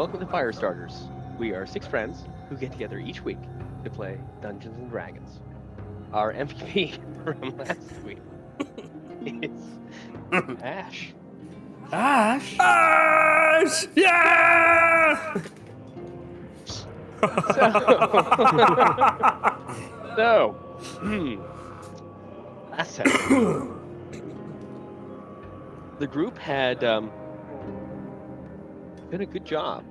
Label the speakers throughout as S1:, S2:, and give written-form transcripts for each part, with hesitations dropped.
S1: welcome to Firestarters. We are 6 friends who get together each week to play Dungeons and Dragons. Our MVP from last week is Ash.
S2: Ash?
S3: Ash! Yeah!
S1: So, last time, the group had done a good job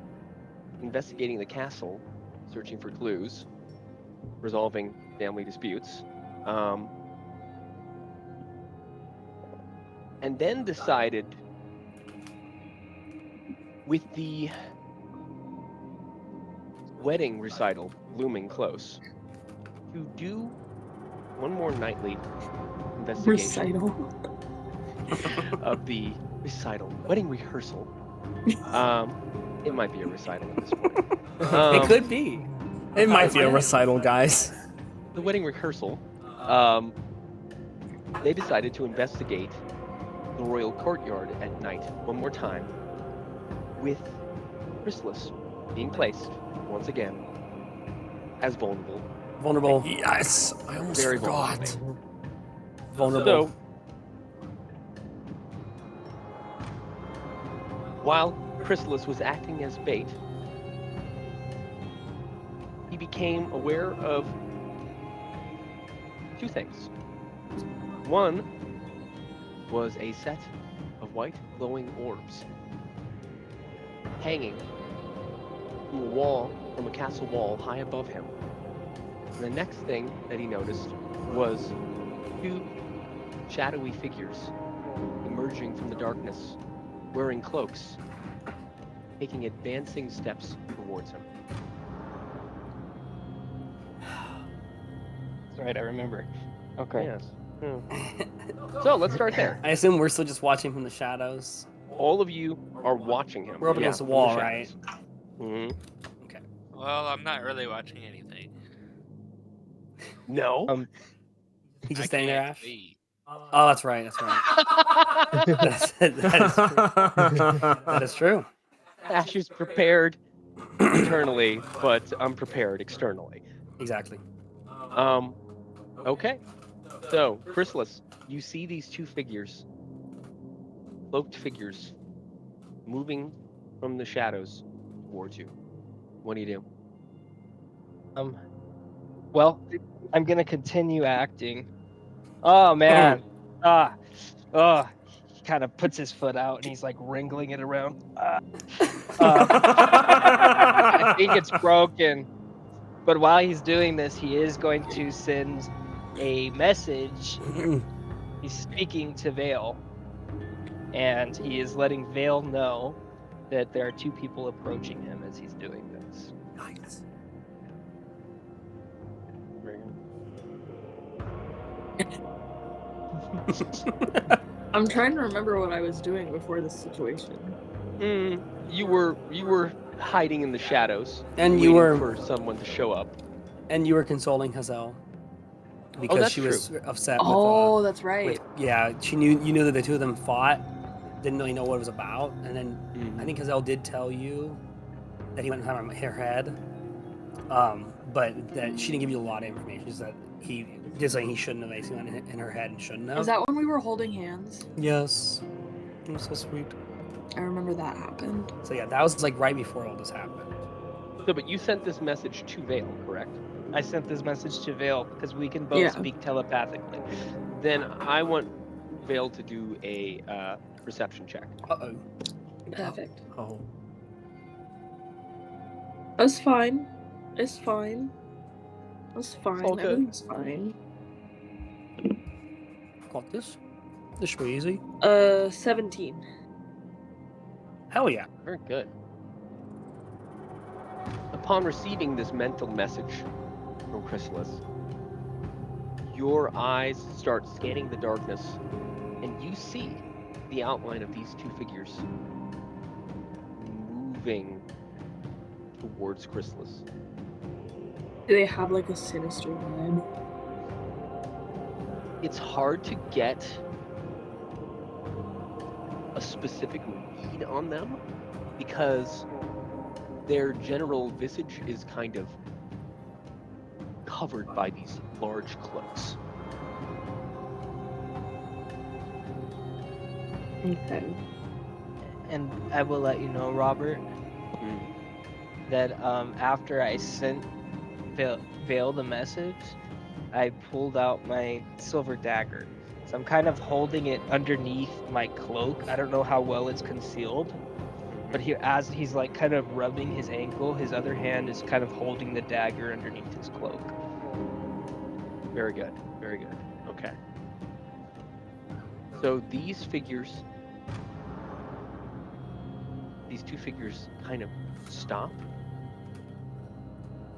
S1: investigating the castle, searching for clues, resolving family disputes, and then decided, with the wedding recital looming close, to do one more nightly investigation of the wedding rehearsal. It might be a recital at this point.
S2: It could be.
S3: It might be a recital, guys.
S1: The wedding rehearsal. They decided to investigate the royal courtyard at night one more time, with Chrysalis being placed once again as vulnerable.
S2: Vulnerable.
S3: Yes, I almost
S1: Very
S3: forgot.
S2: Vulnerable.
S1: So, while Chrysalis was acting as bait, he became aware of 2 things. One was a set of white glowing orbs hanging from a castle wall high above him. And the next thing that he noticed was 2 shadowy figures emerging from the darkness, wearing cloaks, taking advancing steps towards him.
S4: That's right, I remember. Okay.
S1: Yes. So let's start there.
S2: I assume we're still just watching from the shadows.
S1: All of you are watching him.
S2: We're up against the
S1: from
S2: wall,
S1: shadows.
S2: right?
S1: Mm-hmm.
S5: Well, I'm not really watching anything.
S1: No.
S2: He's just
S5: I
S2: standing there,
S5: can't
S2: Ash.
S5: see.
S2: Oh, that's right. That's right. That is true.
S1: Ash is prepared internally, but unprepared externally.
S2: Exactly.
S1: Okay. So, Chrysalis, you see these 2 figures, cloaked figures, moving from the shadows towards you. What do you do?
S4: Well, I'm gonna continue acting. Oh man. He kind of puts his foot out and he's like wriggling it around. I think it's broken. But while he's doing this, he is going to send a message. He's speaking to Vale, and he is letting Vale know that there are 2 people approaching him as he's doing this.
S3: Nice.
S6: I'm trying to remember what I was doing before this situation.
S1: You were hiding in the shadows,
S2: And you
S1: waiting
S2: were
S1: for someone to show up.
S2: And you were consoling Hazelle because
S1: that's
S2: she was upset.
S6: Oh, that's right.
S2: You knew that the 2 of them fought, didn't really know what it was about, and then I think Hazelle did tell you that he went and had her head, but that she didn't give you a lot of information. Just that he did something he shouldn't have. Basically, went in her head and shouldn't have.
S6: Is that when we were holding hands?
S2: Yes. It was so sweet.
S6: I remember that happened.
S2: So yeah, that was like right before all this happened.
S1: So, but you sent this message to Vale, correct?
S4: I sent this message to Vale because we can both speak telepathically.
S1: Then I want Vale to do a perception check.
S2: Uh-oh.
S6: Perfect.
S3: Oh.
S6: That's fine. It's fine. That's fine.
S1: all good.
S6: Everything's fine.
S2: Got this. This should be easy.
S6: 17.
S2: Hell yeah.
S1: Very good. Upon receiving this mental message from Chrysalis, your eyes start scanning the darkness, and you see the outline of these 2 figures moving towards Chrysalis.
S6: Do they have like a sinister vibe?
S1: It's hard to get a specific read on them because their general visage is kind of covered by these large cloaks.
S6: Okay.
S4: And I will let you know, Robert, that after I sent Vale the message, I pulled out my silver dagger. So I'm kind of holding it underneath my cloak. I don't know how well it's concealed, but as he's like kind of rubbing his ankle, his other hand is kind of holding the dagger underneath his cloak.
S1: Very good. Very good. Okay. So these two figures kind of stop,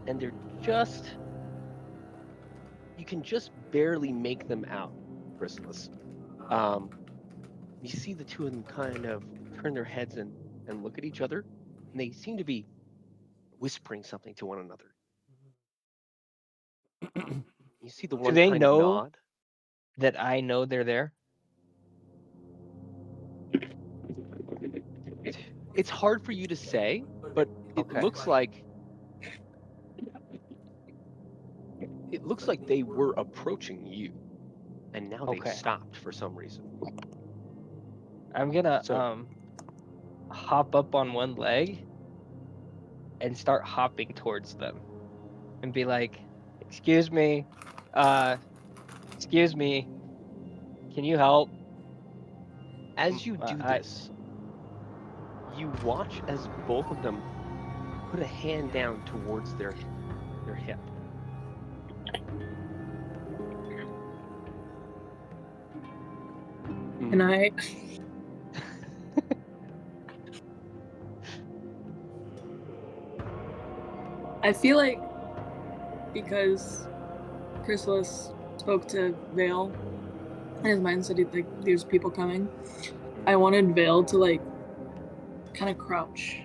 S1: and they're you can just barely make them out, Chrysalis. You see the two of them kind of turn their heads and look at each other, and they seem to be whispering something to one another. You see the one
S4: they
S1: kind
S4: know?
S1: of nod.
S4: That I know they're there?
S1: It's hard for you to say, but it looks like they were approaching you, and now they've stopped for some reason.
S4: I'm gonna hop up on one leg and start hopping towards them, and be like, "Excuse me, excuse me, can you help?"
S1: As you do this, you watch as both of them put a hand down towards their hip.
S6: Can I? I feel like because Chrysalis spoke to Vale, and his mind said there's people coming, I wanted Vale to like kind of crouch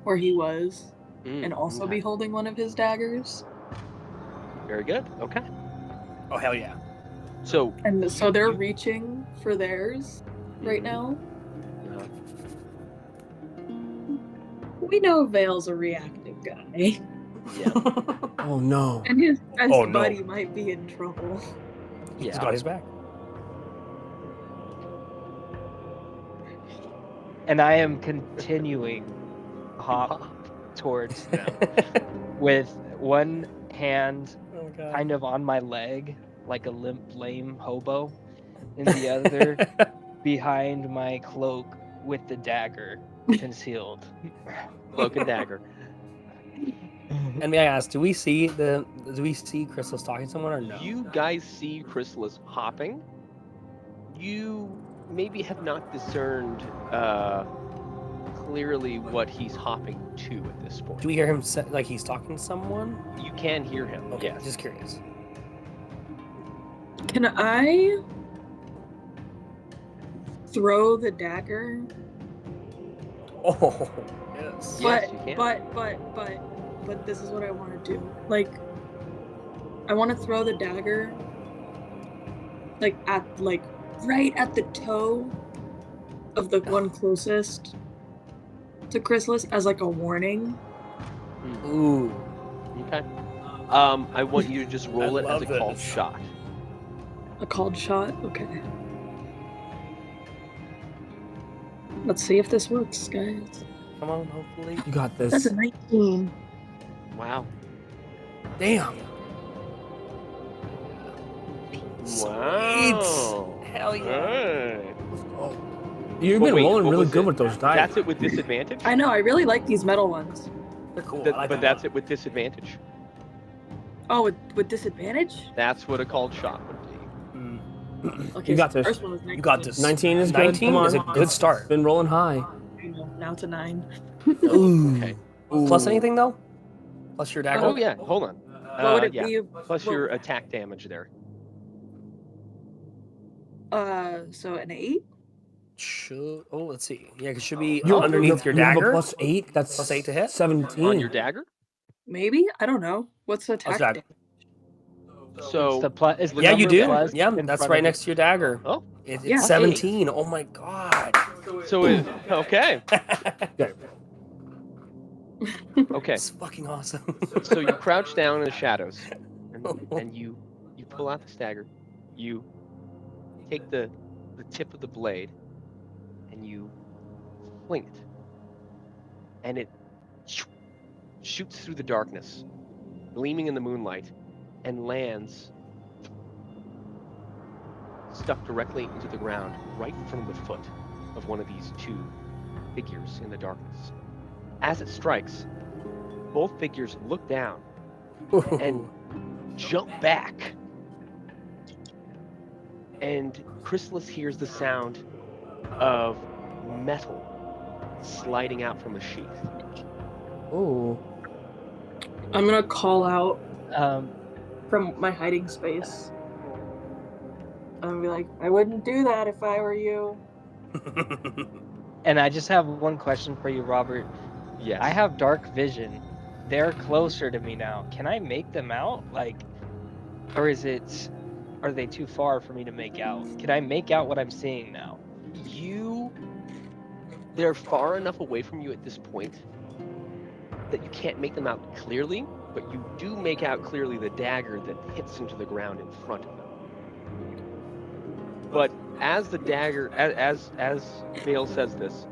S6: where he was and also be holding one of his daggers.
S1: Very good. Okay.
S2: Oh hell yeah.
S1: So
S6: they're reaching for theirs right now. We know Vale's a reactive guy.
S1: Yeah.
S3: Oh no.
S6: And his buddy might be in trouble.
S2: He's got his back.
S4: And I am continuing to hop towards them with one hand kind of on my leg, like a limp, lame hobo, and the other behind my cloak with the dagger concealed.
S1: Cloak and dagger.
S2: And may I ask, do we see Chrysalis talking to someone or no?
S1: You guys see Chrysalis hopping. You maybe have not discerned clearly what he's hopping to at this point.
S2: Do we hear him like he's talking to someone?
S1: You can hear him.
S2: Okay,
S1: yes.
S2: Just curious.
S6: Can I throw the dagger?
S2: Oh, yes.
S6: But
S1: you can.
S6: but this is what I want to do. Like, I want to throw the dagger right at the toe of the one closest to Chrysalis as like a warning.
S2: Ooh.
S1: Okay. I want you to just roll it as a called shot.
S6: A called shot? Okay. Let's see if this works, guys.
S2: Come on, hopefully.
S3: You got this.
S6: That's a 19.
S1: Wow.
S2: Damn.
S1: Wow.
S2: Hell yeah.
S1: Right.
S3: Oh. You've been rolling really good with those dice.
S1: That's it with disadvantage?
S6: I know, I really like these metal ones.
S2: They're cool.
S1: But that's it with disadvantage.
S6: Oh, with disadvantage?
S1: That's what a called shot would be.
S6: Okay,
S3: You got
S6: so the
S3: this.
S6: first one was 19.
S2: You got this.
S3: 19 is good.
S2: 19
S3: Come on.
S2: is a good start.
S3: Been rolling high.
S6: I know, now it's a 9.
S2: Ooh.
S1: Okay.
S2: Plus anything though? Plus your dagger?
S1: Oh yeah, hold on.
S6: What would it
S1: yeah.
S6: be?
S1: Plus your attack damage there.
S6: So an 8?
S2: Let's see. Yeah, it should be
S3: You're
S2: underneath your
S3: you have a
S2: dagger.
S3: +8. That's
S2: +8 to hit?
S3: 17.
S1: On your dagger?
S6: Maybe? I don't know. What's the attack
S2: that?
S6: damage?
S1: So
S4: It's the
S2: Yeah, you
S4: number
S2: do.
S4: plus
S2: Yeah,
S4: in
S2: that's
S4: front
S2: right
S4: of
S2: next to your dagger.
S1: Oh.
S2: It's
S6: Yeah.
S2: 17. Oh my god.
S1: So okay.
S3: Good.
S1: Okay.
S2: It's fucking awesome.
S1: So you crouch down in the shadows, and you pull out the stagger. You take the tip of the blade, and you fling it, and it shoots through the darkness, gleaming in the moonlight, and lands stuck directly into the ground, right in front of the foot of one of these two figures in the darkness. As it strikes, both figures look down and jump back. And Chrysalis hears the sound of metal sliding out from a sheath.
S3: Oh.
S6: I'm gonna call out
S4: Um,
S6: from my hiding space. I'm gonna be like, I wouldn't do that if I were you.
S4: and I just have one question for you, Robert.
S1: Yes.
S4: I have dark vision. They're closer to me now. Can I make them out? Or are they too far for me to make out? Can I make out what I'm seeing now?
S1: They're far enough away from you at this point that you can't make them out clearly, but you do make out clearly the dagger that hits into the ground in front of them. But as the dagger, as Vale says this,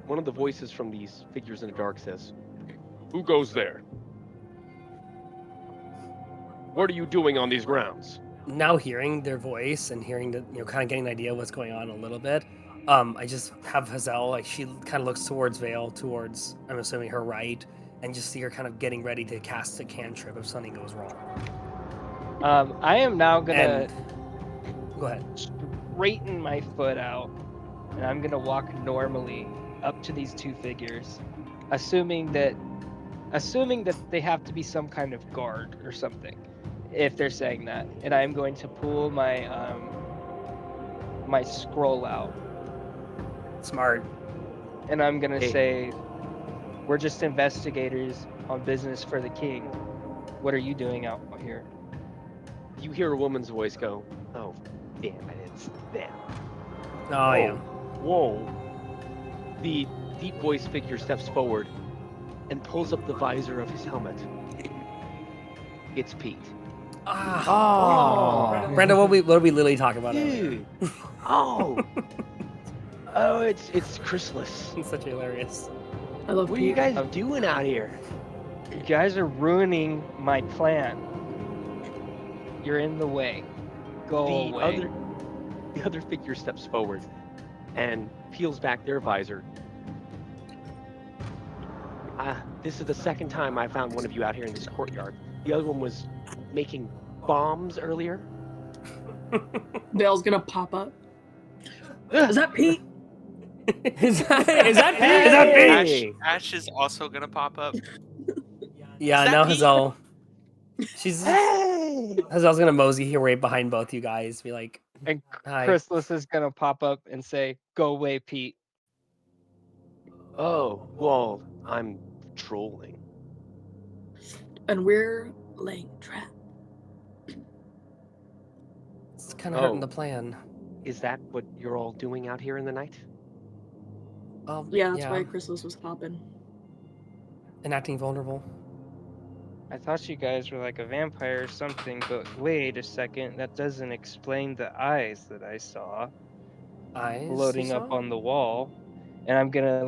S1: one of the voices from these figures in the dark says, "Who goes there? What are you doing on these grounds?"
S2: Now hearing their voice and hearing the, kind of getting an idea of what's going on a little bit, I just have Hazelle, like, she kind of looks towards Vale, towards, I'm assuming, her right, and just see her kind of getting ready to cast a cantrip if something goes wrong.
S4: I am now gonna
S2: go ahead.
S4: Straighten my foot out, and I'm gonna walk normally up to these two figures, assuming that they have to be some kind of guard or something, if they're saying that. And I'm going to pull my my scroll out.
S2: Smart.
S4: And I'm gonna say, "We're just investigators on business for the king. What are you doing out here?"
S1: You hear a woman's voice go, "Oh, damn it, it's them."
S2: Oh, yeah.
S1: Whoa. The deep voice figure steps forward and pulls up the visor of his helmet. It's Pete.
S2: Oh. Brendon, what are we literally talking about?
S1: Dude. It's Chrysalis.
S2: It's such hilarious.
S6: I love
S1: What are you guys doing out here?
S4: You guys are ruining my plan. You're in the way. Go away.
S1: The other figure steps forward and peels back their visor. This is the second time I found one of you out here in this courtyard. The other one was making bombs earlier.
S6: Vale's gonna pop up. Is that Pete?
S3: Is that Pete?
S5: Ash is also gonna pop up.
S2: Yeah, now Hazelle. Hazelle's gonna mosey here right behind both you guys, be like,
S4: and
S2: hi.
S4: Chrysalis is gonna pop up and say, "Go away, Pete."
S1: Oh, well, I'm trolling.
S6: And we're laying trap.
S2: It's kind of hurting the plan.
S1: Is that what you're all doing out here in the night?
S6: Yeah, that's why Chrysalis was hopping.
S2: And acting vulnerable.
S4: I thought you guys were like a vampire or something, but wait a second, that doesn't explain the eyes that I saw.
S2: Eyes?
S4: Floating up on the wall. And I'm gonna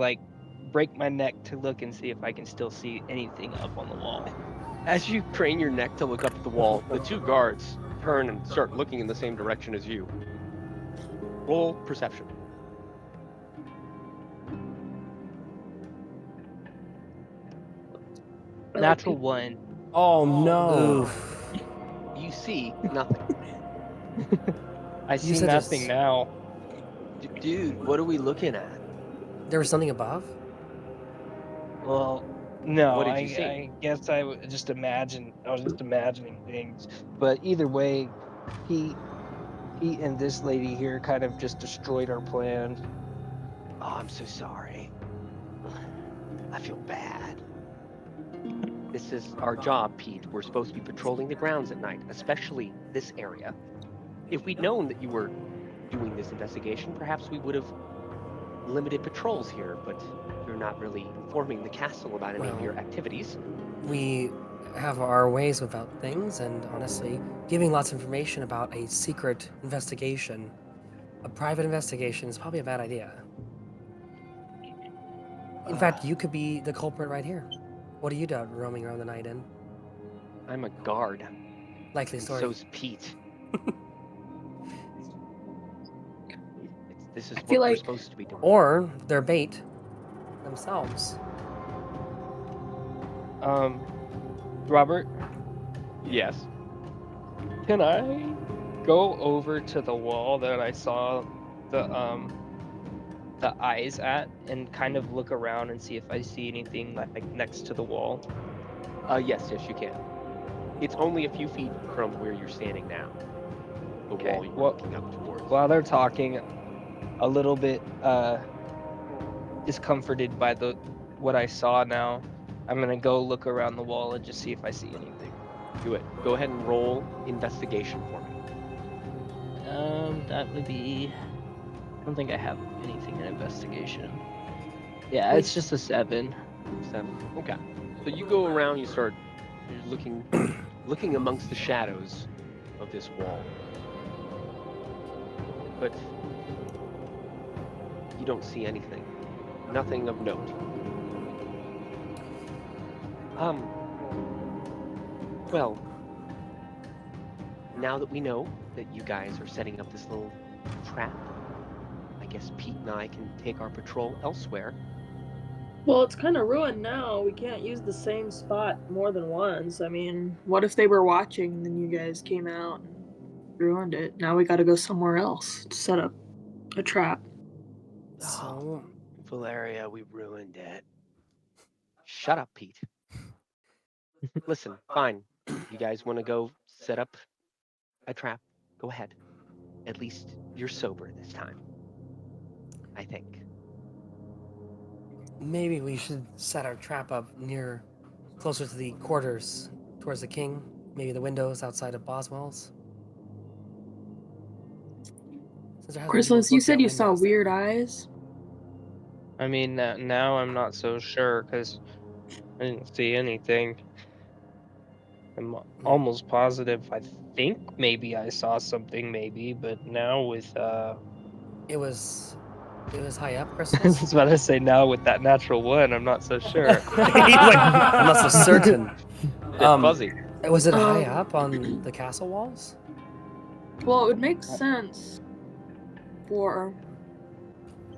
S4: break my neck to look and see if I can still see anything up on the wall.
S1: As you crane your neck to look up at the wall, the two guards turn and start looking in the same direction as you. Roll perception.
S4: Natural 1.
S3: Oh no.
S2: Oof.
S1: You see nothing.
S4: I see nothing now.
S1: Dude, what are we looking at?
S2: There was something above?
S4: Well, no,
S1: What did you see?
S4: I guess I was just imagining things. But either way, he and this lady here kind of just destroyed our plan.
S1: Oh, I'm so sorry. I feel bad. This is our job, Pete. We're supposed to be patrolling the grounds at night, especially this area. If we'd known that you were doing this investigation, perhaps we would have limited patrols here, but you're not really informing the castle about any of your activities.
S2: We have our ways about things, and honestly, giving lots of information about a secret investigation, a private investigation, is probably a bad idea. In fact, you could be the culprit right here. What are you doing roaming around the night in?
S1: I'm a guard.
S2: Likely
S1: And
S2: story.
S1: so's Pete. This is
S6: I
S1: what
S6: feel
S1: we're
S6: like-
S1: supposed to be doing.
S2: Or they're bait themselves.
S4: Robert,
S1: Yes.
S4: can I go over to the wall that I saw the eyes at and kind of look around and see if I see anything like next to the wall?
S1: Yes, you can. It's only a few feet from where you're standing now. The
S4: Okay,
S1: wall you're
S4: well-
S1: looking up towards.
S4: While they're talking, a little bit discomforted by what I saw now, I'm gonna go look around the wall and just see if I see anything.
S1: Do it. Go ahead and roll investigation for me.
S4: That would be. I don't think I have anything in investigation. Yeah, it's just a 7.
S1: 7. Okay. So you go around, you're looking amongst the shadows of this wall. But you don't see anything. Nothing of note. Well, now that we know that you guys are setting up this little trap, I guess Pete and I can take our patrol elsewhere.
S6: Well, it's kind of ruined now. We can't use the same spot more than once. I mean, what if they were watching and then you guys came out and ruined it? Now we got to go somewhere else to set up a trap.
S2: So,
S1: Valeria, we ruined it. Shut up, Pete. Listen, fine. You guys want to go set up a trap? Go ahead. At least you're sober this time. I think.
S2: maybe we should set our trap up closer to the quarters, towards the king. Maybe the windows outside of Boswell's. Since there hasn't been
S6: Chrysalis, you
S2: looked
S6: said
S2: at
S6: you saw
S2: windows there.
S6: weird eyes.
S4: I mean, now I'm not so sure because I didn't see anything. I'm almost positive. I think maybe I saw something, but now with
S2: It was high up,
S4: I
S2: Chrysalis.
S4: was about to say now with that natural one, I'm not so sure.
S2: He's like, I'm not so certain.
S1: Fuzzy.
S2: Was it high
S6: Um,
S2: up on the castle walls?
S6: Well, it would make sense for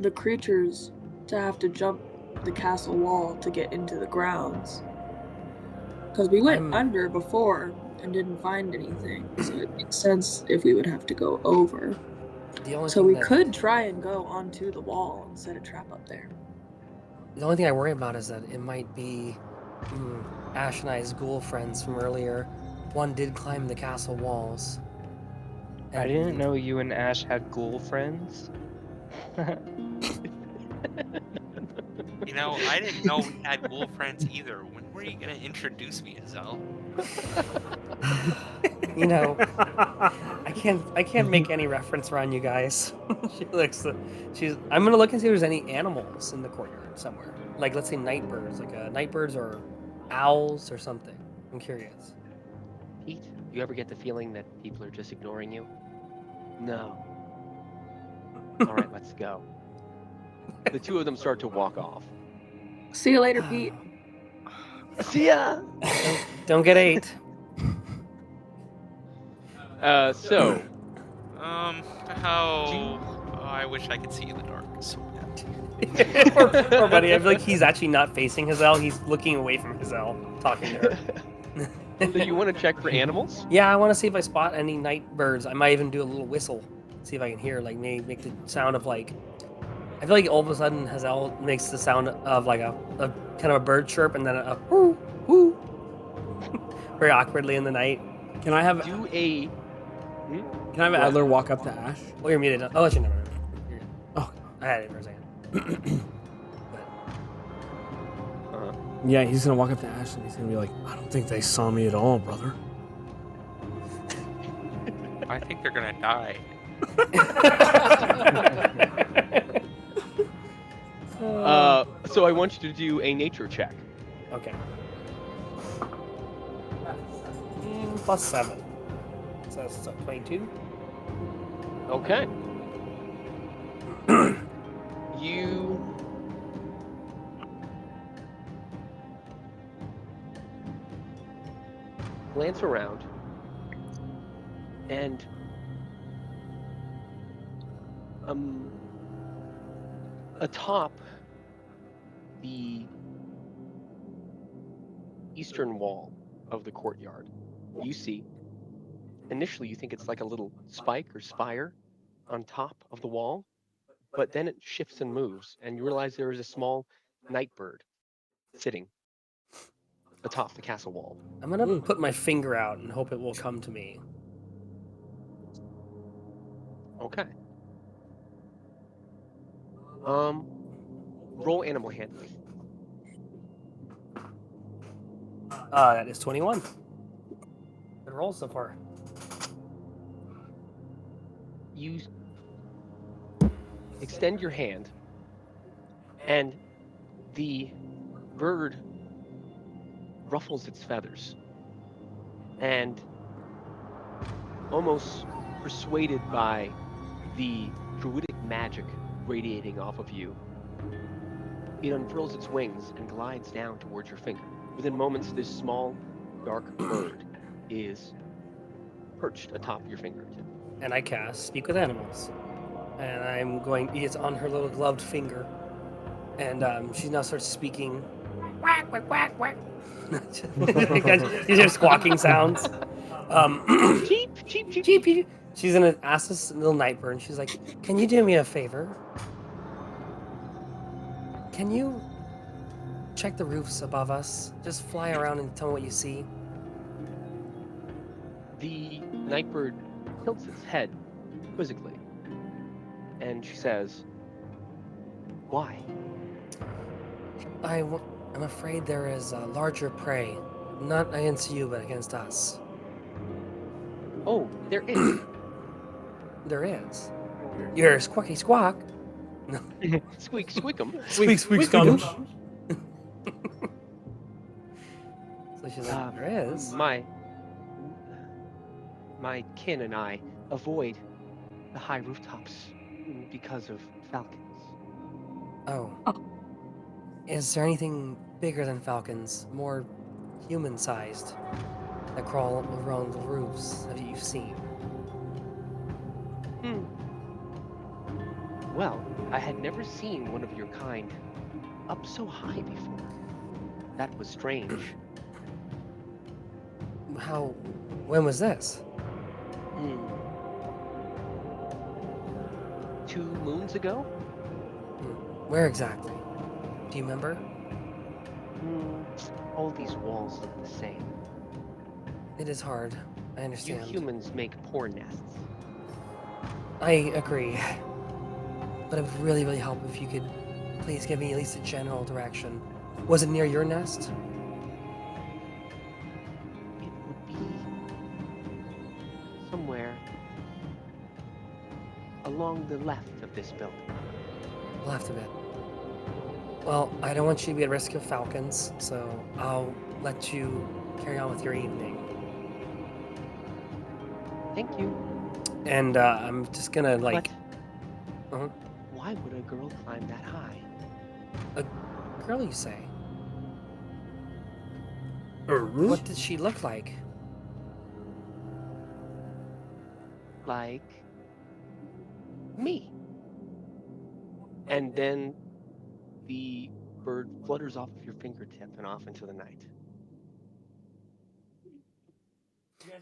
S6: the creatures to have to jump the castle wall to get into the grounds. Because we went under before and didn't find anything, so it makes sense if we would have to go over.
S2: The only
S6: So
S2: thing
S6: we
S2: that-
S6: could try and go onto the wall and set a trap up there.
S2: The only thing I worry about is that it might be Ash and I's ghoul friends from earlier. One did climb the castle walls.
S4: I
S2: and-
S4: didn't know you and Ash had ghoul friends.
S5: You know, I didn't know we had ghoul friends either. When were you gonna introduce me, Hazelle?
S2: You know, I can't make any reference around you guys. I'm gonna look and see if there's any animals in the courtyard somewhere. Like, let's say nightbirds, nightbirds or owls or something. I'm curious.
S1: Pete, you ever get the feeling that people are just ignoring you? No. All right, let's go. The two of them start to walk off.
S6: See you later, Pete.
S1: See ya!
S2: Don't get ate.
S1: So,
S5: Oh, I wish I could see in the dark so bad.
S2: Poor buddy. I feel like he's actually not facing Hazelle. He's looking away from Hazelle, talking to her.
S1: do you want to check for animals?
S2: Yeah, I want to see if I spot any night birds. I might even do a little whistle, see if I can hear, maybe make the sound of I feel like all of a sudden Hazelle makes the sound of a kind of a bird chirp and then a whoo whoo, very awkwardly in the night.
S3: Can I have
S1: Do a.
S3: Adler walk up to Ash?
S2: Oh, you're muted. I'll let you know. You're good.
S3: Oh.
S2: I had it for a second.
S3: Yeah, he's gonna walk up to Ash and he's gonna be like, I don't think they saw me at all, brother.
S5: I think they're gonna die.
S1: So I want you to do a nature check.
S2: Okay. Plus 7. So that's 22.
S1: Okay. You glance around and atop the eastern wall of the courtyard, you see, initially you think it's like a little spike or spire on top of the wall, but then it shifts and moves, and you realize there is a small night bird sitting atop the castle wall.
S2: I'm gonna put my finger out and hope it will come to me.
S1: Okay. Roll animal handling.
S2: That is 21. Good roll so far.
S1: You extend your hand, and the bird ruffles its feathers, and almost persuaded by the druidic magic radiating off of you, it unfurls its wings and glides down towards your finger. Within moments, this small, dark bird is perched atop your fingertip.
S2: And I cast Speak with Animals. And I'm going, it's on her little gloved finger. And she now starts speaking. Quack, quack, quack, quack. These are squawking sounds.
S1: Cheep, cheep, cheep,
S2: Cheep, cheep. She's going to ask this little night bird. She's like, can you do me a favor? Can you check the roofs above us? Just fly around and tell me what you see.
S1: The nightbird tilts its head quizzically, and she says, "Why?"
S2: I'm afraid there is a larger prey, not against you, but against us.
S1: Oh, there is.
S2: There is. You're a squawky squawk. No.
S1: Squeak, squeakum.
S3: Squeak, squeak, scum.
S2: So she's like, there is.
S1: My kin and I avoid the high rooftops because of falcons.
S2: Oh. Is there anything bigger than falcons, more human-sized, that crawl around the roofs that you've seen?
S1: Well, I had never seen one of your kind up so high before. That was strange.
S2: When was this?
S1: 2 moons ago?
S2: Where exactly? Do you remember?
S1: All these walls look the same.
S2: It is hard. I
S1: You
S2: understand.
S1: humans make poor nests.
S2: I agree. But it would really, really help if you could please give me at least a general direction. Was it near your nest?
S1: It would be somewhere along the left of this building.
S2: Left of it. Well, I don't want you to be at risk of falcons, so I'll let you carry on with your evening.
S1: Thank you.
S2: And I'm just gonna like.
S1: But why would a girl climb that high?
S2: A girl, you say? What did she look like?
S1: Like me. And then the bird flutters off of your fingertip and off into the night.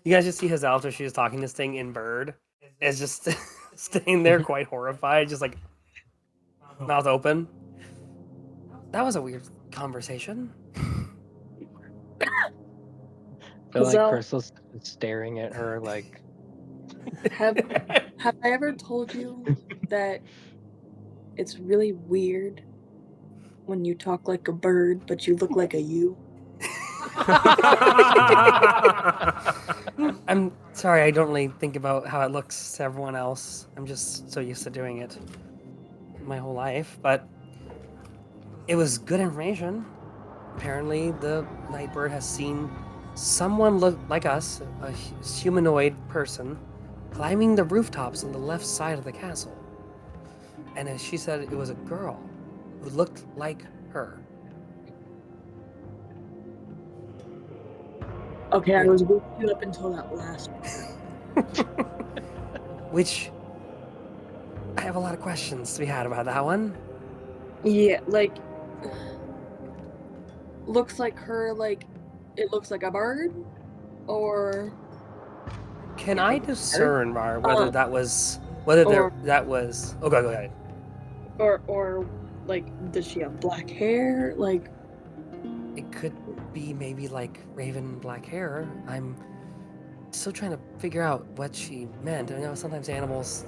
S2: You guys just see Hazelle after she was talking this thing in bird is just staying there quite horrified, just like mouth open. That was a weird conversation.
S4: I feel like
S6: Hazelle.
S4: Crystal's staring at her like,
S6: Have I ever told you that it's really weird when you talk like a bird, but you look like a you?
S2: I'm sorry, I don't really think about how it looks to everyone else. I'm just so used to doing it my whole life. But It was good information. Apparently, the Nightbird has seen someone look like us, a humanoid person, climbing the rooftops on the left side of the castle. And as she said, it was a girl who looked like her.
S6: Okay, I was with you up until that last
S2: Which I have a lot of questions to be had about that one.
S6: Yeah, like looks like her, like it looks like a bird, or
S2: Can I discern, Mar, whether that was Oh, go ahead.
S6: or like does she have black hair? Like
S2: It could be maybe like raven black hair. I'm still trying to figure out what she meant. I know sometimes animals,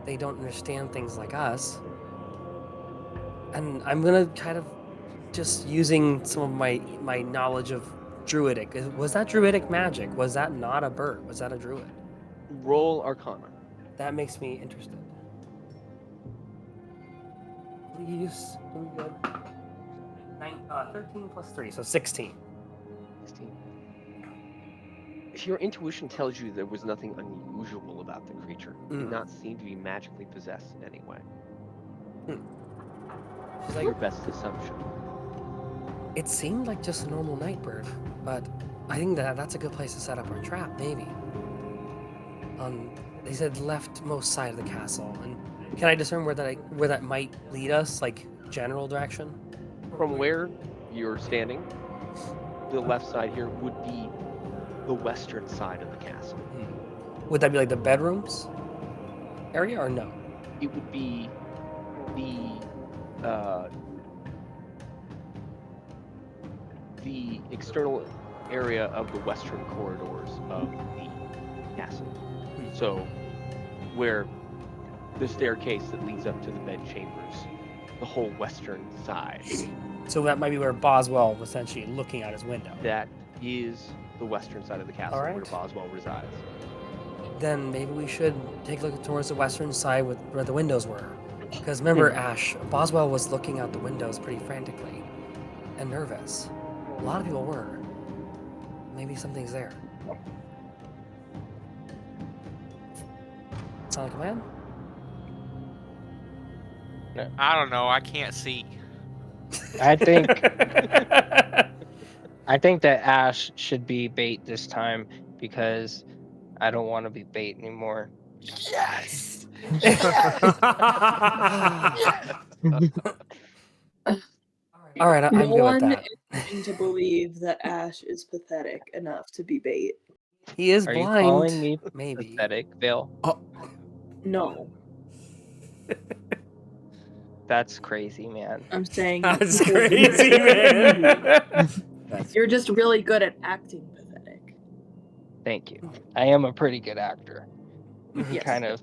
S2: they don't understand things like us. And I'm gonna kind of just using some of my knowledge of druidic. Was that druidic magic? Was that not a bird? Was that a druid?
S1: Roll Arcana.
S2: That makes me interested. Please, good. 13 plus 3, so 16.
S1: 16. If your intuition tells you there was nothing unusual about the creature, it did not seem to be magically possessed in any way. She's like your best assumption.
S2: It seemed like just a normal nightbird, but I think that's a good place to set up our trap, maybe. They said leftmost side of the castle, and can I discern where that might lead us, like general direction?
S1: From where you're standing, the left side here would be the western side of the castle.
S2: Would that be like the bedrooms area, or no?
S1: It would be the external area of the western corridors of the castle. So, where the staircase that leads up to the bedchambers, the whole western side.
S2: So that might be where Boswell was essentially looking out his window.
S1: That is the western side of the castle,
S2: Alright.
S1: where Boswell resides.
S2: Then maybe we should take a look towards the western side where the windows were. Because remember, Ash, Boswell was looking out the windows pretty frantically and nervous. A lot of people were. Maybe something's there. Sound like a plan?
S5: I don't know. I can't see.
S4: I think that Ash should be bait this time because I don't want to be bait anymore.
S5: Yes.
S2: All right, I'm
S6: no
S2: good with
S6: one
S2: that.
S6: is going to believe that Ash is pathetic enough to be bait.
S2: He is
S4: Are you
S2: blind.
S4: calling me
S2: Maybe.
S4: pathetic, Vale?
S6: No,
S4: That's crazy, man.
S6: I'm saying
S3: That's
S6: people
S3: crazy, man.
S6: You're just really good at acting pathetic.
S4: Thank you. I am a pretty good actor. He
S6: Yes.
S4: kind of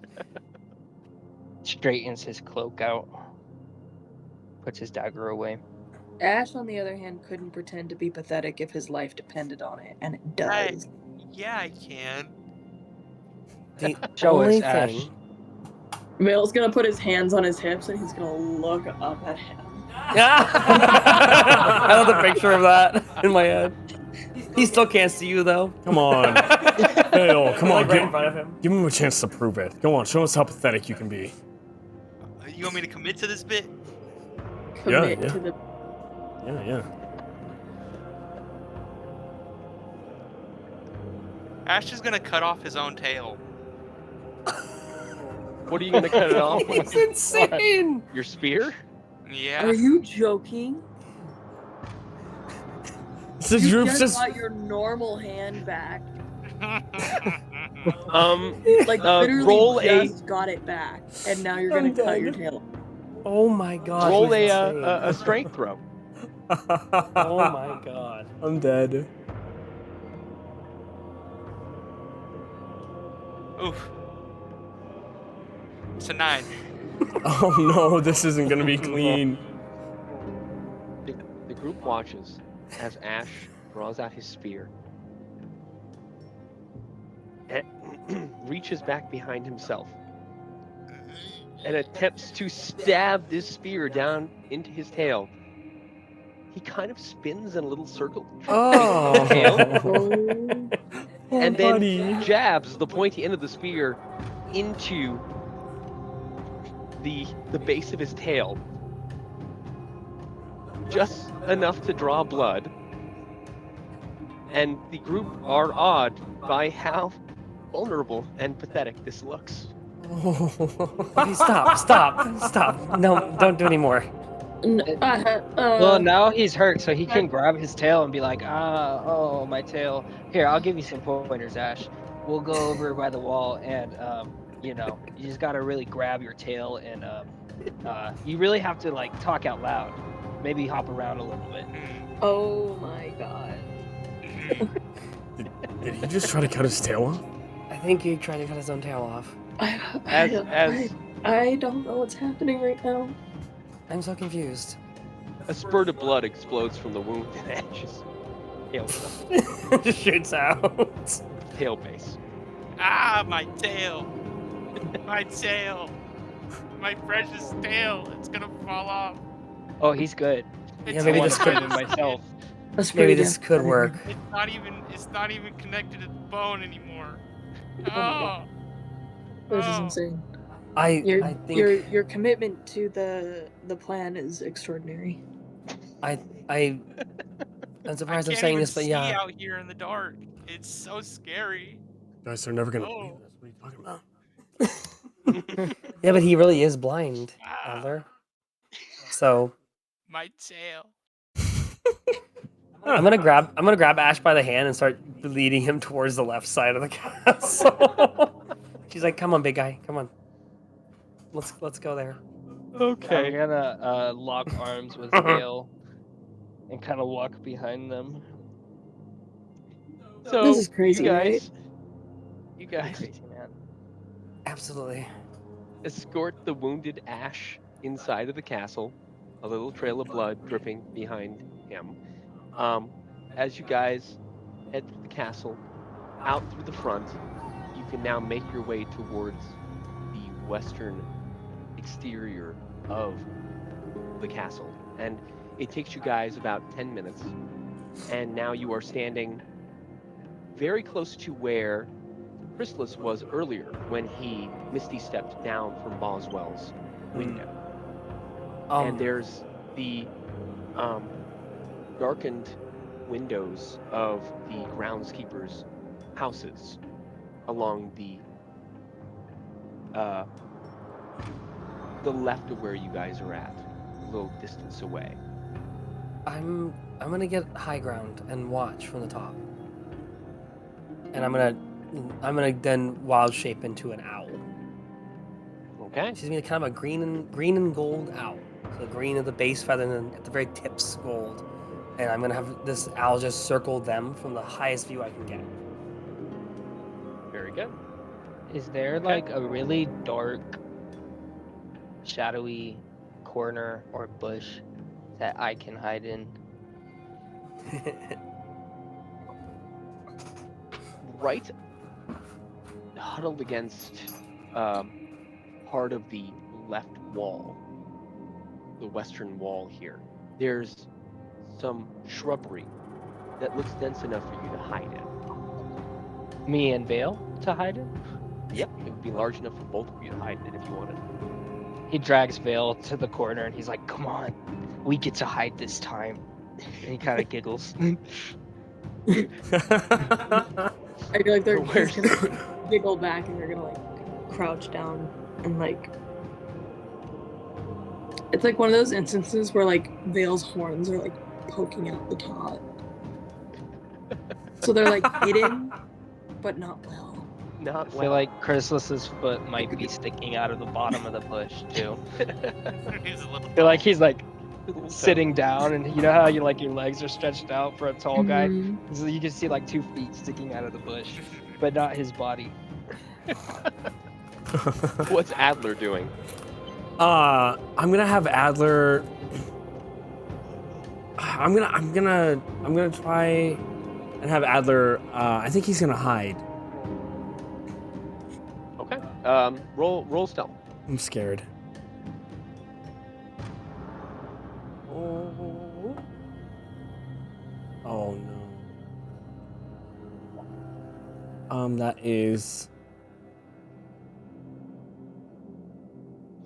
S4: straightens his cloak out, puts his dagger away.
S6: Ash, on the other hand, couldn't pretend to be pathetic if his life depended on it, and it does.
S5: Yeah, I can.
S2: The
S4: Show us,
S2: only
S4: Ash.
S2: thing.
S6: Vale's gonna put his hands on his hips and he's gonna look up at him.
S2: I love the picture of that in my head. He still can't see you though.
S3: Come on. Vale, come on.
S2: Right in front of him.
S3: Give him a chance to prove it. Go on, show us how pathetic you can be.
S5: You want me to commit to this bit?
S6: Commit
S3: yeah.
S6: to the.
S3: Yeah.
S5: Ash is gonna cut off his own tail.
S1: What are you gonna cut it off?
S2: It's insane.
S1: Your spear?
S5: Yeah.
S6: Are you joking?
S3: So
S6: You
S3: Droop's
S6: just
S3: just
S6: got your normal hand back. Like
S1: roll
S6: literally
S1: a-
S6: just got it back, and now you're gonna cut your tail.
S2: Oh my god.
S1: Roll
S2: he's
S1: a
S2: insane.
S1: strength throw.
S2: Oh my god.
S3: I'm dead.
S5: Oof. It's a 9.
S3: Oh no, this isn't gonna be clean.
S1: The group watches as Ash draws out his spear and reaches back behind himself and attempts to stab this spear down into his tail he kind of spins in a little circle.
S3: Oh.
S1: And
S3: Poor
S1: then jabs the pointy end of the spear into the base of his tail, just enough to draw blood. And the group are awed by how vulnerable and pathetic this looks.
S2: Okay, stop. No, don't do any more.
S4: Well, now he's hurt, so he can grab his tail and be like, oh, my tail. Here, I'll give you some pointers, Ash. We'll go over by the wall, and you just gotta really grab your tail, and you really have to like talk out loud. Maybe hop around a little bit.
S6: Oh my god.
S3: Did he just try to cut his tail off?
S2: I think he tried to cut his own tail off.
S6: I don't know what's happening right now.
S2: I'm so confused.
S1: A spurt of blood explodes from the wound in Ash's
S2: Just shoots out.
S1: tail base.
S5: Ah, my tail. My tail. My precious tail. It's gonna fall off.
S4: Oh, he's good.
S2: Yeah, maybe this could
S4: myself.
S6: That's
S2: Maybe
S6: pretty
S2: this
S6: damn
S2: could
S6: funny.
S2: work.
S5: It's not even connected to the bone anymore.
S6: Oh. This is insane.
S2: I think
S6: Your commitment to the plan is extraordinary.
S2: I'm surprised I'm
S5: I can't
S2: saying
S5: even
S2: this, but
S5: see
S2: yeah.
S5: out here in the dark. It's so scary.
S3: Guys, they're never gonna
S5: Oh.
S3: believe this. What are you talking about?
S2: Yeah, but he really is blind,
S5: Ah,
S2: Adler. So
S5: my tail.
S2: I'm gonna grab Ash by the hand and start leading him towards the left side of the castle. She's like, "Come on, big guy, come on. Let's go there."
S4: I'm gonna lock arms with Vale and kind of walk behind them.
S1: So
S6: This is crazy,
S1: you guys
S4: Crazy man.
S2: Absolutely.
S1: escort the wounded Ash inside of the castle, a little trail of blood dripping behind him. As you guys head through the castle, out through the front, you can now make your way towards the western exterior of the castle. And it takes you guys about 10 minutes. And now you are standing very close to where Chrysalis was earlier when he misty stepped down from Boswell's window. And there's the darkened windows of the groundskeepers' houses along the left of where you guys are at, a little distance away.
S2: I'm gonna get high ground and watch from the top. And I'm gonna then wild shape into an owl.
S1: Okay.
S2: She's gonna be kind of a green and gold owl. So green at the base feather and then at the very tips gold. And I'm gonna have this owl just circle them from the highest view I can get.
S1: Very good.
S4: Is there like a really dark, shadowy corner or bush that I can hide in?
S1: Right huddled against part of the left wall, the western wall here, there's some shrubbery that looks dense enough for you to hide in.
S4: Me and Vale to hide in?
S1: Yep, it would be large enough for both of you to hide in if you wanted.
S4: He drags Vale to the corner and he's like, "Come on, we get to hide this time." And he kind of giggles.
S6: I feel like they're just gonna giggle back and they're gonna like crouch down and like. It's like one of those instances where like Vale's horns are like poking out the top. So they're like hidden, but not well.
S1: Not
S4: I feel like Chrysalis's foot might be sticking out of the bottom of the bush too.
S5: He's a little.
S4: I feel like he's like sitting down, and you know how you like your legs are stretched out for a tall guy.
S6: Mhm.
S4: So you can see like 2 feet sticking out of the bush, but not his body.
S1: What's Adler doing?
S3: I'm gonna have Adler. I'm gonna try and have Adler. I think he's gonna hide.
S1: Okay. Roll stealth.
S3: I'm scared. That is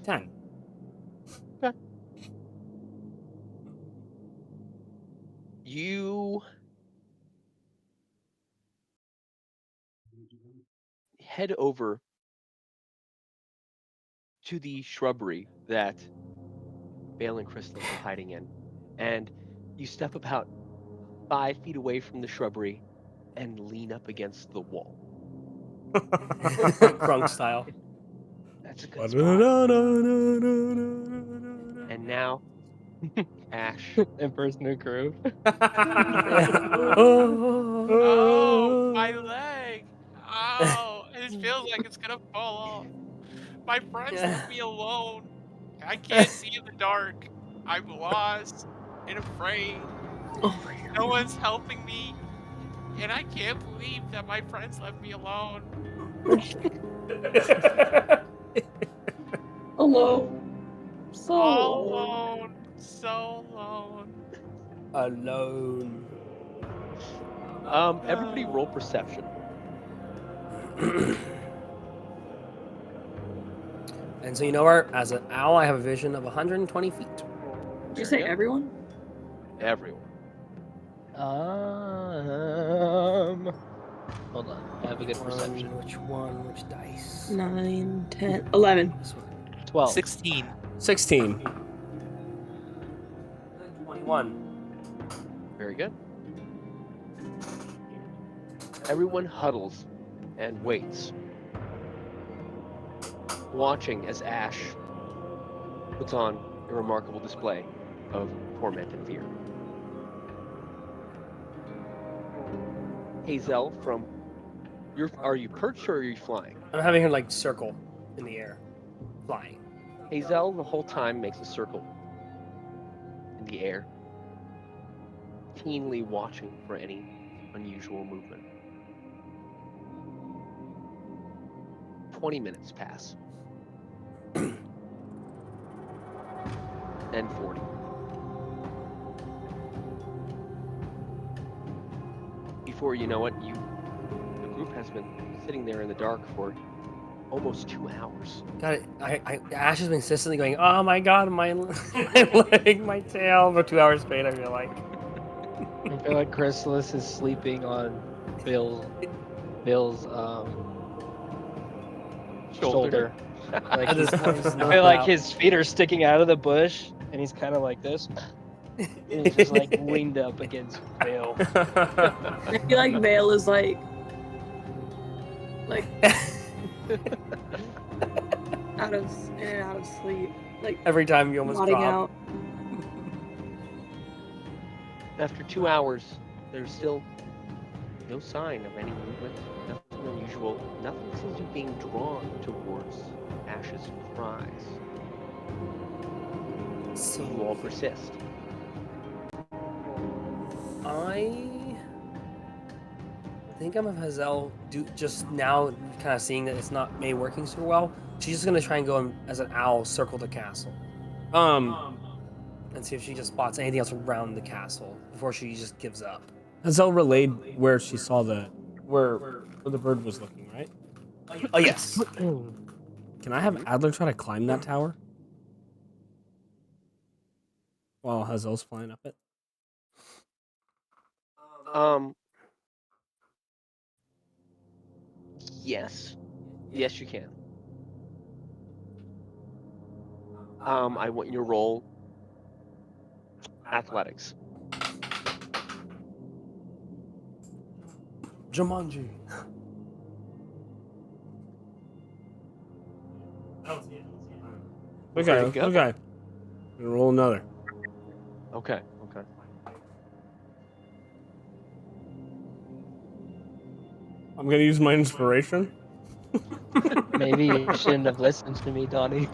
S3: 10.
S1: You head over to the shrubbery that Vale and Chrysalis are hiding in, and you step about 5 feet away from the shrubbery and lean up against the wall.
S2: Crunk style.
S1: That's a good spot. And now, Ash.
S4: Emperor's New Groove.
S5: Oh, my leg. Oh, it feels like it's gonna fall off. My friends left me alone. I can't see in the dark. I'm lost and afraid.
S6: Oh my god.
S5: No one's helping me. And I can't believe that my friends left me alone.
S6: Alone. So
S5: All
S6: alone.
S5: alone. So alone.
S2: Alone.
S1: Everybody roll perception.
S2: And so you know where, as an owl, I have a vision of 120 feet.
S6: Did you say everyone?
S1: Everyone.
S4: Hold on. I have a good perception.
S2: Which one? Which dice?
S6: 9, 10, 11.
S2: This one.
S4: 12.
S5: 16.
S3: 16.
S2: 21.
S1: Very good. Everyone huddles and waits, watching as Ash puts on a remarkable display of torment and fear. Hazelle, are you perched or are you flying?
S2: I'm having her like circle in the air, flying.
S1: Hazelle the whole time makes a circle in the air, keenly watching for any unusual movement. 20 minutes pass. Then 40. Before you know it, the group has been sitting there in the dark for almost 2 hours.
S2: God, Ash has been consistently going, oh my god, my leg, my tail, for 2 hours straight, I feel like.
S4: I feel like Chrysalis is sleeping on Bill's shoulder. Like
S2: At this point, he's
S4: I
S2: knocked
S4: feel like
S2: out.
S4: his feet are sticking out of the bush, and he's kind of like this. And he's just like leaned up against Vale.
S6: I feel like Vale is like out of in and out of sleep, like
S2: Every time you almost
S6: nodding
S2: drop.
S6: out.
S1: After 2 hours, there's still no sign of any movement, nothing unusual, nothing seems to be being drawn towards Ash's cries. So you all persist.
S2: I think I'm a Hazelle. Just now, kind of seeing that it's not maybe working super well. She's just gonna try and go as an owl, circle the castle, and see if she just spots anything else around the castle before she just gives up.
S3: Hazelle relayed where she saw where the bird was looking, right?
S2: Oh yes.
S3: Can I have Adler try to climb that tower? While Hazelle's flying up it?
S1: Yes. Yes, you can. I want you to roll athletics.
S2: Jumanji.
S3: Okay,
S1: There you go.
S3: okay. I'm gonna roll another.
S1: Okay.
S3: I'm gonna use my inspiration.
S4: Maybe you shouldn't have listened to me, Donny.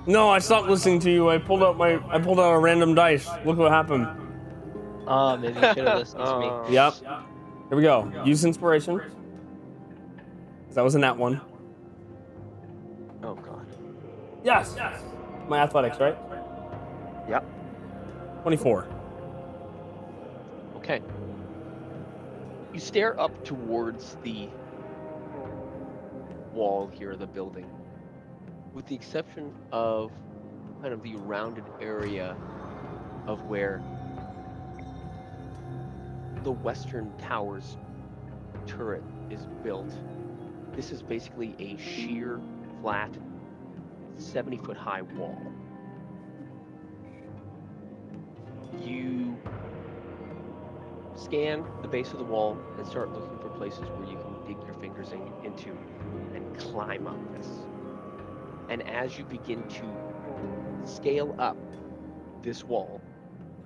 S3: No, I stopped listening to you. I pulled out a random dice. Look what happened.
S4: Oh, maybe you should have listened to me.
S3: Yep. Here we go. Use inspiration. That was in that one.
S1: Oh god.
S3: Yes. My athletics, right?
S1: Yep.
S3: 24.
S1: Okay. You stare up towards the wall here of the building, with the exception of kind of the rounded area of where the western tower's turret is built. This is basically a sheer, flat, 70-foot high wall. You scan the base of the wall and start looking for places where you can dig your fingers into and climb up this. And as you begin to scale up this wall,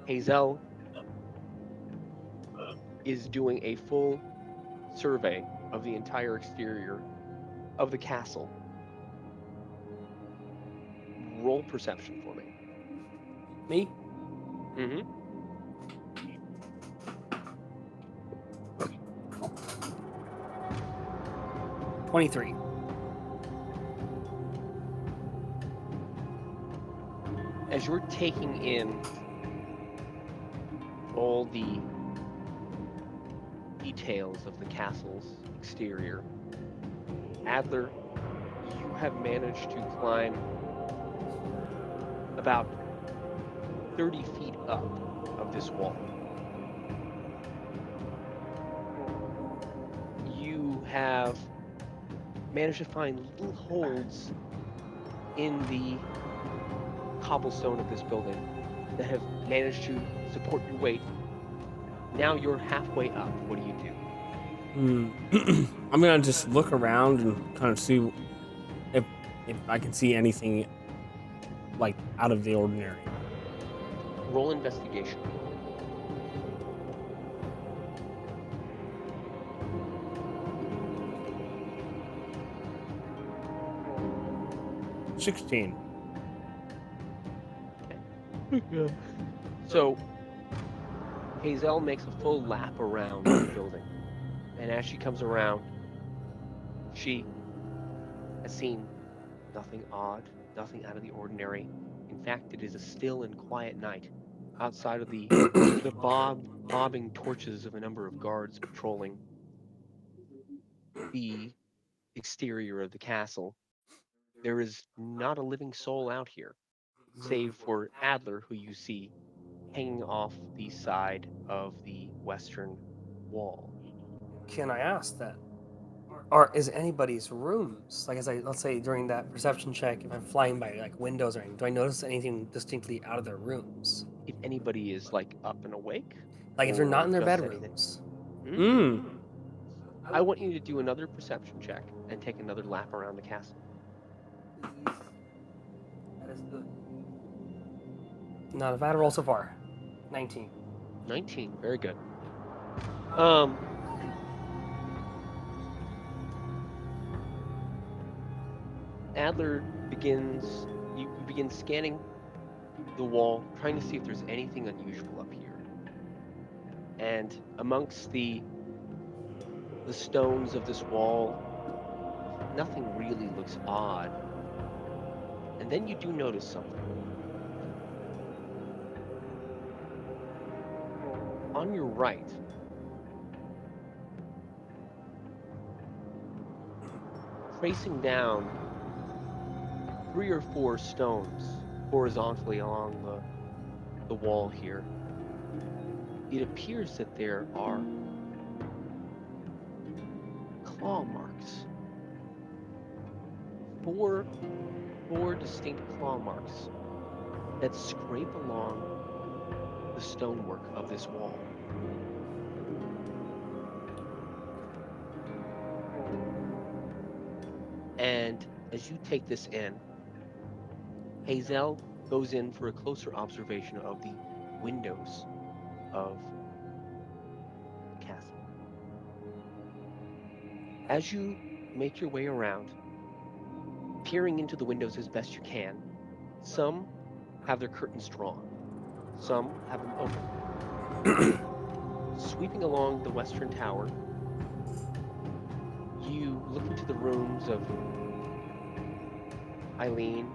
S1: Hazelle is doing a full survey of the entire exterior of the castle. Roll perception for me.
S2: Me?
S1: Mm-hmm.
S2: 23.
S1: As you're taking in all the details of the castle's exterior, Adler, you have managed to climb about 30 feet up of this wall. You have managed to find little holes in the cobblestone of this building that have managed to support your weight. Now you're halfway up. What do you do?
S3: I'm gonna just look around and kind of see if I can see anything like out of the ordinary.
S1: Roll investigation.
S3: Okay. 16.
S1: So Hazelle makes a full lap around the building, and as she comes around, she has seen nothing odd, nothing out of the ordinary. In fact, it is a still and quiet night. Outside of the bobbing torches of a number of guards patrolling the exterior of the castle, there is not a living soul out here, save for Adler, who you see hanging off the side of the western wall.
S2: Can I ask that? Or is anybody's rooms, like let's say during that perception check, if I'm flying by like windows or anything, do I notice anything distinctly out of their rooms?
S1: If anybody is like up and awake,
S2: Like if they're not
S1: or
S2: in their
S1: just anything.
S2: bedrooms.
S1: I want you to do another perception check and take another lap around the castle.
S2: That is good. Not a bad roll so far. 19.
S1: 19, very good. Adler you begin scanning the wall, trying to see if there's anything unusual up here. And amongst the stones of this wall, nothing really looks odd. And then you do notice something. On your right, tracing down 3 or 4 stones horizontally along the wall here, it appears that there are claw marks. 4 distinct claw marks that scrape along the stonework of this wall. And as you take this in, Hazelle goes in for a closer observation of the windows of the castle. As you make your way around, peering into the windows as best you can, some have their curtains drawn, some have them open. Sweeping along the western tower, you look into the rooms of Eileen,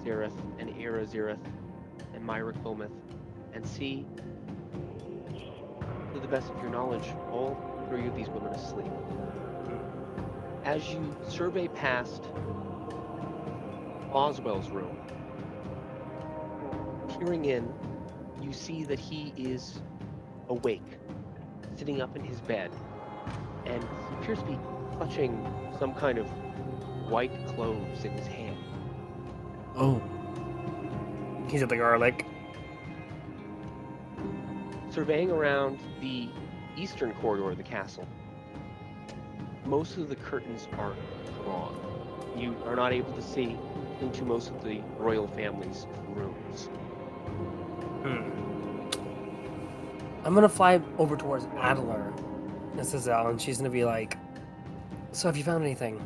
S1: Zereth, and Era Zereth, and Myra Quilmeth, and see, to the best of your knowledge, all 3 of these women asleep. As you survey past Boswell's room, peering in, you see that he is awake, sitting up in his bed, and he appears to be clutching some kind of white cloves in his hand.
S3: Oh.
S2: He's at the garlic.
S1: Surveying around the eastern corridor of the castle, most of the curtains are drawn. You are not able to see into most of the royal family's rooms.
S2: I'm gonna fly over towards Adler, Miss Hazelle, and she's gonna be like, "So have you found anything?"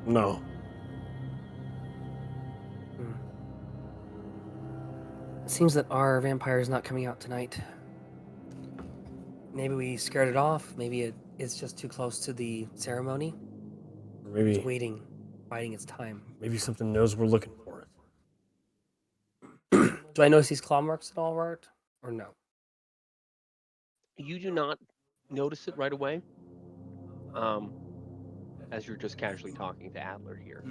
S3: No.
S2: It seems that our vampire is not coming out tonight. Maybe we scared it off. Maybe it's just too close to the ceremony.
S3: Or maybe
S2: It's waiting, biding its time.
S3: maybe something knows we're looking for it.
S2: Do I notice these claw marks at all, Art? Or no?
S1: You do not notice it right away, as you're just casually talking to Adler here.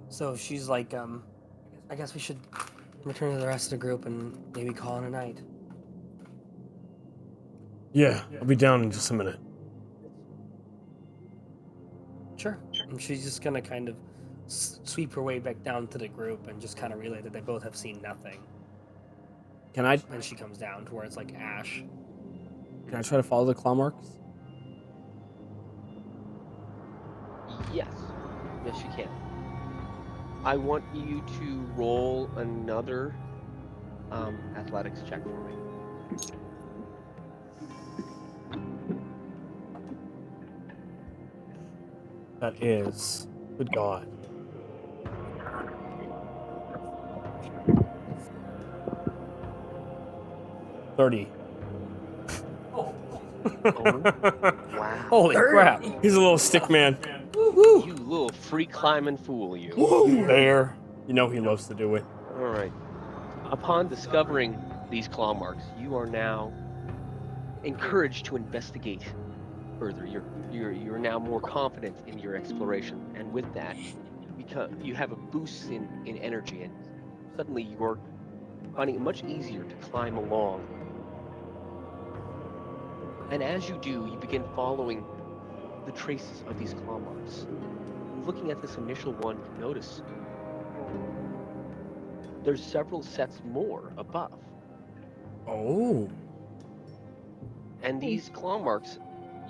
S2: So she's like, I guess we should return to the rest of the group and maybe call it a night.
S3: Yeah, I'll be down in just a minute.
S2: Sure. And she's just gonna kind of sweep her way back down to the group and just kind of relay that they both have seen nothing.
S3: Can I
S2: And she comes down to where it's like ash.
S3: try to follow the claw marks?
S1: Yes. Yes, you can. I want you to roll another athletics check for me.
S3: That is. Good God. $30.
S1: Wow.
S2: Holy crap!
S3: He's a little stick man.
S1: You little free climbing fool, you.
S3: Bear. You know he loves to do it.
S1: All right. Upon discovering these claw marks, you are now encouraged to investigate further. You're now more confident in your exploration, and with that, because you have a boost in energy, and suddenly you're finding it much easier to climb along. And as you do, you begin following the traces of these claw marks. Looking at this initial one, you notice there's several sets more above.
S3: Oh.
S1: And these claw marks,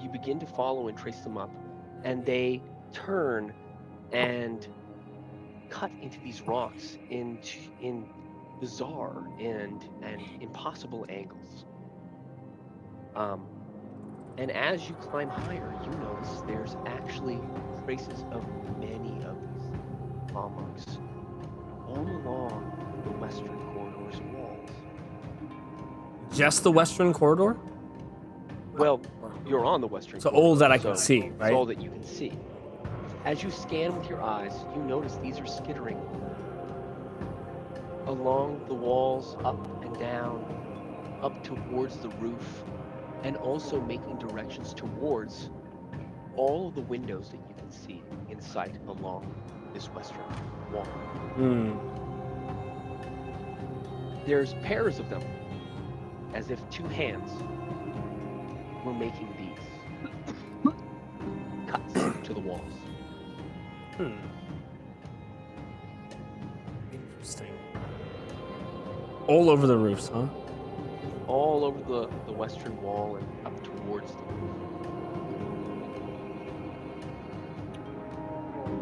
S1: you begin to follow and trace them up, and they turn and cut into these rocks in bizarre and impossible angles. And as you climb higher, you notice there's actually traces of many of these claw marks all along the western corridor's walls.
S3: Just the western corridor?
S1: Well, you're on the western
S3: So
S1: corridor,
S3: all that I can
S1: so
S3: see,
S1: it's
S3: right?
S1: all that you can see. As you scan with your eyes, you notice these are skittering along the walls, up and down, up towards the roof, and also making directions towards all of the windows that you can see in sight along this western wall. There's pairs of them, as if two hands were making these cuts to the walls.
S3: Interesting. All over the roofs, huh?
S1: All over the western wall and up towards the roof.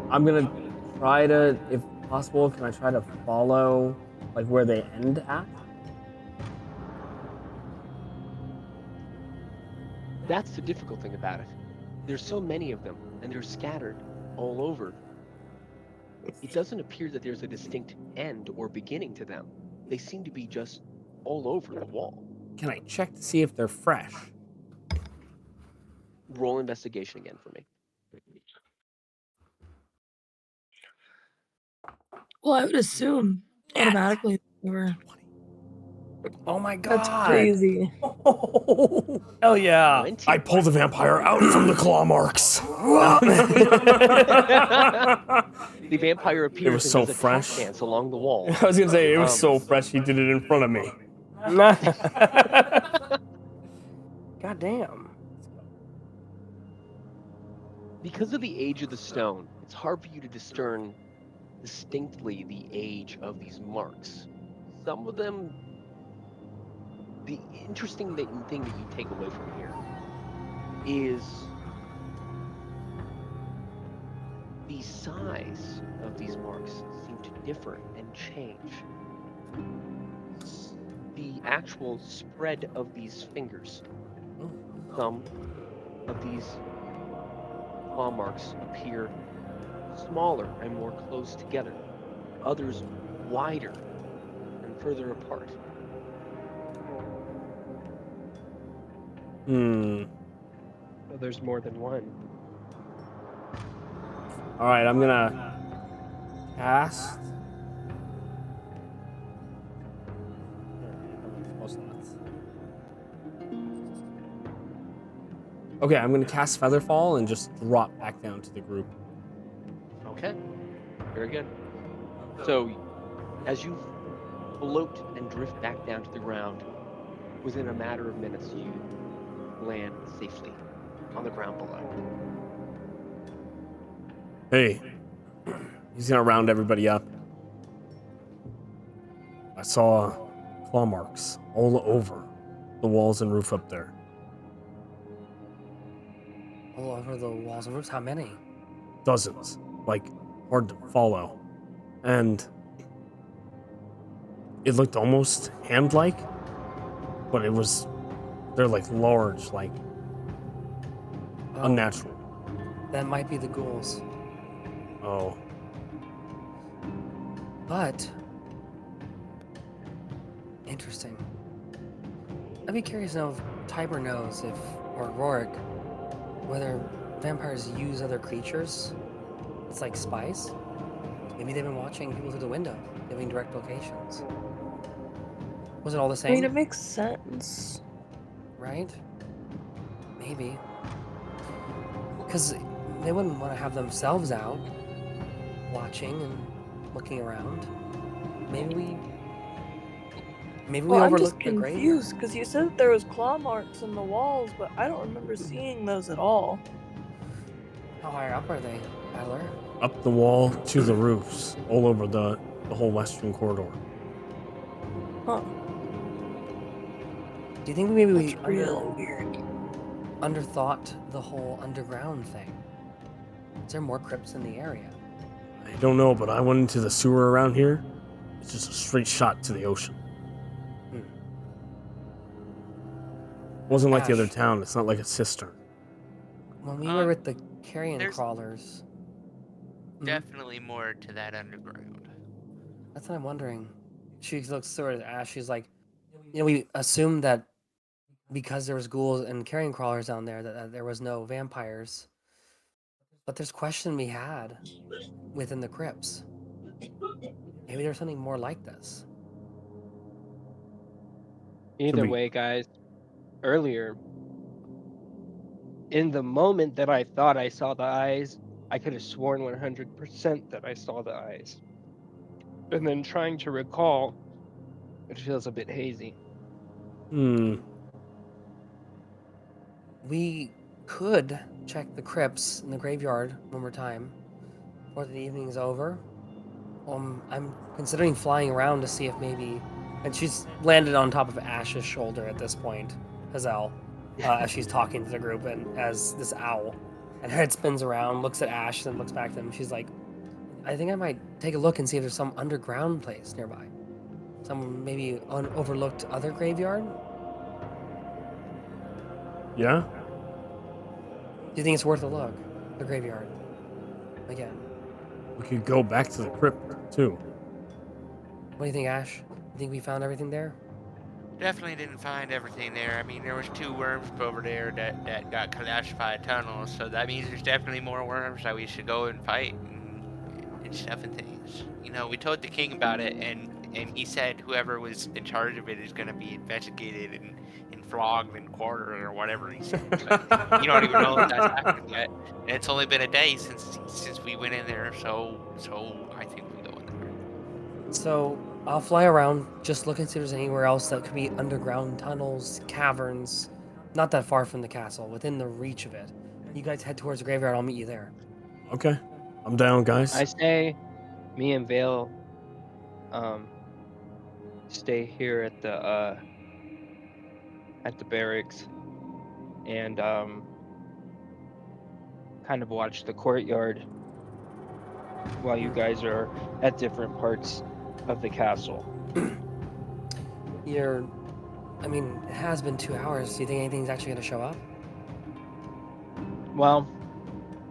S3: I'm gonna try to, if possible, can I try to follow like where they end at?
S1: That's the difficult thing about it. There's so many of them, and they're scattered all over. It doesn't appear that there's a distinct end or beginning to them. They seem to be just all over the wall.
S3: Can I check to see if they're fresh?
S1: Roll investigation again for me.
S6: Well, I would assume automatically
S2: Oh my god!
S6: That's crazy.
S2: Hell yeah!
S1: 20.
S3: I pulled the vampire out from the claw marks.
S1: The vampire appears
S3: was
S1: and
S3: so
S1: does a tap
S3: fresh.
S1: dance along the wall.
S3: I was gonna say it was
S1: Um,
S3: so fresh. He did it in front of me.
S2: God damn.
S1: Because of the age of the stone, it's hard for you to discern distinctly the age of these marks. Some of them, the interesting thing that you take away from here is the size of these marks seem to differ and change. The actual spread of these fingers. Some of these claw marks appear smaller and more close together. Others wider and further apart.
S3: Hmm.
S4: So there's more than one.
S3: All right, I'm gonna cast. Okay, I'm gonna cast Featherfall and just drop back down to the group.
S1: Okay, very good. So, as you float and drift back down to the ground, within a matter of minutes, you land safely on the ground below.
S3: Hey, he's gonna round everybody up. I saw claw marks all over the walls and roof up there.
S2: All over the walls and roofs? How many?
S3: Dozens, like hard to follow. And it looked almost hand-like, but they're like large, like unnatural.
S2: That might be the ghouls.
S3: Oh.
S2: But interesting. I'd be curious to know if Tiber knows or Rorik, whether vampires use other creatures. It's like spies. Maybe they've been watching people through the window, giving direct locations. Was it all the
S7: I
S2: same?
S7: mean, it makes sense.
S2: Right? Maybe. Because they wouldn't want to have themselves out watching and looking around. Maybe we
S7: Well, I'm just
S2: overlooked the grave.
S7: confused because you said that there was claw marks in the walls, but I don't remember seeing those at all.
S2: How high up are they, Adler?
S3: Up the wall to the roofs, all over the whole western corridor.
S7: Huh.
S2: Do you think maybe we
S7: That's really weird.
S2: underthought the whole underground thing? Is there more crypts in the area?
S3: I don't know, but I went into the sewer around here. It's just a straight shot to the ocean. Wasn't like the other
S2: Ash.
S3: town. It's not like a cistern.
S2: When we were with the carrion
S5: there's-
S2: crawlers,
S5: Definitely more to that underground.
S2: that's what I'm wondering. She looks sort of Ash. She's like, we assumed that because there was ghouls and carrion crawlers down there, that there was no vampires. But there's question we had within the crypts. Maybe there's something more like this.
S4: Either
S3: be.
S4: way, guys, earlier, in the moment that I thought I saw the eyes, I could have sworn 100% that I saw the eyes. And then trying to recall, it feels a bit hazy.
S2: We could check the crypts in the graveyard one more time before the evening's over. I'm considering flying around to see if maybe... And she's landed on top of Ash's shoulder at this point, Hazelle, as she's talking to the group, and as this owl. And her head spins around, looks at Ash, then looks back to them. She's like, I think I might take a look and see if there's some underground place nearby. Some maybe overlooked other graveyard?
S3: Yeah?
S2: Do you think it's worth a look? The graveyard. Again.
S3: We could go back to the crypt, too.
S2: What do you think, Ash? You think we found everything there?
S5: Definitely didn't find everything there. I mean, there was 2 worms over there that got collapsed by a tunnel, so that means there's definitely more worms that we should go and fight and stuff and things. You know, we told the king about it, and and he said whoever was in charge of it is going to be investigated and flogged and quartered or whatever he said. But you don't even know if that's happened yet. And it's only been a day since we went in there, so I think we go in there.
S2: So I'll fly around, just look and see if there's anywhere else that could be underground tunnels, caverns, not that far from the castle, within the reach of it. You guys head towards the graveyard. I'll meet you there.
S3: Okay, I'm down, guys.
S4: I say, me and Vale, stay here at the barracks, and kind of watch the courtyard while you guys are at different parts of the castle.
S2: It has been 2 hours. Do you think anything's actually going to show up?
S4: Well,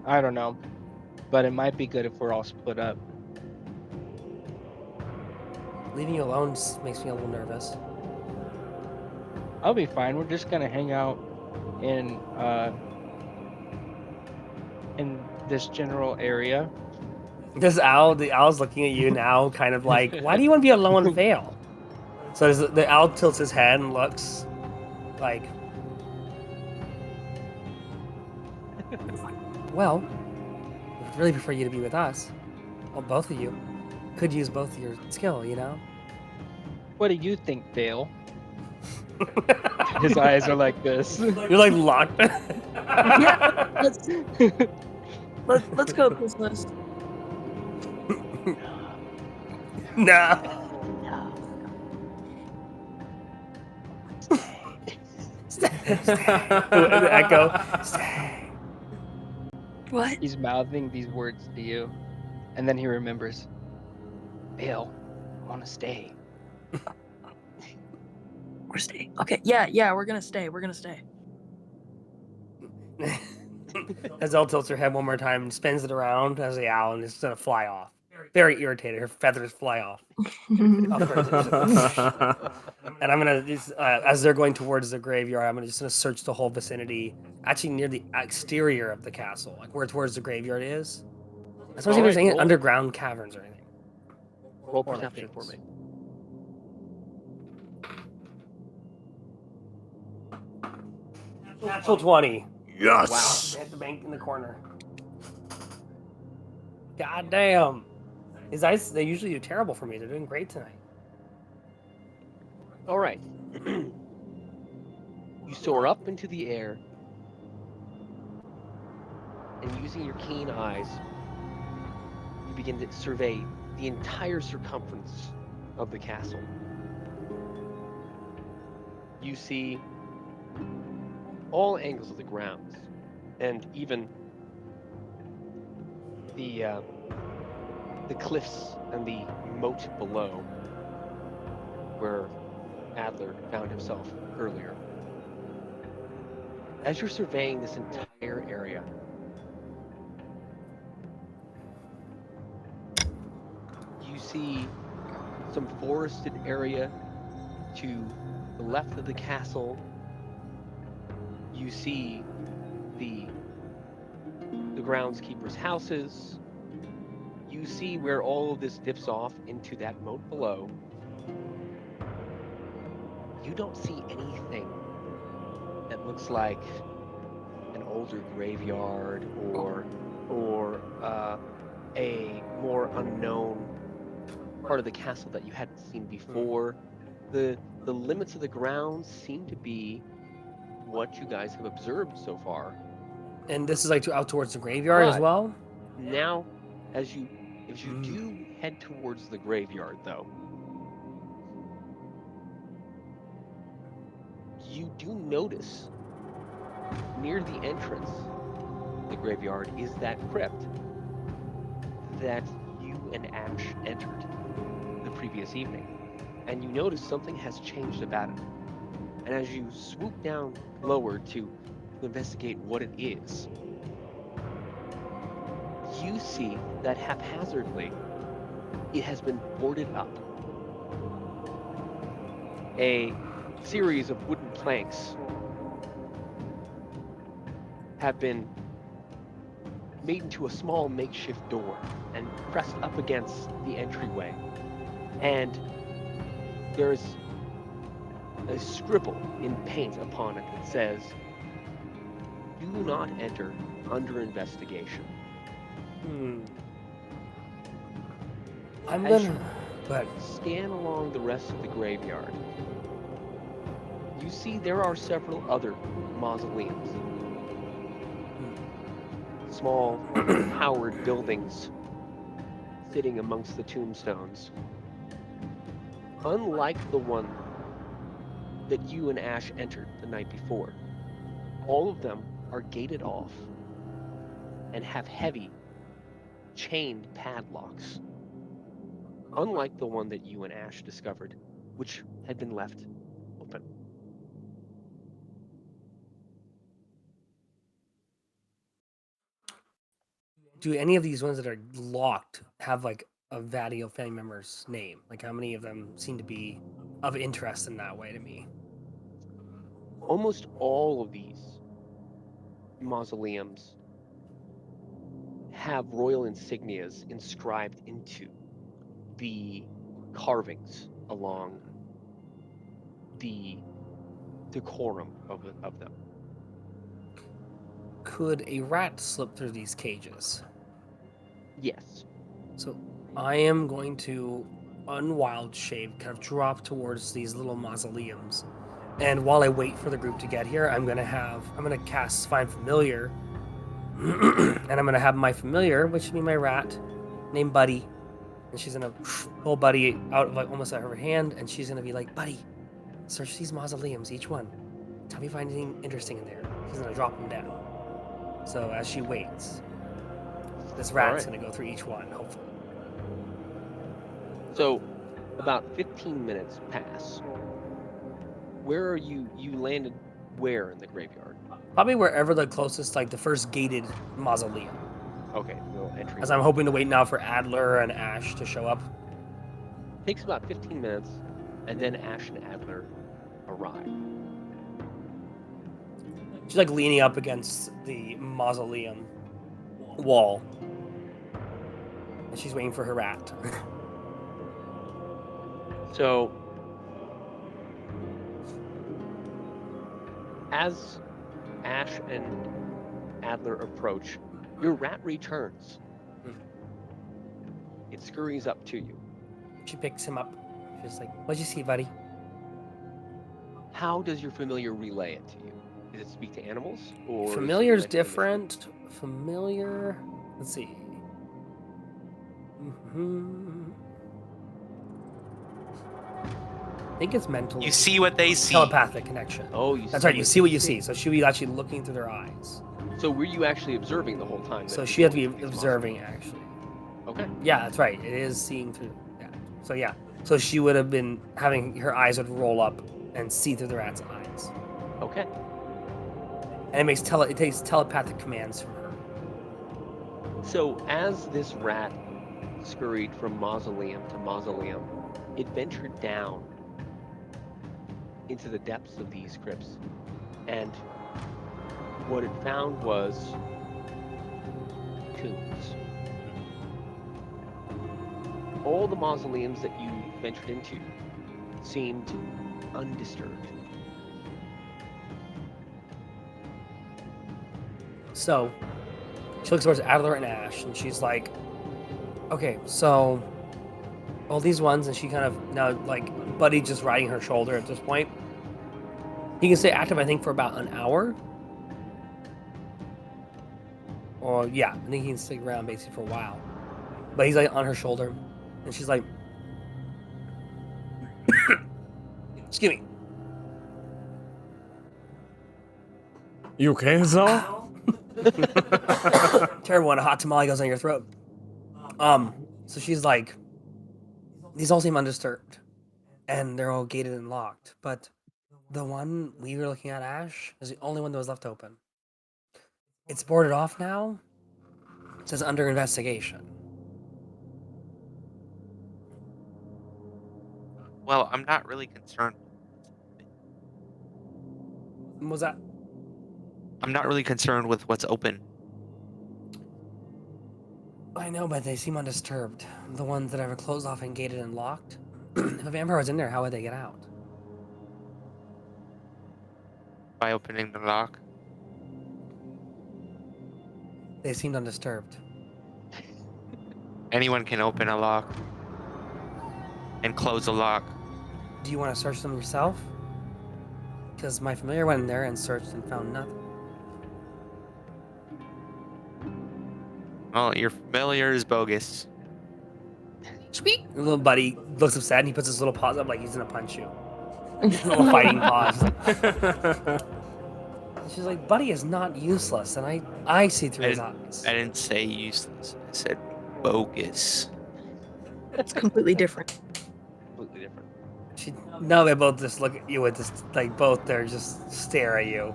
S4: I don't know, but it might be good if we're all split up.
S2: Leaving you alone makes me a little nervous.
S4: I'll be fine. We're just gonna hang out in this general area.
S2: The owl's looking at you now, kind of like, why do you want to be alone and fail? So the owl tilts his head and looks like, well, we'd really prefer you to be with us. Well, both of you could use both of your skill, you know?
S4: What do you think, Vale? His eyes are like this.
S2: You're like locked.
S7: Yeah, let's go, Chrysalis.
S2: No. The echo. Stay.
S7: What?
S4: He's mouthing these words to you, and then he remembers. Vale, I want to stay.
S7: We're staying. Okay, yeah, we're gonna stay.
S2: Hazelle tilts her head one more time and spins it around as the owl and is gonna fly off. Very irritated. Her feathers fly off. And I'm gonna, as they're going towards the graveyard, I'm just gonna search the whole vicinity, actually near the exterior of the castle, like where towards the graveyard is. I just want to see if there's any underground caverns or anything.
S1: Roll perception for me.
S2: Natural 20.
S3: Yes.
S2: Wow. Hit the bank in the corner. God damn. His eyes, they usually do terrible for me. They're doing great tonight.
S1: All right. You soar up into the air, and using your keen eyes, you begin to survey the entire circumference of the castle. You see all angles of the grounds, and even the cliffs and the moat below, where Adler found himself earlier. As you're surveying this entire area, you see some forested area to the left of the castle. You see the groundskeeper's houses. You see where all of this dips off into that moat below. You don't see anything that looks like an older graveyard or a more unknown part of the castle that you hadn't seen before. The limits of the grounds seem to be what you guys have observed so far.
S2: And this is like out towards the graveyard as
S1: But
S2: well?
S1: Now, as you do head towards the graveyard, though, you do notice near the entrance to the graveyard is that crypt that you and Ash entered the previous evening. And you notice something has changed about it. And as you swoop down lower to investigate what it is, you see that haphazardly it has been boarded up. A series of wooden planks have been made into a small makeshift door and pressed up against the entryway. And there's a scribble in paint upon it that says, "Do not enter under investigation."
S2: I'm
S1: As
S2: gonna. Go ahead.
S1: Scan along the rest of the graveyard. You see there are several other mausoleums. Small, towered buildings sitting amongst the tombstones. Unlike the one that you and Ash entered the night before, all of them are gated off and have heavy, chained padlocks. Unlike the one that you and Ash discovered, which had been left open.
S2: Do any of these ones that are locked have like a Vale family member's name? Like how many of them seem to be of interest in that way to me?
S1: Almost all of these mausoleums have royal insignias inscribed into the carvings along the decorum of them.
S2: Could a rat slip through these cages?
S1: Yes.
S2: So I am going to unwild shape, kind of drop towards these little mausoleums. And while I wait for the group to get here, I'm gonna cast Find Familiar. And I'm gonna have my familiar, which would be my rat, named Buddy. And she's gonna pull Buddy out of like almost out of her hand, and she's gonna be like, "Buddy, search these mausoleums, each one. Tell me if you find anything interesting in there." She's gonna drop them down. So as she waits, this rat's gonna go through each one, hopefully.
S1: So about 15 minutes pass. Where are you? You landed where in the graveyard?
S2: Probably wherever the closest, like the first gated mausoleum.
S1: Okay, little entry.
S2: As I'm hoping to wait now for Adler and Ash to show up.
S1: Takes about 15 minutes, and then Ash and Adler arrive.
S2: She's like leaning up against the mausoleum wall. And she's waiting for her rat.
S1: So, as Ash and Adler approach, your rat returns. It scurries up to you.
S2: She picks him up. She's like, "What'd you see, buddy?"
S1: How does your familiar relay it to you? Does it speak to animals? Or
S2: Familiar's different. Familiar. Let's see. I think it's mental.
S5: You see what they see.
S2: Telepathic connection.
S1: Oh, you
S2: That's
S1: see
S2: right. You see what you see. So she'll be actually looking through their eyes.
S1: So were you actually observing the whole time?
S2: So she had to be observing, actually.
S1: Okay.
S2: Yeah, that's right. It is seeing through. Yeah. So yeah. So she would have been having her eyes would roll up and see through the rat's eyes.
S1: Okay.
S2: And it takes telepathic commands from her.
S1: So as this rat scurried from mausoleum to mausoleum, it ventured down into the depths of these crypts, and what it found was tombs. All the mausoleums that you ventured into seemed undisturbed.
S2: So she looks towards Adler and Ash, and she's like, "Okay, so all these ones," and she kind of now like Buddy just riding her shoulder at this point. He can stay active, I think, for about an hour. Or yeah, I think he can stick around basically for a while. But he's like on her shoulder, and she's like, "Excuse me."
S3: You okay, Hazelle?
S2: Terrible when a hot tamale goes on your throat. So she's like, "These all seem undisturbed, and they're all gated and locked, but the one we were looking at, Ash, is the only one that was left open. It's boarded off now. It says under investigation."
S5: Well, I'm not really concerned.
S2: What was that?
S5: I'm not really concerned with what's open.
S2: I know, but they seem undisturbed. The ones that are closed off and gated and locked, If a vampire was in there, how would they get out?
S5: By opening the lock.
S2: They seemed undisturbed.
S5: Anyone can open a lock and close a lock.
S2: Do you want to search them yourself? Because my familiar went in there and searched and found nothing.
S5: Well, your familiar is bogus.
S2: Speak. The little buddy looks upset and he puts his little paws up like he's gonna punch you. Little fighting paws. She's like, buddy is not useless, and I see through his eyes.
S5: I didn't say useless. I said bogus.
S6: It's completely different.
S1: Completely different.
S2: No, they both just look at you with this, like both there just stare at you.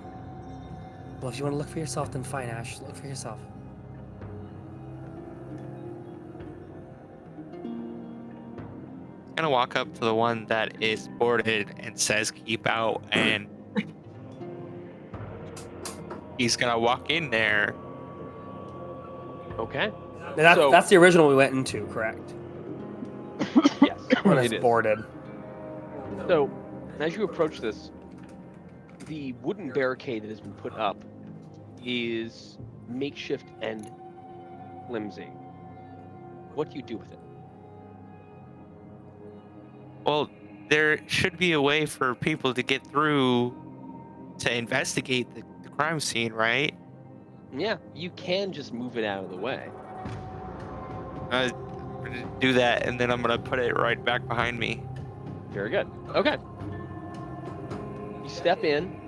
S2: Well, if you want to look for yourself, then fine, Ash. Look for yourself.
S5: I'm gonna walk up to the one that is boarded and says keep out, and he's gonna walk in there.
S1: Okay.
S2: That's the original we went into, correct?
S1: Yes.
S2: When
S1: it
S2: it's
S1: is.
S2: boarded.
S1: So, as you approach this, the wooden barricade that has been put up is makeshift and flimsy. What do you do with it?
S5: Well, there should be a way for people to get through to investigate the crime scene, right?
S1: Yeah, you can just move it out of the way.
S5: I'm gonna do that, and then I'm gonna put it right back behind me.
S1: Very good. Okay. You step in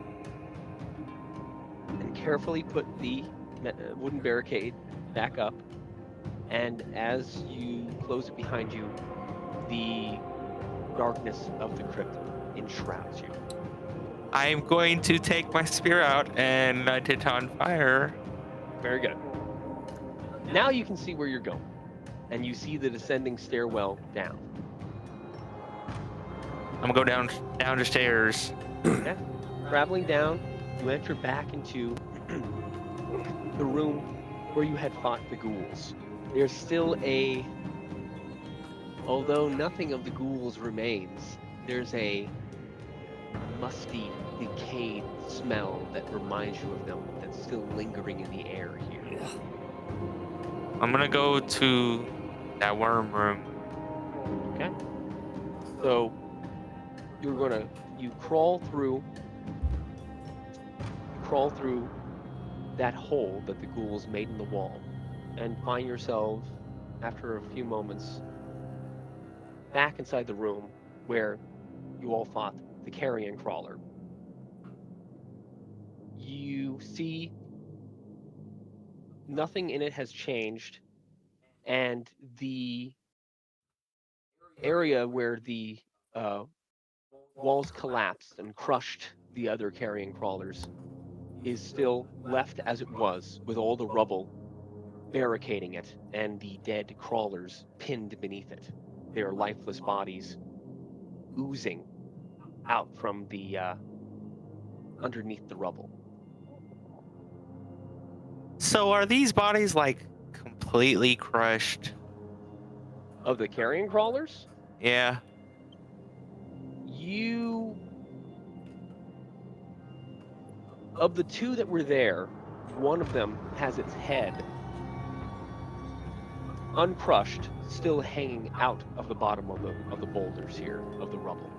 S1: and carefully put the wooden barricade back up, and as you close it behind you, the darkness of the crypt enshrouds you.
S5: I am going to take my spear out and light it on fire.
S1: Very good. Now you can see where you're going, and you see the descending stairwell down.
S5: I'm gonna go down the stairs.
S1: Okay. Traveling down, you enter back into the room where you had fought the ghouls. There's still although nothing of the ghouls remains, there's a musty, decayed smell that reminds you of them that's still lingering in the air here.
S5: I'm gonna go to that worm room.
S1: Okay. So you crawl through that hole that the ghouls made in the wall and find yourself, after a few moments, back inside the room where you all fought the carrion crawler. You see nothing in it has changed, and the area where the walls collapsed and crushed the other carrion crawlers is still left as it was, with all the rubble barricading it and the dead crawlers pinned beneath it, their lifeless bodies oozing out from the underneath the rubble.
S5: So are these bodies like completely crushed?
S1: Of the carrion crawlers,
S5: Yeah.
S1: of the two that were there, one of them has its head uncrushed, still hanging out of the bottom of the boulders here, of the rubble.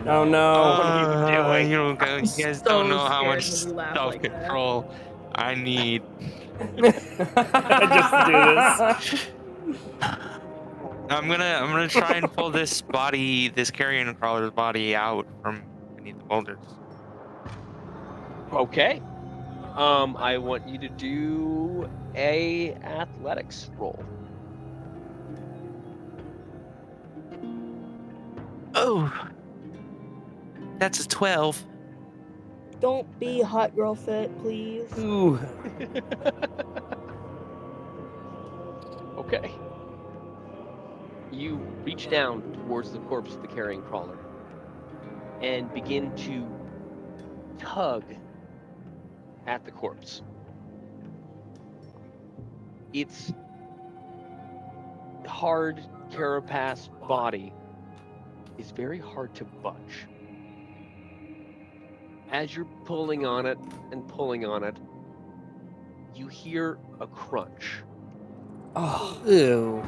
S3: Oh no.
S5: You guys
S6: so
S5: don't know how
S6: scared
S5: much
S6: when you laugh like that.
S5: self-control I need.
S2: Just do this.
S5: I'm gonna try and pull this carrion crawler's body out from beneath the boulders.
S1: Okay. I want you to do a athletics roll.
S5: Oh, that's a 12.
S7: Don't be hot girl fit, please.
S2: Ooh.
S1: Okay. You reach down towards the corpse of the carrion crawler and begin to tug at the corpse. Its hard carapace body is very hard to budge. As you're pulling on it and pulling on it, you hear a crunch.
S3: Oh, ew.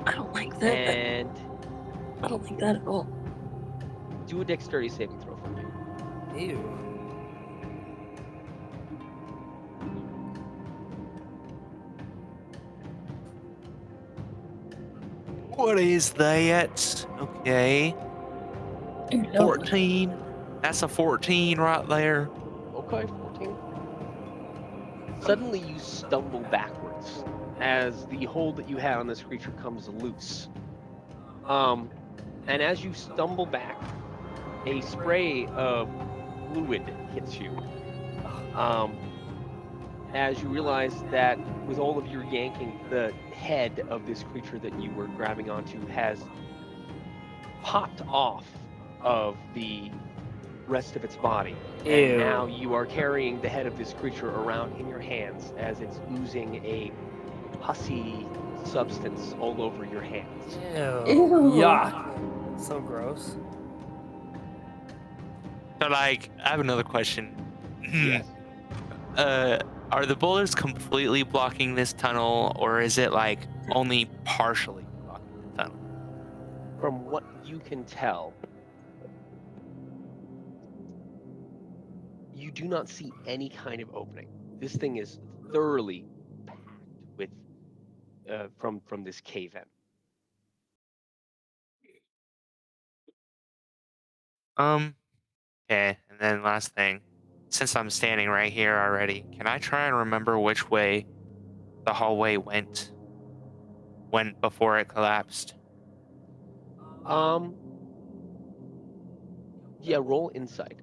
S7: I don't like that.
S1: And
S7: I don't like that at all.
S1: do a dexterity saving throw for me.
S2: Ew.
S8: What is that? Okay. 14. That's a 14 right there.
S1: Okay, 14. Suddenly you stumble backwards as the hold that you had on this creature comes loose. And as you stumble back, a spray of fluid hits you. As you realize that with all of your yanking, the head of this creature that you were grabbing onto has popped off of the rest of its body.
S2: Ew.
S1: And now you are carrying the head of this creature around in your hands as it's oozing a pussy substance all over your hands.
S2: Ew. Yuck. So gross.
S8: So, like, I have another question.
S1: Yes.
S8: Are the boulders completely blocking this tunnel, or is it, like, only partially blocking the tunnel?
S1: From what you can tell, you do not see any kind of opening. This thing is thoroughly packed with from this cave in.
S8: Okay, and then last thing. Since I'm standing right here already, can I try and remember which way the hallway went before it collapsed?
S1: Yeah, roll insight.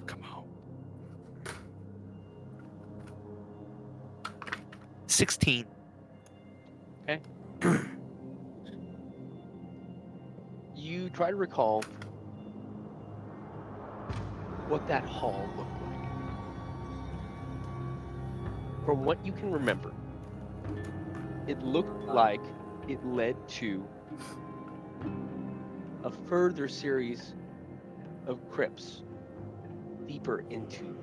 S8: Come on. 16.
S1: Okay. You try to recall what that hall looked like. From what you can remember, it looked like it led to a further series of crypts deeper into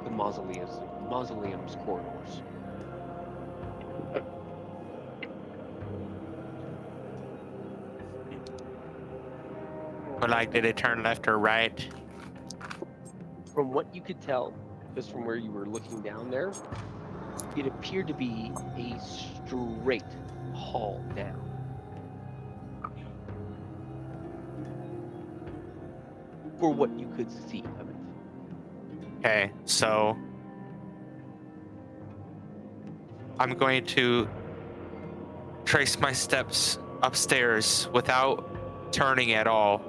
S1: the mausoleum's corridors.
S8: But, like, did it turn left or right?
S1: From what you could tell, just from where you were looking down there, it appeared to be a straight hall down. For what you could see of it.
S8: Okay, so I'm going to trace my steps upstairs without turning at all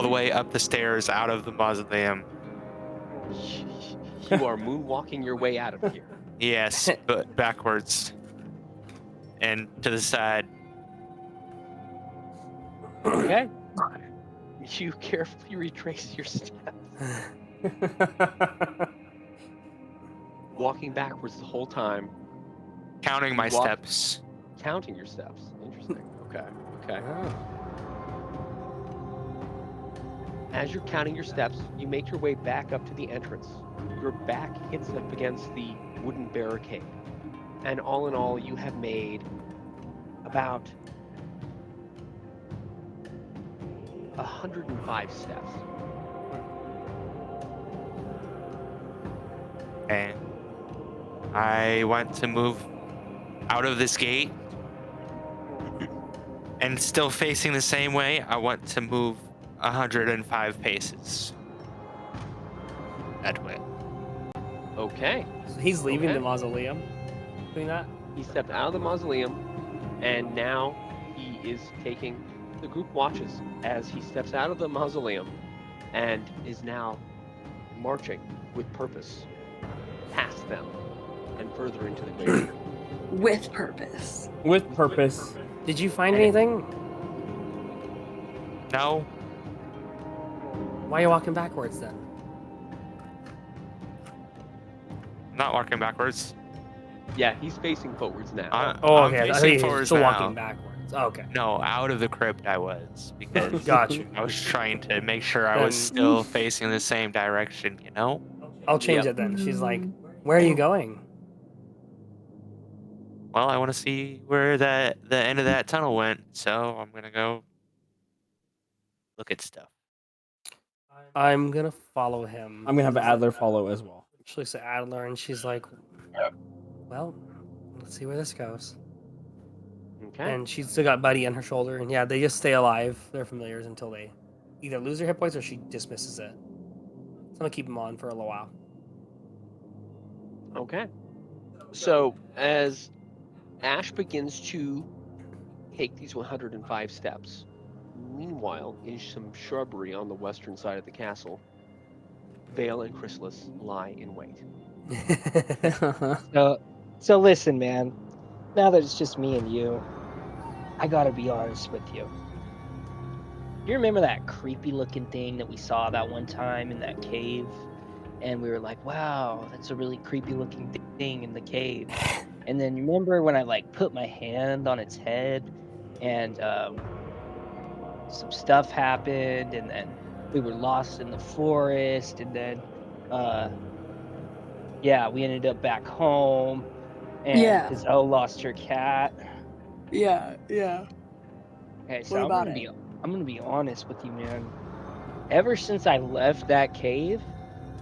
S8: the way up the stairs out of the mausoleum.
S1: You are moonwalking your way out of here.
S8: Yes, but backwards and to the side.
S1: Okay. You carefully retrace your steps, walking backwards the whole time,
S8: Counting my steps.
S1: counting your steps. Interesting. Okay. As you're counting your steps, you make your way back up to the entrance. Your back hits up against the wooden barricade. And all in all, you have made about 105 steps.
S8: Okay. I want to move out of this gate. And still facing the same way, I want to move 105 paces. That way.
S1: Okay.
S2: So he's leaving
S1: Okay.
S2: the mausoleum doing that?
S1: He stepped out of the mausoleum, and now he is taking the group watches as he steps out of the mausoleum and is now marching with purpose past them and further into the graveyard.
S7: With purpose.
S3: With purpose.
S2: Did you find anything?
S8: No.
S2: Why are you walking backwards then?
S8: I'm not walking backwards.
S1: Yeah, he's facing forwards now.
S8: I'm
S2: Okay. I
S8: facing
S2: think he's
S8: forwards
S2: still
S8: now.
S2: walking backwards. Okay.
S8: No, out of the crypt I was because
S2: Got you.
S8: I was trying to make sure I was
S2: Then-
S8: still facing the same direction. You know.
S2: I'll change
S1: Yep.
S2: it then. She's like, "Where are you going?"
S8: Well, I want to see where the end of that tunnel went, so I'm gonna go look at stuff.
S2: I'm gonna follow him.
S3: I'm gonna have Adler follow as well.
S2: She looks at Adler and she's like, "Well, let's see where this goes."
S1: Okay.
S2: And she's still got Buddy on her shoulder, and yeah, they just stay alive. They're familiars until they either lose their hit points or she dismisses it. So I'm gonna keep them on for a little while.
S1: Okay. So as Ash begins to take these 105 steps, meanwhile, in some shrubbery on the western side of the castle, Vale and Chrysalis lie in wait.
S4: So listen, man. Now that it's just me and you, I gotta be honest with you. You remember that creepy looking thing that we saw that one time in that cave? And we were like, wow, that's a really creepy looking thing in the cave. And then you remember when I like put my hand on its head and some stuff happened, and then we were lost in the forest, and then yeah, we ended up back home, and
S6: Yeah.
S4: Hazelle lost her cat.
S6: Yeah.
S4: Okay, so
S6: What
S4: I'm
S6: about
S4: gonna be honest with you, man. Ever since I left that cave,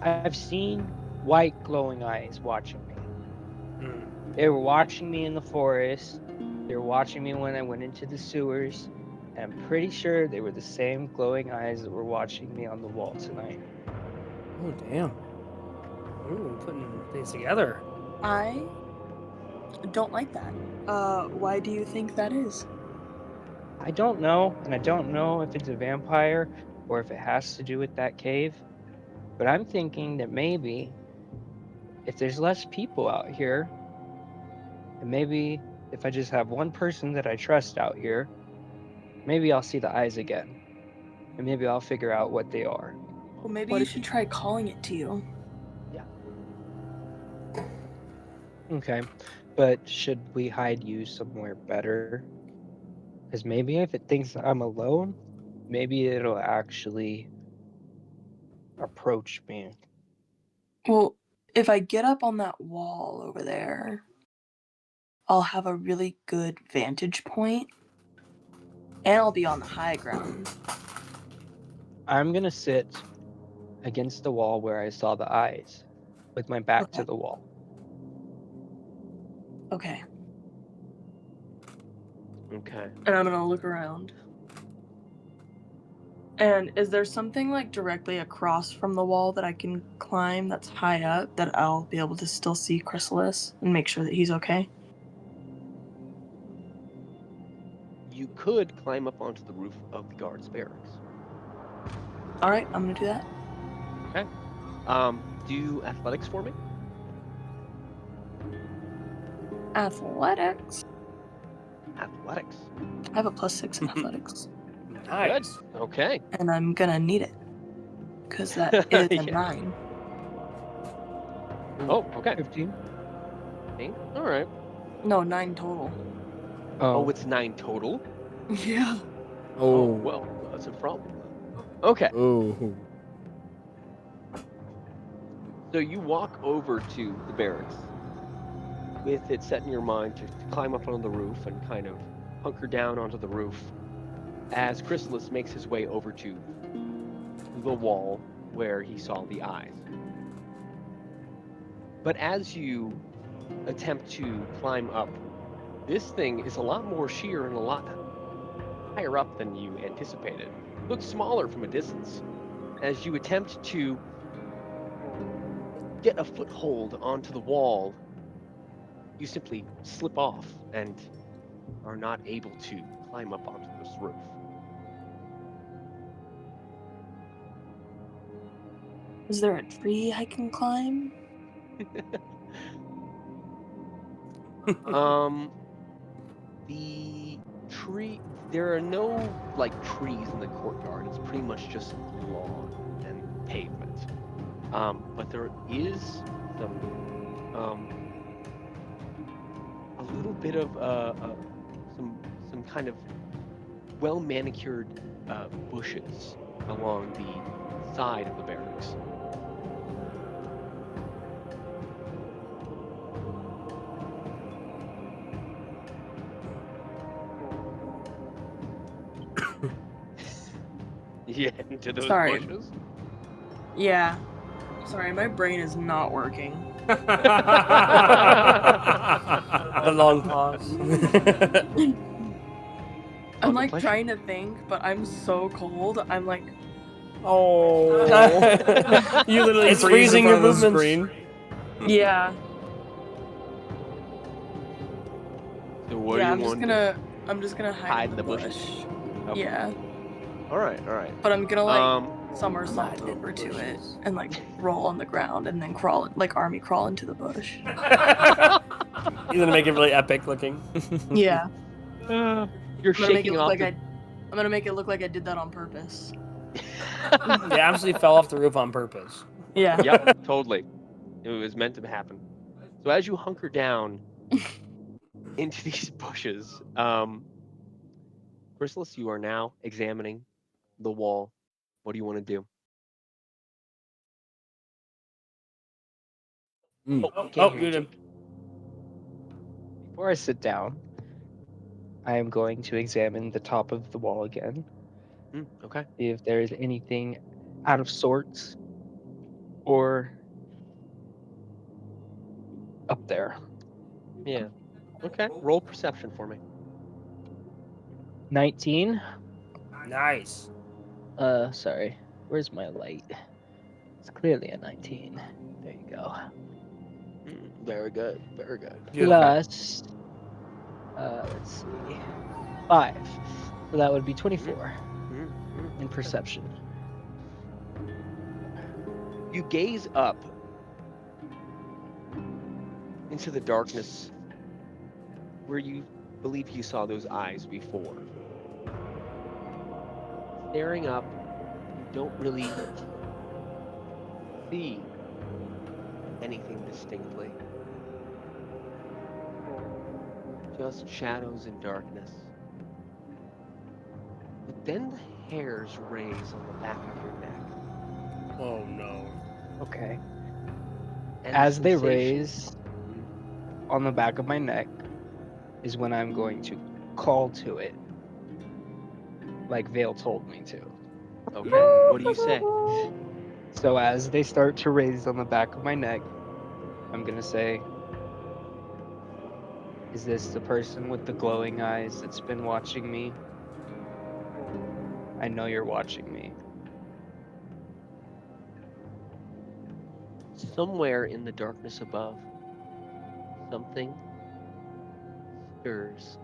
S4: I've seen white glowing eyes watching me. They were watching me in the forest. They were watching me when I went into the sewers. And I'm pretty sure they were the same glowing eyes that were watching me on the wall tonight.
S3: Oh damn.
S2: Ooh, putting things together.
S6: I don't like that. Why do you think that is?
S4: I don't know, and I don't know if it's a vampire or if it has to do with that cave. But I'm thinking that maybe if there's less people out here, and maybe if I just have one person that I trust out here, maybe I'll see the eyes again. And maybe I'll figure out what they are.
S6: Well, maybe you should try calling it to you.
S4: Okay, but should we hide you somewhere better? Because maybe if it thinks I'm alone, maybe it'll actually approach me.
S6: Well, if I get up on that wall over there, I'll have a really good vantage point, and I'll be on the high ground.
S4: I'm gonna sit against the wall where I saw the eyes, with my back to the wall.
S6: Okay.
S1: Okay.
S6: And I'm gonna look around. And is there something like directly across from the wall that I can climb that's high up that I'll be able to still see Chrysalis and make sure that he's okay?
S1: You could climb up onto the roof of the guards' barracks.
S6: All right, I'm gonna do that.
S1: Okay. Do athletics for me.
S6: Athletics.
S1: Athletics.
S6: I have a +6 in athletics,
S2: Nice.
S1: Good. Okay.
S6: and I'm gonna need it because that is a
S1: Yeah.
S6: 9.
S1: Oh, okay.
S4: 15?
S1: All right.
S6: No, 9 total.
S1: Oh, it's 9 total.
S6: Yeah.
S1: Oh,
S3: Oh.
S1: well, that's a problem. Okay.
S3: Oh.
S1: So you walk over to the barracks with it set in your mind to climb up on the roof and kind of hunker down onto the roof as Chrysalis makes his way over to the wall where he saw the eyes. But as you attempt to climb up, this thing is a lot more sheer and a lot higher up than you anticipated. It looks smaller from a distance. As you attempt to get a foothold onto the wall, you simply slip off and are not able to climb up onto this roof.
S6: Is there a tree I can climb?
S1: The tree, there are no like trees in the courtyard. It's pretty much just lawn and pavement. But there is some, a little bit of some kind of well manicured bushes along the side of the barracks. Yeah, into those
S6: Sorry.
S1: bushes.
S6: Yeah. Sorry, my brain is not working.
S2: The long pause.
S6: I'm
S1: the
S6: like
S1: pleasure.
S6: trying to think, but I'm so cold. I'm like,
S3: Oh. You literally
S2: It's
S3: freeze
S2: freezing
S3: in
S2: your
S3: front of the
S2: movements.
S3: screen.
S6: yeah,
S1: So what
S6: yeah.
S1: do you want to do?
S6: I'm just gonna hide in the bush.
S1: bushes? Okay.
S6: Yeah,
S1: All right.
S6: but I'm gonna like
S1: Um,
S6: somersault
S2: hiding in
S6: over to it
S2: bushes.
S6: and like roll on the ground and then crawl, like army crawl into the bush.
S2: You're gonna make it really epic looking.
S6: Yeah,
S1: you're
S6: I'm gonna make it
S1: shaking
S6: look
S1: off
S6: like
S1: the.
S6: I'm gonna make it look like I did that on purpose.
S2: They absolutely fell off the roof on purpose.
S6: Yeah.
S1: Yep, totally. It was meant to happen. So as you hunker down into these bushes, Chrysalis, you are now examining the wall. What do you want to do?
S3: Mm.
S1: Oh, can't hear
S2: you
S1: you,
S2: did.
S1: Jake.
S4: Before I sit down, I am going to examine the top of the wall again.
S1: Okay.
S4: See if there is anything out of sorts or up there.
S1: Yeah. Okay. Roll perception for me.
S4: 19.
S2: Nice.
S4: Sorry. Where's my light? It's clearly a 19. There you go.
S1: Very good. Very good.
S2: Beautiful.
S4: Plus, let's see, 5. So that would be 24 in perception.
S1: You gaze up into the darkness where you believe you saw those eyes before. Staring up, you don't really see anything distinctly. Just shadows and darkness. But then the hairs raise on the back of your neck.
S2: Oh no.
S4: Okay.
S1: And
S4: As
S1: the
S4: they
S1: sensation-
S4: raise on the back of my neck is when I'm going to call to it, like Vale told me to.
S1: Okay, what do you say?
S4: So as they start to raise on the back of my neck, I'm gonna say, is this the person with the glowing eyes that's been watching me? I know you're watching me.
S1: Somewhere in the darkness above, something stirs.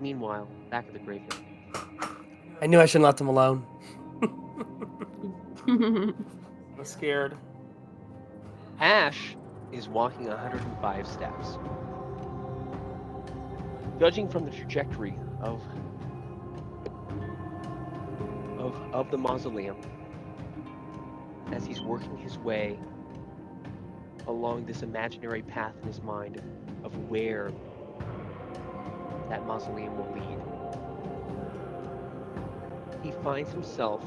S1: Meanwhile, back at the graveyard.
S2: I knew I shouldn't let them alone. I'm scared.
S1: Ash is walking 105 steps. Judging from the trajectory of the mausoleum, as he's working his way along this imaginary path in his mind of where that mausoleum will lead, he finds himself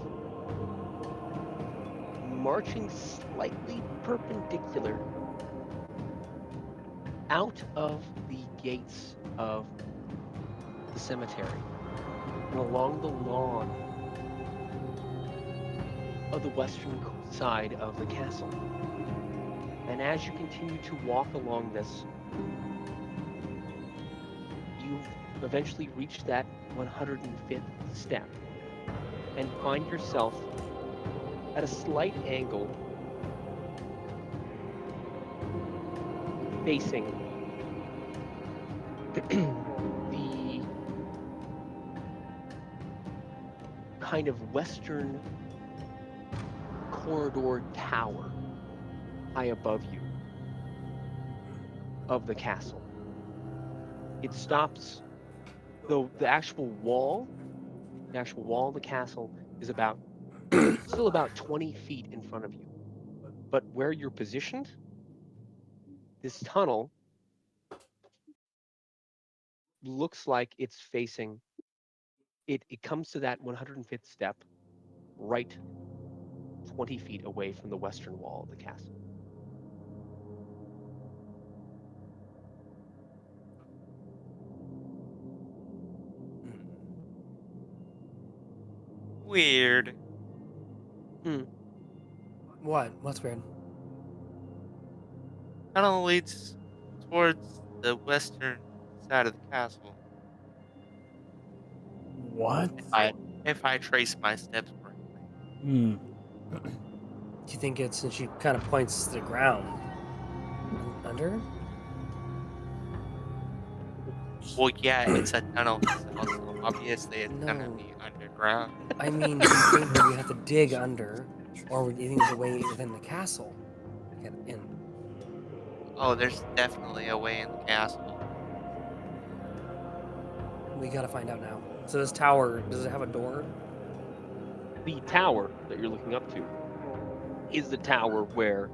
S1: marching slightly perpendicular out of the gates of the cemetery and along the lawn of the western side of the castle. And as you continue to walk along this, you eventually reach that 105th step and find yourself at a slight angle facing the kind of western corridor tower high above you of the castle. It stops. The actual wall of the castle is still about 20 feet in front of you. But where you're positioned, this tunnel looks like it's facing. It comes to that 105th step, right 20 feet away from the western wall of the castle.
S8: Weird.
S2: What? What's weird?
S8: Tunnel leads towards the western side of the castle.
S3: What?
S8: If I trace my steps correctly.
S3: Hmm.
S2: Do you think it's, and she kind of points to the ground, under?
S8: Well, yeah, it's a tunnel, so obviously it's gonna
S2: No.
S8: be underground.
S2: I mean, do you think that we have to dig under, or do you think there's a way within the castle to get in?
S8: Oh, there's definitely a way in the castle.
S2: We gotta find out now. So this tower, does it have a door?
S1: The tower that you're looking up to is the tower where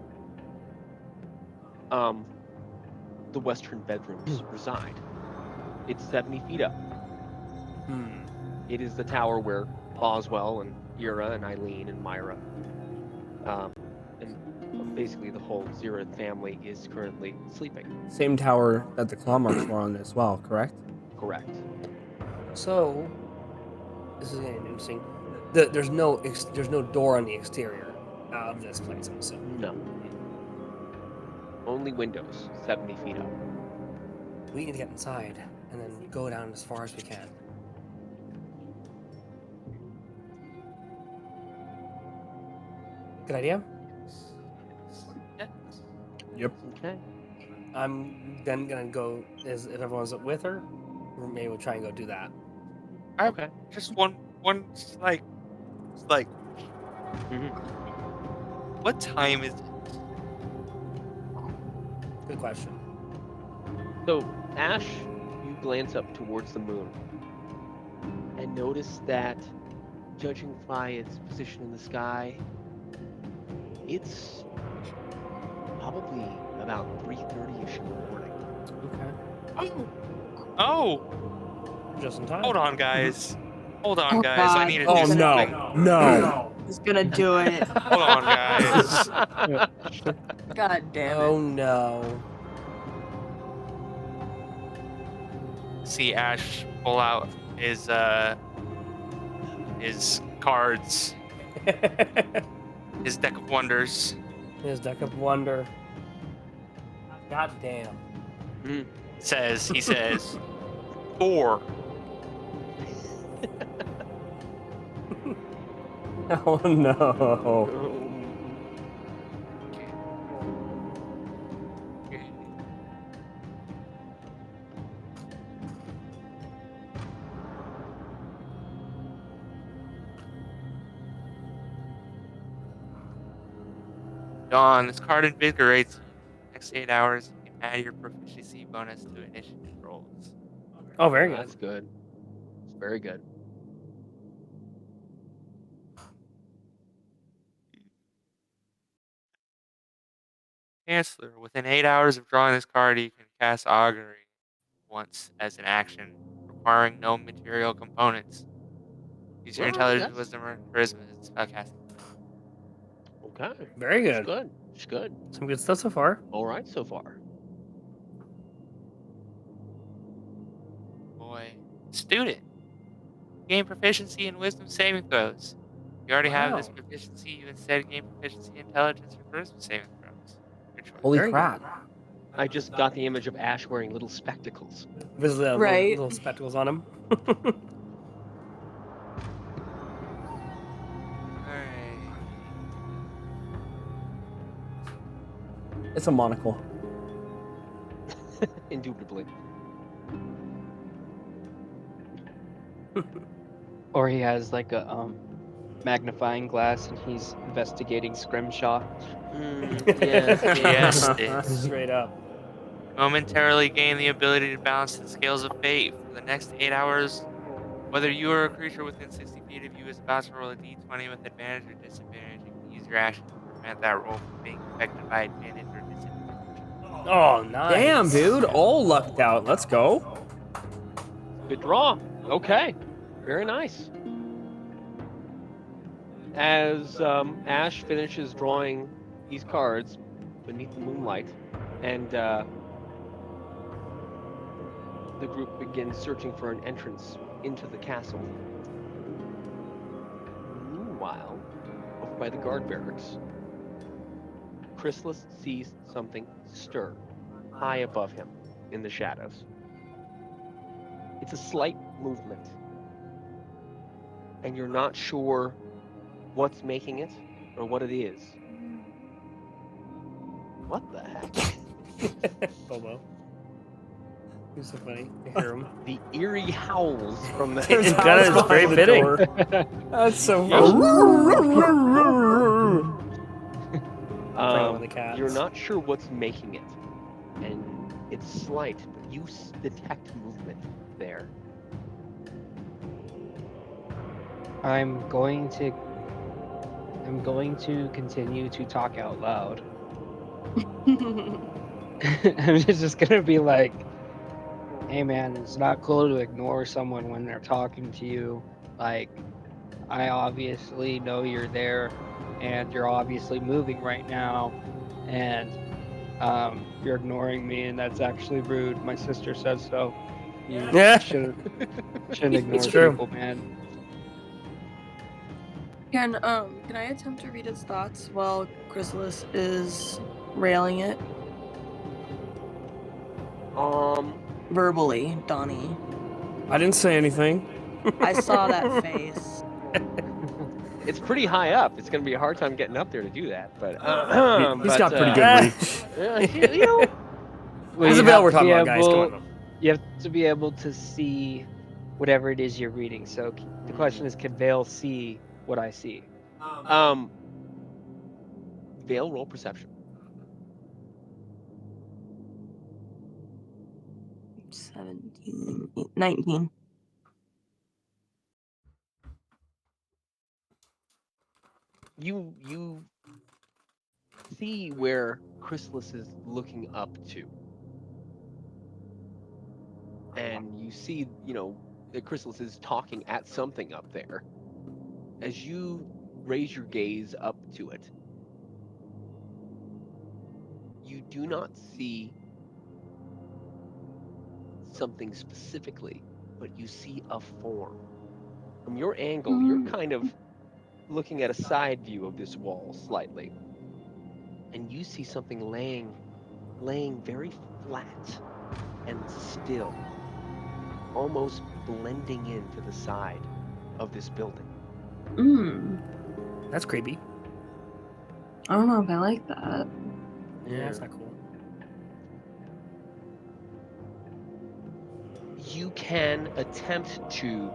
S1: the western bedrooms reside. It's 70 feet up. It is the tower where Boswell and Ira and Eileen and Myra and basically the whole Zereth family is currently sleeping.
S3: Same tower that the claw marks were on as well, correct?
S1: Correct.
S2: So, this is getting interesting. There's no door on the exterior of this place, I'm assuming.
S1: No. Only windows, 70 feet up.
S2: We need to get inside and then go down as far as we can. Good idea?
S8: Yeah.
S3: Yep.
S1: Okay.
S2: I'm then gonna go, if everyone's with her, maybe we'll try and go do that.
S1: Okay.
S8: Just one slight. What time is it?
S2: Good question.
S1: So, Ash, you glance up towards the moon and notice that, judging by its position in the sky, it's probably about 3:30ish in the morning.
S2: Okay.
S8: Oh,
S2: Just in time.
S8: hold on, guys. Hold on,
S6: Oh,
S8: guys. I
S6: God.
S8: need to
S3: Oh
S8: do something.
S3: no.
S6: He's gonna do it.
S8: Hold on, guys.
S6: God damn it.
S2: Oh no.
S8: See Ash pull out his cards, his deck of wonders.
S2: His deck of wonder. God damn.
S8: He says, 4.
S3: Oh no.
S8: Dawn, this card invigorates you. Next 8 hours, you can add your proficiency bonus to initiative rolls.
S2: Oh, very good.
S1: That's good. It's very good.
S8: Chancellor, within 8 hours of drawing this card, you can cast Augury once as an action, requiring no material components. Use your
S1: Well,
S8: intelligence,
S1: that's-
S8: wisdom, or charisma as spellcasting.
S1: Okay.
S2: Very
S1: It's
S2: good.
S1: good. It's good.
S2: Some good stuff so far.
S1: All right so far.
S8: Boy. Student. Gain proficiency in wisdom saving throws. You already have this
S2: Wow.
S8: proficiency, you instead gain proficiency in intelligence or charisma saving throws. Your choice.
S3: Holy
S2: Very
S3: crap.
S1: I just got the image of Ash wearing little spectacles.
S2: There's the
S6: Right.
S2: little spectacles on him.
S8: Alright.
S3: It's a monocle.
S1: Indubitably.
S4: Or he has like a magnifying glass and he's investigating Scrimshaw.
S1: Yes.
S8: Yes, it is.
S2: Straight up.
S8: momentarily gain the ability to balance the scales of fate for the next 8 hours. Whether you or a creature within 60 feet of you is about to roll a d20 with advantage or disadvantage, you can use your action to prevent that roll from being affected by advantage or disadvantage.
S2: Oh, nice.
S3: Damn, dude. All lucked out. Let's go.
S1: Good draw. Okay. Very nice. As Ash finishes drawing these cards beneath the moonlight, and the group begins searching for an entrance into the castle. Meanwhile, over by the guard barracks, Chrysalis sees something stir high above him in the shadows. It's a slight movement, and you're not sure what's making it or what it is. What the heck?
S2: Bobo. You're so funny. I hear him.
S1: The eerie howls from the
S3: There's
S2: That is
S3: house
S2: very
S3: behind the
S2: fitting.
S3: door. That's so
S2: Playing with the cats.
S1: You're not sure what's making it, and it's slight, but you detect movement there.
S4: I'm going to continue to talk out loud. I'm just gonna be like, hey man, it's not cool to ignore someone when they're talking to you. Like, I obviously know you're there and you're obviously moving right now, and you're ignoring me, and that's actually rude. My sister says so. You
S3: Yeah.
S4: shouldn't ignore
S2: true.
S4: people, man.
S7: Can I attempt to read its thoughts while Chrysalis is railing it verbally, Donny?
S3: I didn't say anything.
S7: I saw that face.
S1: It's pretty high up. It's going to be a hard time getting up there to do that, but
S3: He's got pretty good reach.
S1: you know,
S4: Well,
S2: This is
S4: you
S2: a Vale
S4: have
S2: we're
S4: to
S2: talking
S4: be
S2: about, guys. Come
S4: able-
S2: on.
S4: You have to be able to see whatever it is you're reading. So the question is, can Vale see what I see?
S1: Vale, roll perception.
S7: 17, 19.
S1: You see where Chrysalis is looking up to, and you see, that Chrysalis is talking at something up there. As you raise your gaze up to it, you do not see something specifically, but you see a form. From your angle, you're kind of looking at a side view of this wall slightly, and you see something laying very flat and still, almost blending into the side of this building.
S2: That's creepy.
S7: I don't know if I like that.
S2: Yeah, that's not cool.
S1: You can attempt to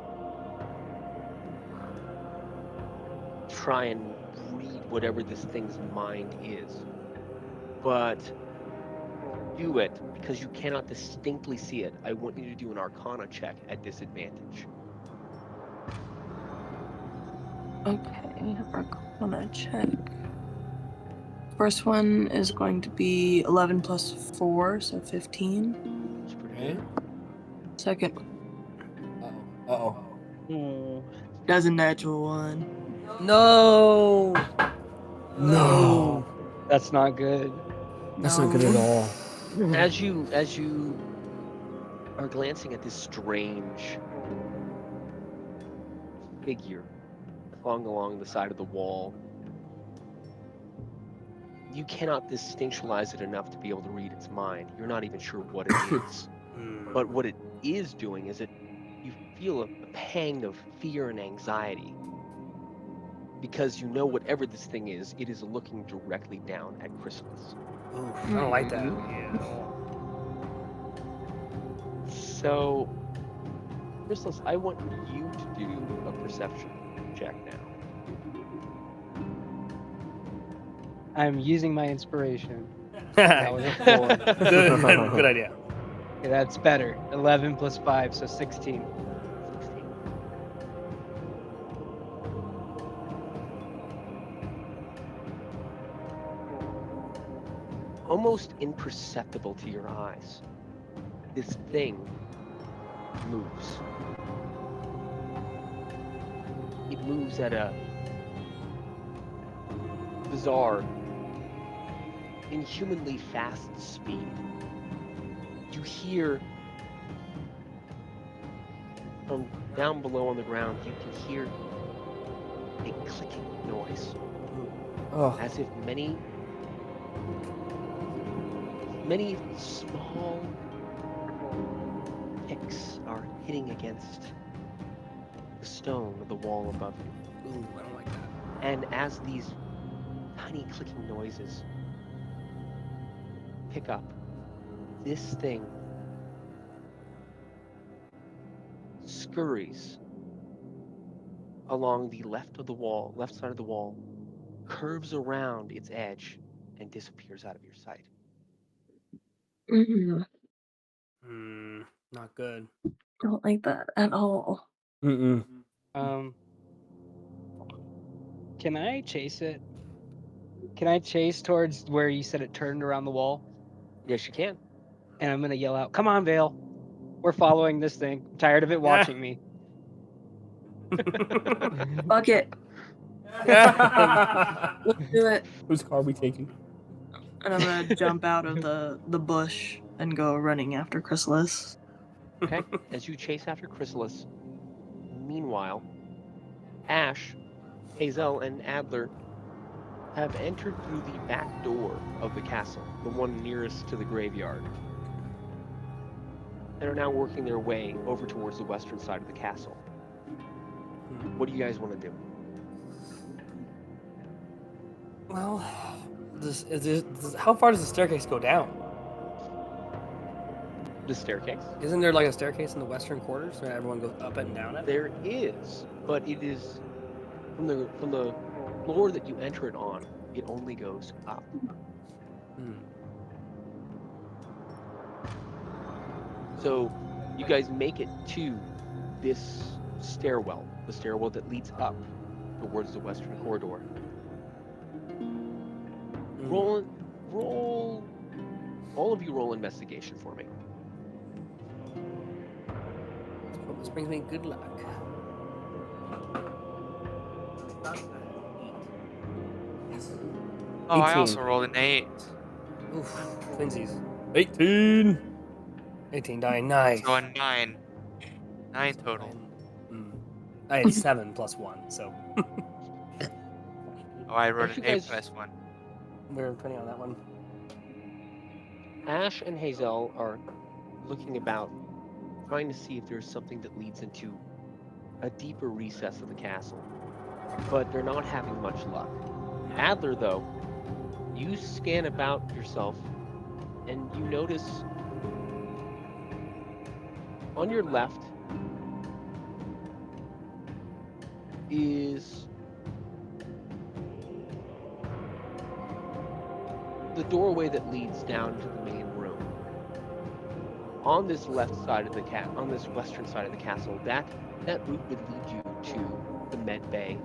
S1: try and read whatever this thing's mind is, but do it because you cannot distinctly see it. I want you to do an Arcana check at disadvantage.
S7: Okay, Arcana check. First one is going to be 11 plus 4, so 15.
S1: It's pretty good.
S7: Second,
S3: Uh-oh.
S7: that's a natural one.
S2: No.
S3: No.
S4: That's not good.
S3: That's not good at all.
S1: As you are glancing at this strange figure flung along the side of the wall, you cannot distinctualize it enough to be able to read its mind. You're not even sure what it is. But what it is doing is you feel a pang of fear and anxiety because you know whatever this thing is, it is looking directly down at Chrysalis.
S2: Ooh, I don't like that. Yeah.
S1: So, Chrysalis, I want you to do a perception check now.
S4: I'm using my inspiration. That was a 4.
S2: Good idea.
S4: Okay, that's better. 11 plus 5, so 16.
S1: 16. Almost imperceptible to your eyes, this thing moves. It moves at a bizarre, inhumanly fast speed. You hear from down below on the ground, you can hear a clicking noise,
S3: Oh,
S1: as if many small picks are hitting against the stone of the wall above you.
S2: Ooh, I don't like that.
S1: And as these tiny clicking noises pick up, this thing scurries along the left side of the wall, curves around its edge, and disappears out of your sight.
S2: Not good.
S7: Don't like that at all.
S3: mm-mm.
S4: Can I chase it? Can I chase towards where you said it turned around the wall?
S1: Yes, you can.
S4: And I'm gonna yell out, "Come on, Vale! We're following this thing. I'm tired of it watching me."
S7: Fuck it. Let's do it.
S3: Whose car are we taking?
S7: And I'm gonna jump out of the bush and go running after Chrysalis.
S1: Okay, as you chase after Chrysalis. Meanwhile, Ash, Hazelle, and Adler have entered through the back door of the castle, the one nearest to the graveyard, and are now working their way over towards the western side of the castle. What do you guys want to do?
S2: Well, how far does the staircase go down?
S1: The staircase?
S2: Isn't there like a staircase in the western quarters where everyone goes up and down it?
S1: There is, but it is from the floor that you enter it on. It only goes up. So you guys make it to this stairwell, the stairwell that leads up towards the western corridor. Roll, all of you roll investigation for me.
S2: This brings me good luck.
S8: Oh, I
S3: 18.
S8: also rolled an 8.
S2: Oof, twinsies.
S3: 18.
S2: 18 dying, nice.
S8: So a 9. 9 total.
S2: I had 7 plus 1, so
S8: Oh, I wrote
S1: If
S8: an
S1: you
S8: 8
S1: guys-
S8: plus 1.
S2: we're 20 on that one.
S1: Ash and Hazelle are looking about, trying to see if there's something that leads into a deeper recess of the castle, but they're not having much luck. Adler, though, you scan about yourself, and you notice on your left is the doorway that leads down to the main room. On this left side of the on this western side of the castle, that route would lead you to the med bay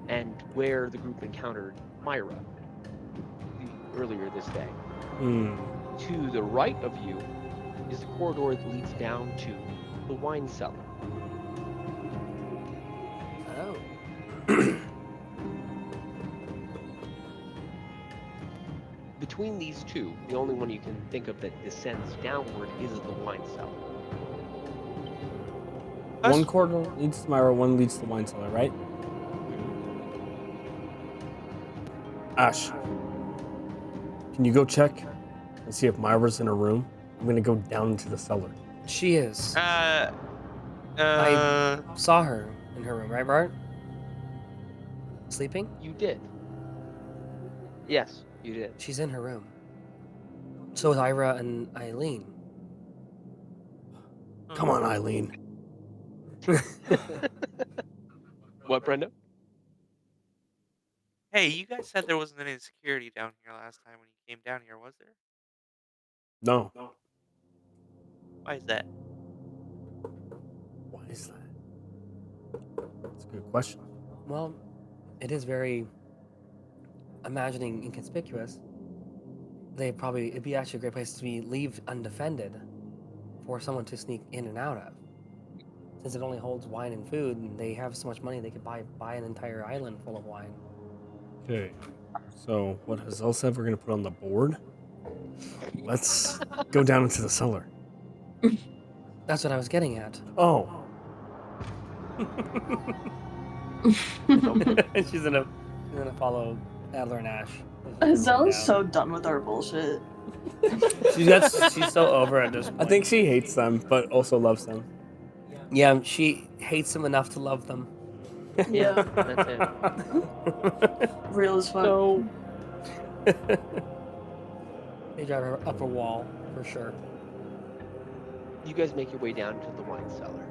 S1: and where the group encountered Myra earlier this day. To the right of you is the corridor that leads down to the wine cellar.
S2: Oh.
S1: Between these two, the only one you can think of that descends downward is the wine cellar.
S3: One corridor leads to Myra, one leads to the wine cellar, right? Ash, can you go check and see if Myra's in her room? I'm gonna go down into the cellar.
S2: She is.
S8: I
S2: Saw her in her room, right, Bart? Sleeping?
S1: You did. Yes, you did.
S2: She's in her room. So is Ira and Eileen.
S3: Come on, Eileen.
S1: What, Brenda?
S8: Hey, you guys said there wasn't any security down here last time when you came down here, was there?
S3: No.
S8: Why is that?
S3: Why is that? That's a good question.
S2: Well, it is very imagining inconspicuous. It'd be actually a great place to leave undefended for someone to sneak in and out of. Since it only holds wine and food, and they have so much money, they could buy an entire island full of wine.
S3: Okay. So what Hazelle said we're gonna put on the board. Let's go down into the cellar.
S2: That's what I was getting at.
S3: Oh.
S2: She's gonna follow Adler and Ash.
S7: Hazelle is so done with our bullshit.
S2: She's so over at this point.
S3: I think she hates them, but also loves them.
S2: Yeah, she hates them enough to love them.
S7: Yeah,
S1: That's it.
S7: real as fuck.
S1: So,
S2: They drive her up a wall for sure.
S1: you guys make your way down to the wine cellar.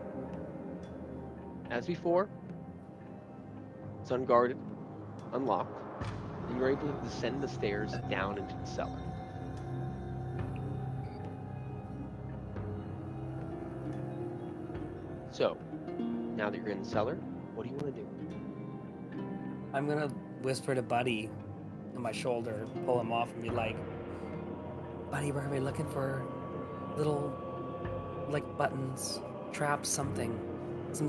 S1: As before, it's unguarded, unlocked, and you're able to descend the stairs down into the cellar. So, now that you're in the cellar, what do you want to do?
S2: I'm gonna whisper to Buddy on my shoulder, pull him off, and be like, "Buddy, we're gonna be looking for little, like, buttons, traps, some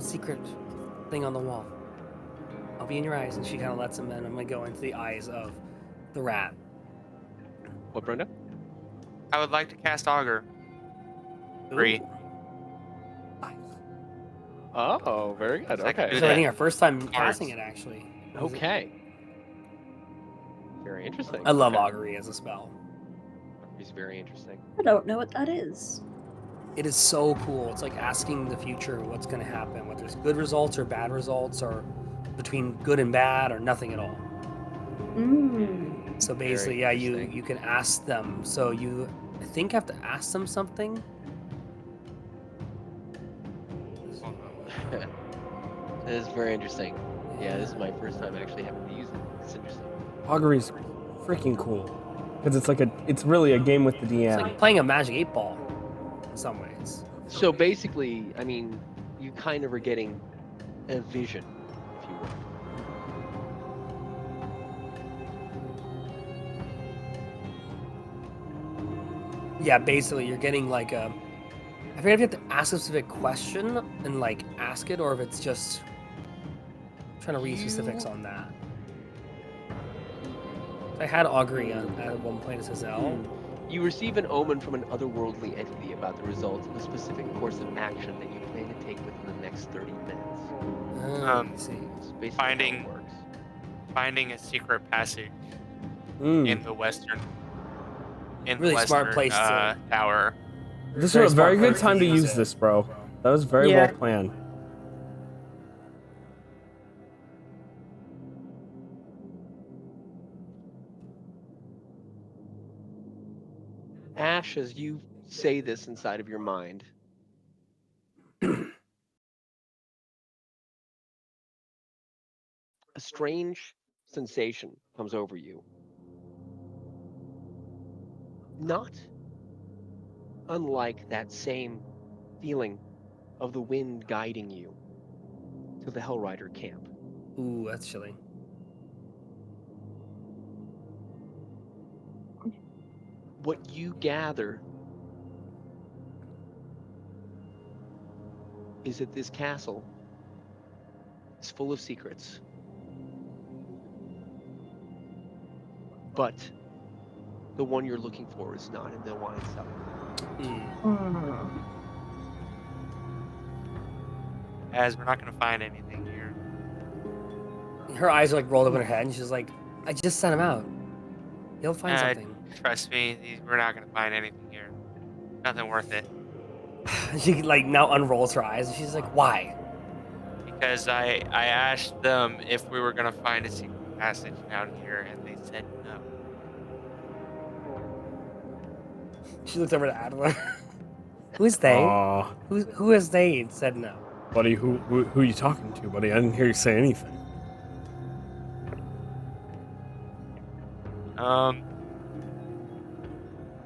S2: secret thing on the wall. I'll be in your eyes." And she kind of lets him in. I'm gonna go into the eyes of the rat.
S1: What, Brenda?
S8: I would like to cast Augur.
S2: Ooh.
S8: 3.
S1: Oh, very good.
S8: So I can
S1: Okay.
S8: do
S2: So I
S8: that.
S2: think our first time
S8: Cards.
S2: casting it, actually.
S1: Okay. Very interesting.
S2: I love
S1: Okay.
S2: augury as a spell.
S1: It's very interesting.
S7: I don't know what that is.
S2: It is so cool. It's like asking the future what's going to happen, whether it's good results or bad results, or between good and bad, or nothing at all. So basically, yeah,
S1: interesting.
S2: you can ask them. So you, I think, have to ask them something.
S1: That is very interesting. Yeah, this is my first time actually having to use it. It's interesting.
S3: Augury's freaking cool. Because it's really a game with the DM.
S2: It's like playing a Magic 8 Ball in some ways.
S1: So basically, I mean, you kind of are getting a vision, if you will.
S2: Yeah, basically, you're getting like a. I forget if you have to ask a specific question and like ask it, or if it's just trying to read specifics on that. I had augury at one point as Hazelle.
S1: You receive an omen from an otherworldly entity about the results of a specific course of action that you plan to take within the next 30 minutes.
S2: I see.
S1: It's basically
S8: Finding-
S1: how it works.
S8: Finding a secret passage
S3: Mm.
S8: in the western. In
S2: Really
S8: the
S2: smart
S8: western,
S2: place to-
S8: tower.
S3: This
S2: Very
S3: was a very
S2: smart
S3: good time to
S2: person to
S3: use
S2: say.
S3: this, bro. That was very
S7: Yeah.
S3: well planned.
S1: Ash, as you say this inside of your mind, a strange sensation comes over you. Not unlike that same feeling of the wind guiding you to the Hellrider camp.
S2: Ooh, that's chilly.
S1: What you gather is that this castle is full of secrets. But the one you're looking for is not in the wine cellar.
S8: As we're not going to find anything here.
S2: Her eyes are like rolled up in her head, and she's like, "I just sent him out. He'll find something."
S8: Trust me, we're not going to find anything here. Nothing worth it.
S2: She like now unrolls her eyes, and she's like, "Why?"
S8: Because I asked them if we were going to find a secret passage out here, and they said no.
S2: She looks over to Adler. Who's they?
S3: Aw,
S2: Who is they? Said no.
S3: buddy, who are you talking to, buddy? I didn't hear you say anything.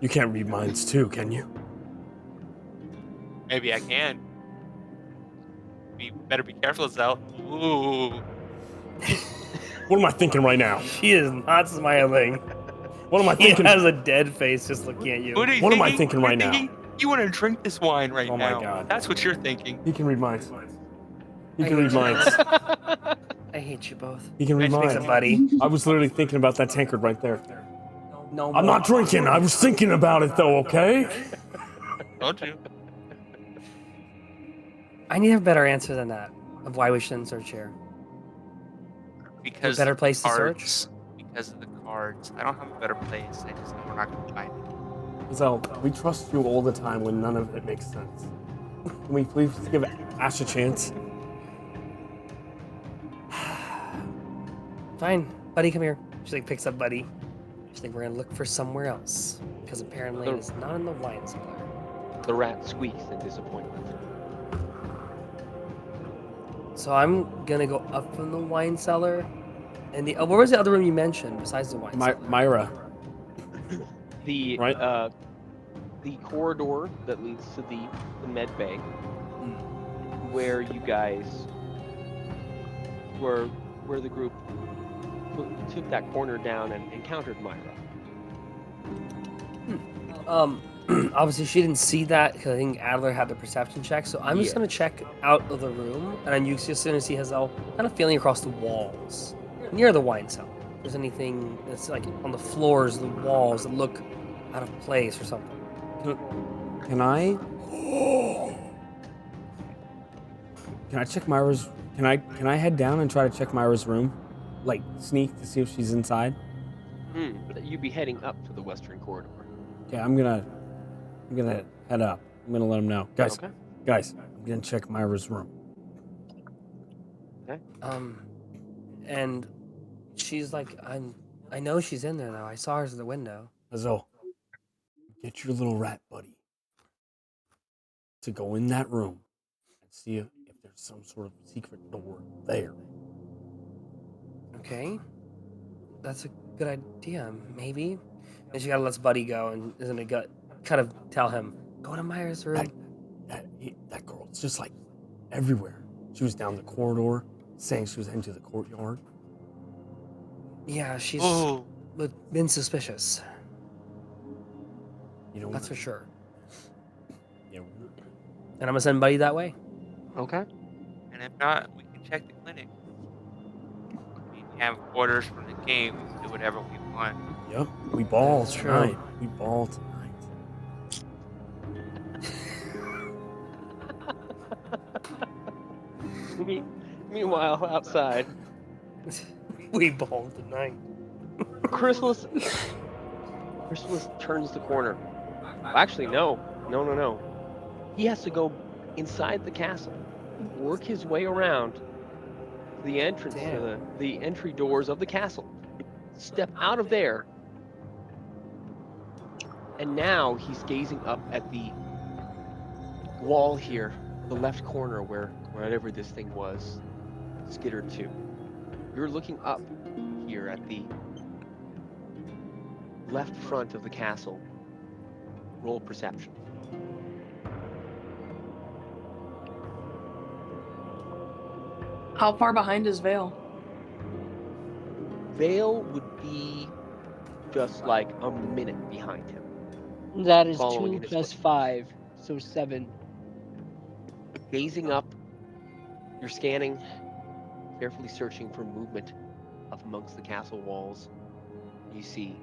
S3: You can't read minds too, can you?
S8: Maybe I can. Better be careful, Zell. Ooh.
S3: What am I thinking right now?
S2: She is not smiling.
S3: What am I
S2: He
S3: thinking?
S2: has a dead face just looking at you.
S8: What are you
S3: What am I
S8: thinking?
S3: thinking
S8: You're
S3: right now?
S8: thinking You want to drink this wine right
S3: Oh my
S8: now.
S3: God.
S8: That's what you're thinking.
S3: He can read minds. He
S2: I
S3: can read
S2: hate you
S3: minds.
S2: I hate you both.
S3: He can read
S8: Nice
S2: Thanks,
S3: minds.
S2: buddy.
S3: I was literally thinking about that tankard right there.
S2: No
S3: I'm not drinking. I was thinking about it though, okay?
S8: Don't you?
S2: I need a better answer than that of why we shouldn't search here.
S8: Because
S2: better
S8: of the
S2: place to search?
S8: cards. Because of the cards. I don't have a better place. I just know we're not going to find it.
S3: So, we trust you all the time when none of it makes sense. Can we please give Ash a chance?
S2: Fine. Buddy, come here. She like picks up Buddy. She's like, we're gonna look for somewhere else. Because apparently it's not in the wine cellar.
S1: The rat squeaks in disappointment.
S2: So I'm gonna go up from the wine cellar. And the where was the other room you mentioned besides the wine cellar?
S3: Myra.
S1: The
S3: Right.
S1: The corridor that leads to the med bay, where you guys where the group took that corner down and encountered Myra.
S2: Obviously she didn't see that because I think Adler had the perception check. So I'm just gonna check out of the room, and I'm just gonna see Hazelle kind of feeling across the walls near the wine cellar. If there's anything that's like on the floors, the walls that look out of place or something.
S3: Can I? Can I check Myra's? Can I head down and try to check Myra's room, like sneak to see if she's inside?
S1: You'd be heading up to the western corridor.
S3: Okay, I'm gonna head up. I'm gonna let him know, guys.
S1: Okay.
S3: Guys, I'm gonna check Myra's room.
S1: Okay.
S2: And she's like, I know she's in there now. I saw her through the window.
S3: Hazelle, get your little rat buddy to go in that room and see if there's some sort of secret door there.
S2: Okay. That's a good idea, maybe. And she kind of lets Buddy go and isn't it gut kind of tell him, go to Myra's room.
S3: That girl, it's just like everywhere. She was down the corridor saying she was heading to the courtyard.
S2: Yeah, she's
S8: Oh.
S2: been suspicious.
S3: You know,
S2: That's for sure.
S3: Yeah.
S2: And I'm gonna send Buddy that way.
S1: Okay.
S8: And if not, we can check the clinic. We have orders from the king. We can do whatever we want.
S3: Yep. We ball
S2: That's true.
S3: tonight. We ball tonight.
S1: Meanwhile, outside,
S2: We ball tonight.
S1: Chrysalis turns the corner. Actually, no. He has to go inside the castle, work his way around the entrance to the entry doors of the castle, step out of there, and now he's gazing up at the wall here, the left corner where whatever this thing was skittered to. You're looking up here at the left front of the castle. Roll perception.
S7: How far behind is Vale?
S1: Vale would be just like a minute behind him.
S4: That is
S1: Following
S4: 2
S1: in his
S4: plus
S1: footsteps.
S4: 5, so 7.
S1: Gazing up, you're scanning, carefully searching for movement up amongst the castle walls. You see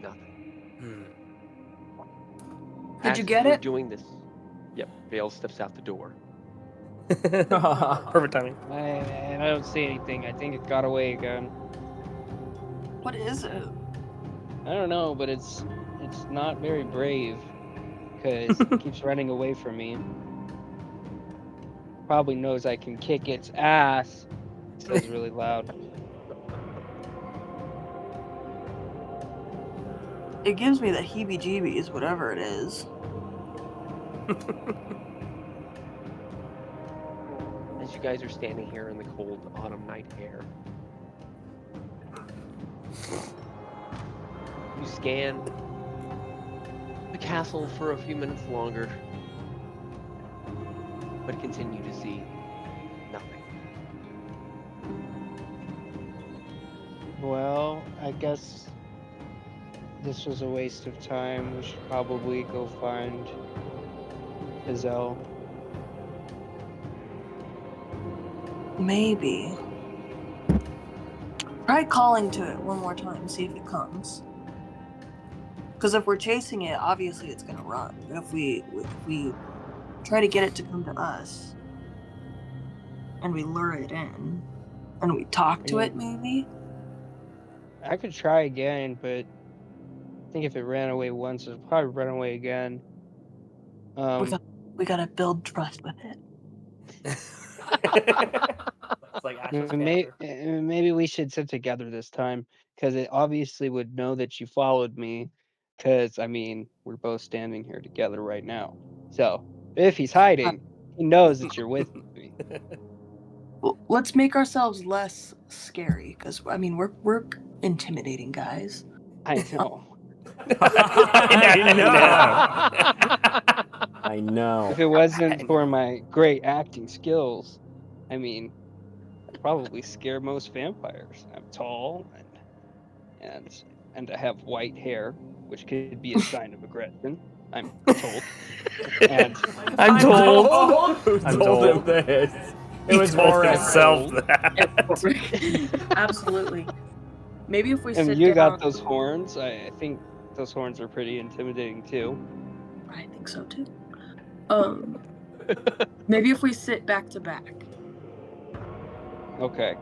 S1: nothing.
S7: Did you
S1: As
S7: get
S1: you're
S7: it?
S1: doing this, yep, Vale steps out the door.
S2: Perfect timing.
S4: I don't see anything. I think it got away again.
S7: What is it?
S4: I don't know, but it's not very brave because it keeps running away from me. Probably knows I can kick its ass. It says really loud.
S7: It gives me the heebie-jeebies, whatever it is.
S1: As you guys are standing here in the cold autumn night air, You scan the castle for a few minutes longer, but continue to see nothing.
S4: Well, I guess this was a waste of time. We should probably go find Hazelle.
S7: Maybe. Try calling to it one more time, see if it comes. Because if we're chasing it, obviously it's gonna run. But if we try to get it to come to us, and we lure it in, and we talk to it, maybe.
S4: I could try again, but I think if it ran away once, it'll probably run away again.
S7: We gotta build trust with it.
S2: It's like Ash's character.
S4: Maybe we should sit together this time, because it obviously would know that you followed me. Because I mean, we're both standing here together right now. So if he's hiding, he knows that you're with me.
S7: Well, let's make ourselves less scary, because I mean we're intimidating guys.
S4: I know.
S3: I know.
S4: If it wasn't for my great acting skills, I mean, I'd probably scare most vampires. I'm tall and I have white hair, which could be a sign of aggression. I'm told. And
S2: I'm told.
S3: Who told him this? It was
S2: told
S3: Horace.
S2: himself that.
S7: Absolutely. Maybe if we
S4: and
S7: sit
S4: you
S7: down.
S4: got those horns. I think those horns are pretty intimidating too.
S7: I think so too. Maybe if we sit back to back.
S4: Okay.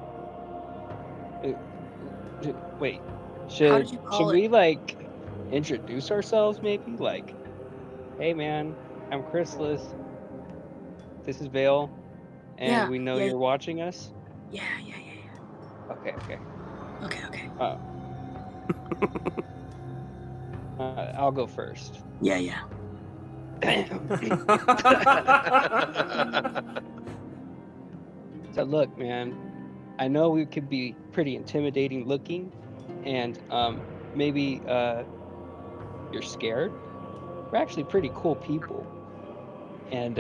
S4: Wait.
S7: How
S4: Should
S7: did you call
S4: we like introduce ourselves maybe? Like, hey man, I'm Chrysalis. This is Vale. And we know you're watching us?
S7: Yeah.
S4: Okay.
S7: Okay.
S4: I'll go first.
S7: Yeah.
S4: So look, man, I know we could be pretty intimidating looking, and maybe you're scared. We're actually pretty cool people, and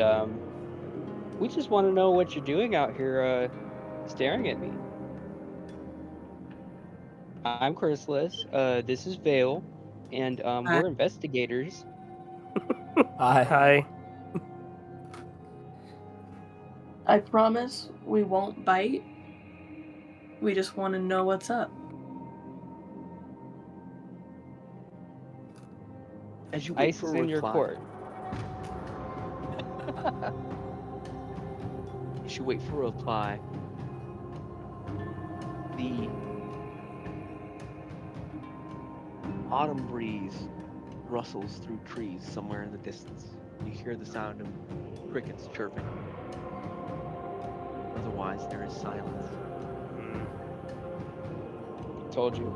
S4: we just want to know what you're doing out here staring at me. I'm Chrysalis. This is Vale, and we're investigators.
S2: Hi.
S7: I promise we won't bite. We just want to know what's up.
S1: As you wait
S4: Ice
S1: for
S4: is
S1: a
S4: in your
S1: reply,
S4: court.
S1: as you wait for a reply, the autumn breeze rustles through trees somewhere in the distance. You hear the sound of crickets chirping. Otherwise, there is silence.
S4: Told you.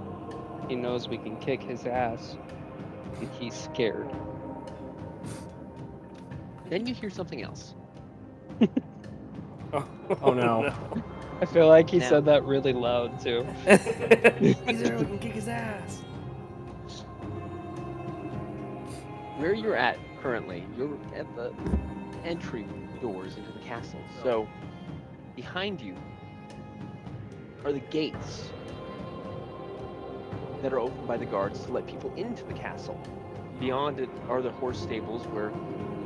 S4: He knows we can kick his ass. And he's scared.
S1: Then you hear something else.
S3: Oh no.
S4: I feel like he
S1: Now-
S4: said that really loud too.
S2: He's there looking to kick his ass.
S1: Where you're at currently, you're at the entry doors into the castle. So behind you are the gates that are opened by the guards to let people into the castle. Beyond it are the horse stables where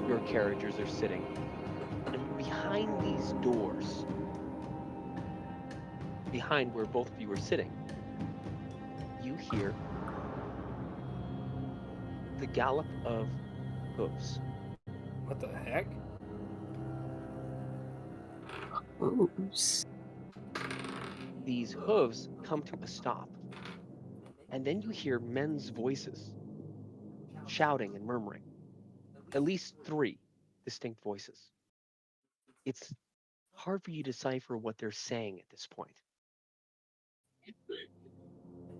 S1: your carriages are sitting. And behind these doors, behind where both of you are sitting, you hear the gallop of hooves.
S2: What the heck?
S7: Ooh.
S1: These hooves come to a stop. And then you hear men's voices shouting and murmuring. At least 3 distinct voices. It's hard for you to decipher what they're saying at this point.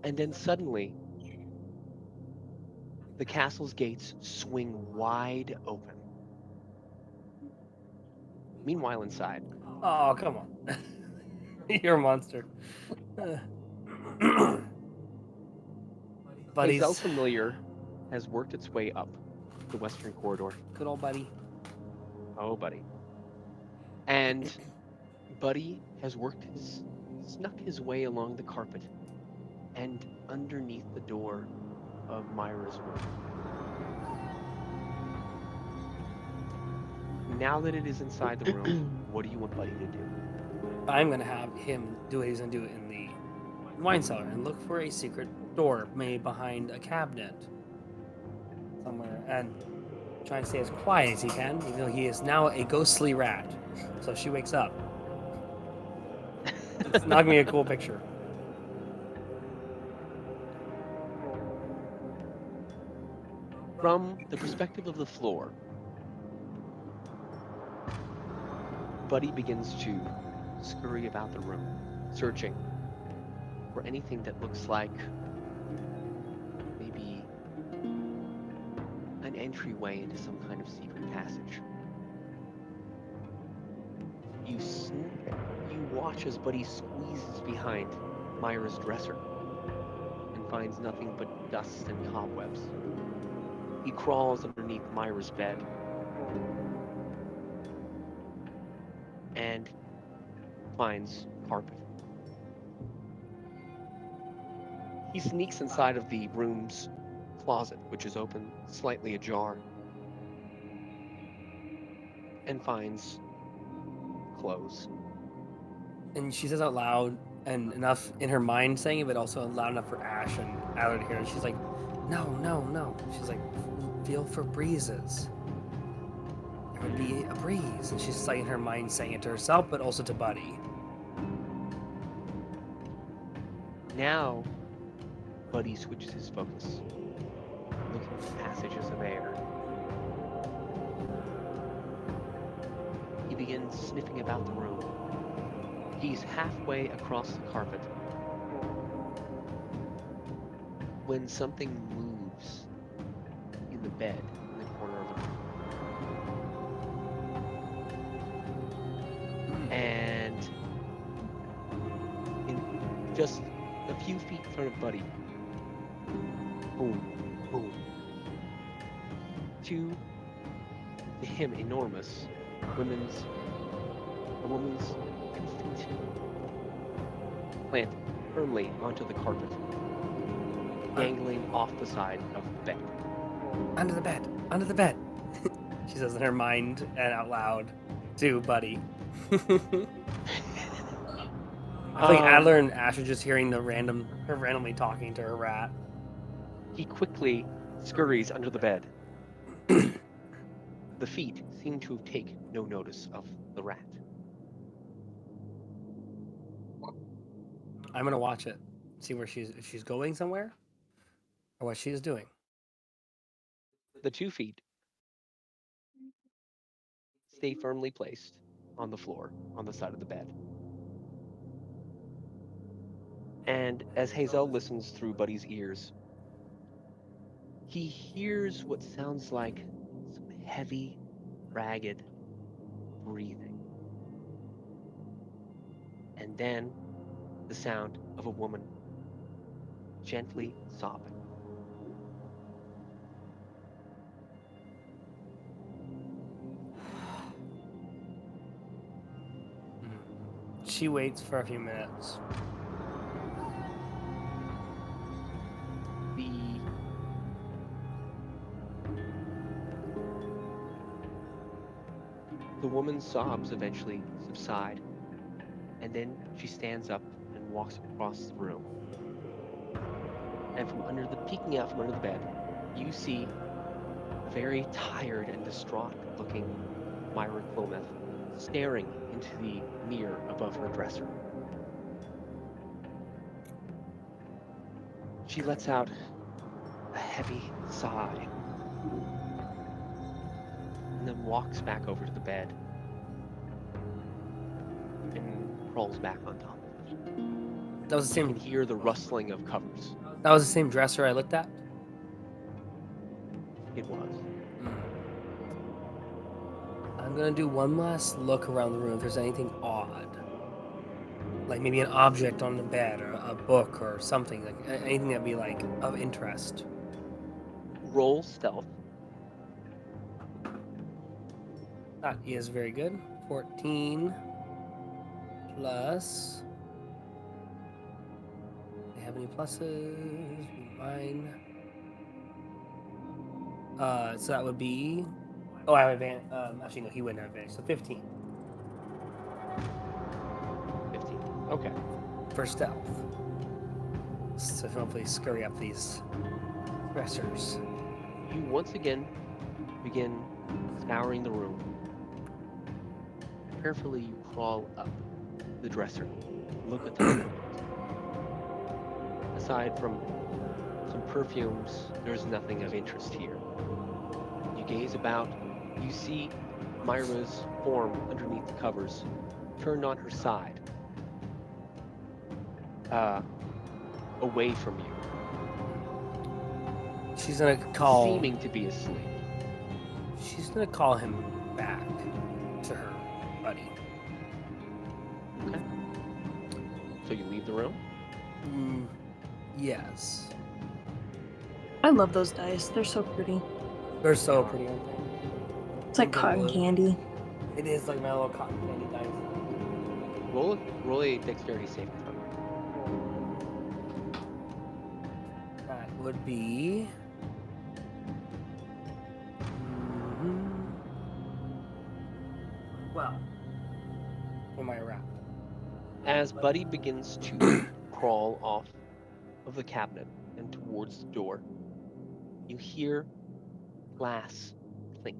S1: And then suddenly, the castle's gates swing wide open. Meanwhile, inside,
S2: Oh, come on. You're a monster. Buddy's
S1: Hazelle familiar has worked its way up the western corridor.
S2: good old Buddy.
S1: Oh, Buddy. And Buddy has snuck his way along the carpet and underneath the door of Myra's room. Now that it is inside the room, what do you want Buddy to do?
S2: I'm gonna have him do what he's gonna do in the wine cellar and look for a secret door made behind a cabinet somewhere and try and stay as quiet as he can, even though he is now a ghostly rat. So she wakes up. It's not gonna be a cool picture.
S1: From the perspective of the floor, Buddy begins to scurry about the room, searching for anything that looks like maybe an entryway into some kind of secret passage. You watch as Buddy squeezes behind Myra's dresser and finds nothing but dust and cobwebs. He crawls underneath Myra's bed and finds carpet. He sneaks inside of the room's closet, which is open slightly ajar, and finds clothes.
S2: And she says out loud, and enough in her mind saying it, but also loud enough for Ash and Adler to hear. And she's like, no, no, no. She's like, feel for breezes. There would be a breeze. And she's like in her mind saying it to herself, but also to Buddy.
S1: Now, Buddy switches his focus, looking for passages of air. He begins sniffing about the room. He's halfway across the carpet when something moves in the bed in the corner of the room. And in just a few feet in front of Buddy, boom, boom. Two, to him, enormous a woman's feet planted firmly onto the carpet, dangling off the side of the bed.
S2: Under the bed, under the bed. She says in her mind and out loud to Buddy. I think Adler and Ash are just hearing her randomly talking to her rat.
S1: He quickly scurries under the bed. The feet seem to have taken no notice of the rat.
S2: I'm gonna watch it, see where if she's going somewhere, or what she is doing.
S1: The 2 feet stay firmly placed on the floor, on the side of the bed. And as Hazelle listens through Buddy's ears, he hears what sounds like some heavy, ragged breathing. And then the sound of a woman gently sobbing.
S2: She waits for a few minutes.
S1: The woman's sobs eventually subside, and then she stands up and walks across the room. And peeking out from under the bed, you see a very tired and distraught-looking Myra Clometh staring into the mirror above her dresser. She lets out a heavy sigh and then walks back over to the bed and crawls back on top of it.
S2: That was the
S1: You
S2: same.
S1: can hear the rustling of covers.
S2: That was the same dresser I looked at.
S1: It was.
S2: I'm gonna do one last look around the room if there's anything odd. Like maybe an object on the bed or a book or something, like anything that'd be like of interest.
S1: Roll stealth.
S2: That is very good. 14 plus. Do they have any pluses? Mine. So that would be. Oh, I have advantage. Actually, no, he wouldn't have advantage. So 15
S1: 15. Okay.
S2: for stealth. So hopefully scurry up these dressers.
S1: You once again begin scouring the room. Carefully, you crawl up the dresser. Look at the Aside from some perfumes, there's nothing of interest here. You gaze about. You see Myra's form underneath the covers, turned on her side, away from you,
S2: She's gonna call.
S1: seeming to be asleep.
S2: She's gonna call him back to her buddy.
S1: Okay. So you leave the room?
S2: Yes.
S7: I love those dice. They're so pretty.
S2: They're so pretty, aren't they?
S7: It's like cotton candy.
S2: It is like my little cotton candy dice.
S1: Roll a dexterity saving throw.
S2: That would be. Well, for my wrap.
S1: As Buddy begins to crawl off of the cabinet and towards the door, you hear glass clink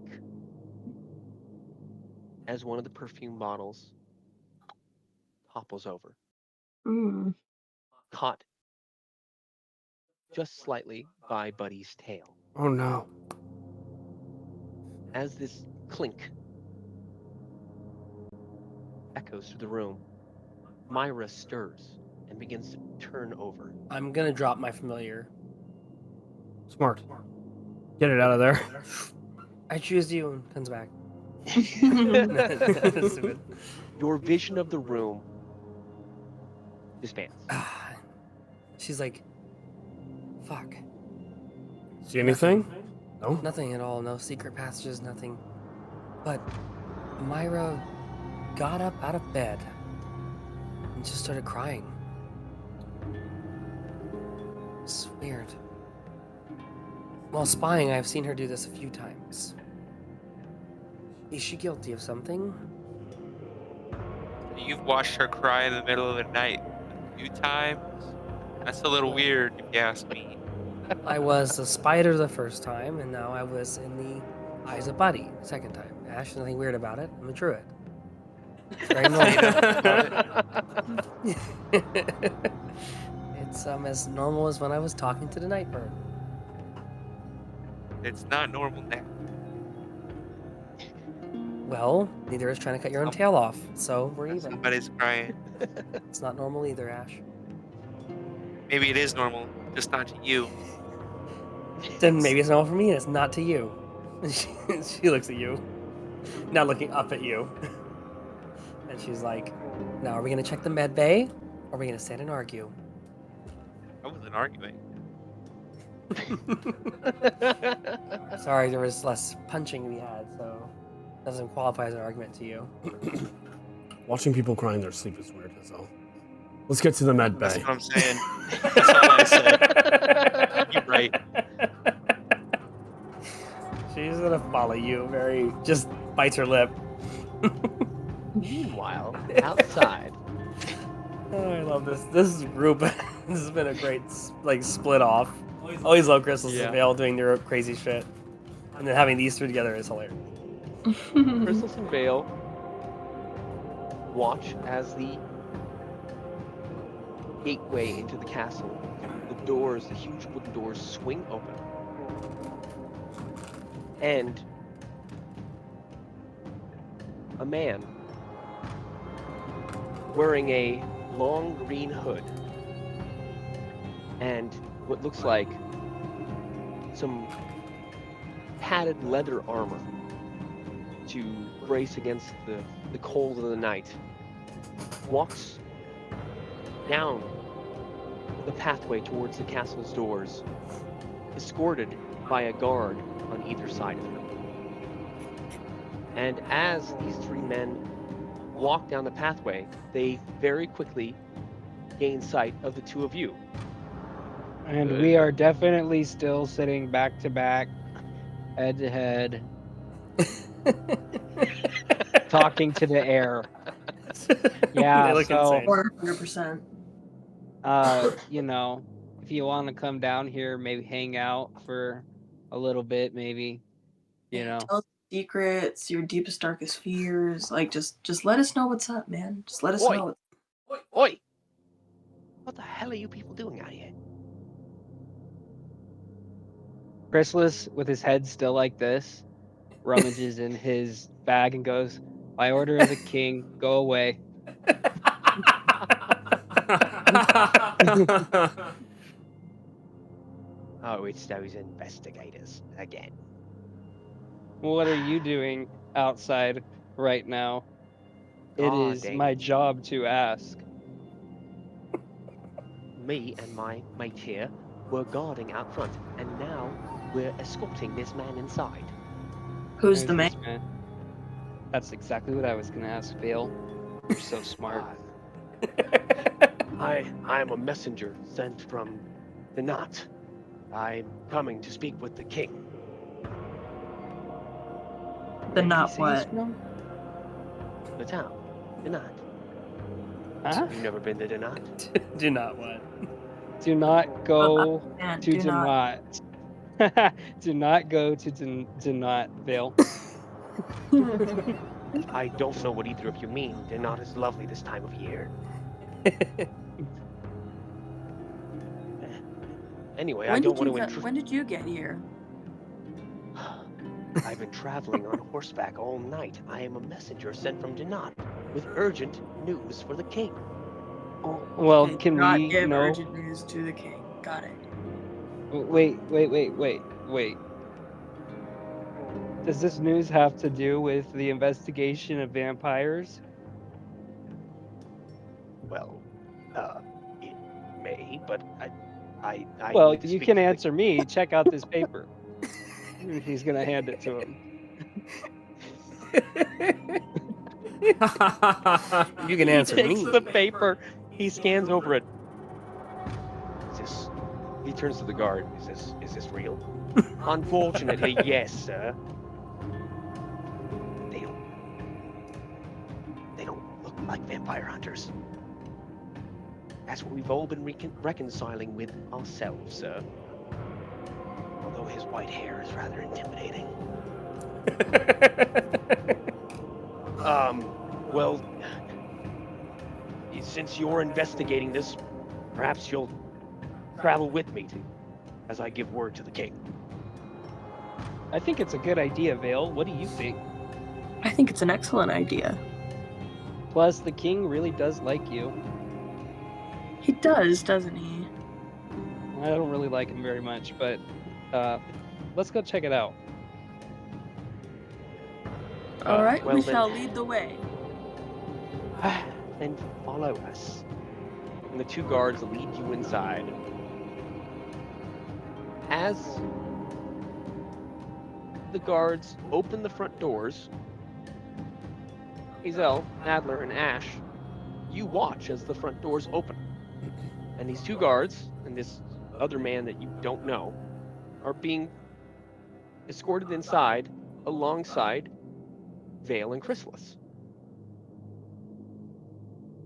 S1: as one of the perfume bottles topples over,
S7: Mm.
S1: caught just slightly by Buddy's tail.
S3: Oh no.
S1: As this clink echoes through the room, Myra stirs and begins to turn over.
S2: I'm gonna drop my familiar.
S3: Smart. Get it out of there.
S2: I choose you and comes back. Stupid.
S1: Your vision of the room disbands.
S2: She's like, fuck.
S3: See anything? No?
S2: Nothing at all. No secret passages, nothing. But Myra got up out of bed and just started crying. It's weird. While spying, I've seen her do this a few times. Is she guilty of something?
S8: You've watched her cry in the middle of the night a few times. That's a little weird, if you ask me.
S2: I was a spider the first time, and now I was in the eyes of Buddy the second time. Ash, nothing weird about it. I'm a druid. It's very normal. It's as normal as when I was talking to the night bird.
S8: It's not normal now.
S2: Well, neither is trying to cut your own tail off, so we're even.
S8: Somebody's crying.
S2: It's not normal either, Ash.
S8: Maybe it is normal, just not to you.
S2: Then maybe it's normal for me, and it's not to you. She looks at you, now looking up at you, and she's like, "Now, are we gonna check the med bay, or are we gonna stand and argue?"
S8: I wasn't arguing.
S2: Sorry, there was less punching to be had, so doesn't qualify as an argument to you.
S3: Watching people cry in their sleep is weird as hell. Let's get to the med
S8: That's
S3: bay.
S8: what I'm saying. That's all I said. You're right.
S2: She's gonna follow you. Just bites her lip.
S1: Meanwhile, outside,
S2: Oh, I love this. This group this has been a great split off. Always love Chrysalis and Vale doing their crazy shit, and then having these three together is hilarious.
S1: Chrysalis and Vale watch as the gateway into the castle, the huge wooden doors swing open. And a man wearing a long green hood and what looks like some padded leather armor to brace against the cold of the night walks down the pathway towards the castle's doors, escorted by a guard on either side of her. And as these three men walk down the pathway, they very quickly gain sight of the two of you.
S4: And we are definitely still sitting back to back, head to head, talking to the air. Yeah,
S2: They look
S4: so
S2: insane.
S7: 100%.
S4: you know, if you want to come down here, maybe hang out for a little bit, maybe, you know.
S7: Tell us secrets, your deepest, darkest fears. Like, just let us know what's up, man. Just let us
S1: Oi.
S7: know.
S1: Oi! What the hell are you people doing out here?
S4: Chrysalis, with his head still like this, rummages in his bag and goes, "By order of the king, go away."
S1: Oh, it's those investigators again.
S4: What are you doing outside right now? It
S1: Ah,
S4: is
S1: dang
S4: my
S1: it.
S4: job to ask.
S1: Me and my mate here were guarding out front, and now we're escorting this man inside.
S7: Who's the man?
S4: That's exactly what I was going to ask, Vale. You're so smart.
S1: I am a messenger sent from the Knot. I'm coming to speak with the king.
S7: The Knot what?
S1: The town. The Knot.
S4: Huh?
S1: You've never been to the Knot?
S2: Do not what?
S4: Do not go
S7: Man,
S4: to
S7: do not.
S4: Donot. Do not go to Donot, Vale.
S1: I don't know what either of you mean. The Knot is lovely this time of year. Anyway, I don't want to intrude.
S6: When did you get here?
S1: I've been traveling on horseback all night. I am a messenger sent from Donat with urgent news for the king.
S4: Well,
S6: Okay,
S4: can
S6: not
S4: we
S6: give
S4: know?
S6: urgent news to the king. Got it.
S4: Wait. Does this news have to do with the investigation of vampires?
S1: Well, it may, but I
S4: Well,
S1: need to
S4: you
S1: speak
S4: can
S1: to the-
S4: answer me. Check out this paper. He's gonna hand it to him.
S2: You can answer
S1: He takes
S2: me.
S1: the paper. He scans over it. Is this? He turns to the guard. Is this real? Unfortunately, yes, sir. They don't look like vampire hunters. That's what we've all been reconciling with ourselves, sir. Although his white hair is rather intimidating. Well, since you're investigating this, perhaps you'll travel with me as I give word to the king.
S4: I think it's a good idea, Vale. What do you think?
S6: I think it's an excellent idea.
S4: Plus, the king really does like you.
S6: He does, doesn't he?
S4: I don't really like him very much, but let's go check it out.
S6: All right,
S1: well
S6: we
S1: then.
S6: shall lead the way.
S1: Then follow us. And the two guards lead you inside. As the guards open the front doors, Hazelle, Adler, and Ash, you watch as the front doors open. And these two guards and this other man that you don't know are being escorted inside alongside Vale and Chrysalis.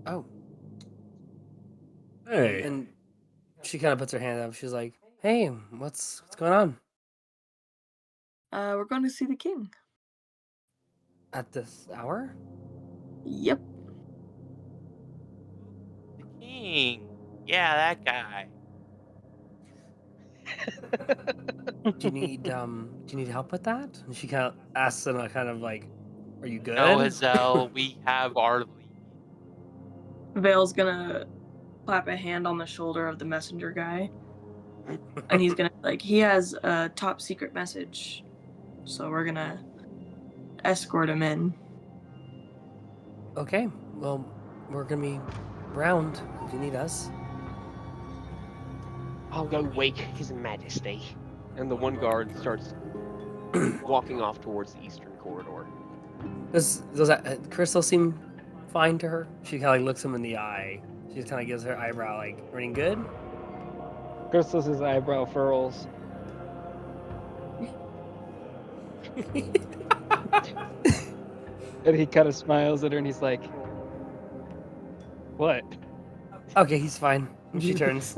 S2: Oh.
S3: Hey.
S2: And she kind of puts her hand up. She's like, "Hey, what's going on
S6: We're going to see the king.
S2: at this hour?"
S6: Yep.
S8: The king. Yeah, that guy.
S2: Do you need help with that? And she kind of asks him, kind of like, "Are you good?"
S8: No, Hazelle, we have our lead.
S6: Vale's gonna clap a hand on the shoulder of the messenger guy. And he's gonna, he has a top secret message. So we're gonna escort him in.
S2: Okay, well, we're gonna be round if you need us.
S1: I'll go wake His Majesty. And the one guard starts walking off towards the eastern corridor.
S2: Does that Crystal seem fine to her? She kind of like looks him in the eye. She just kind of gives her eyebrow like, "Everything good?"
S4: Chrysalis' eyebrow furls. And he kind of smiles at her and he's like, "What?"
S2: Okay, he's fine. And she turns.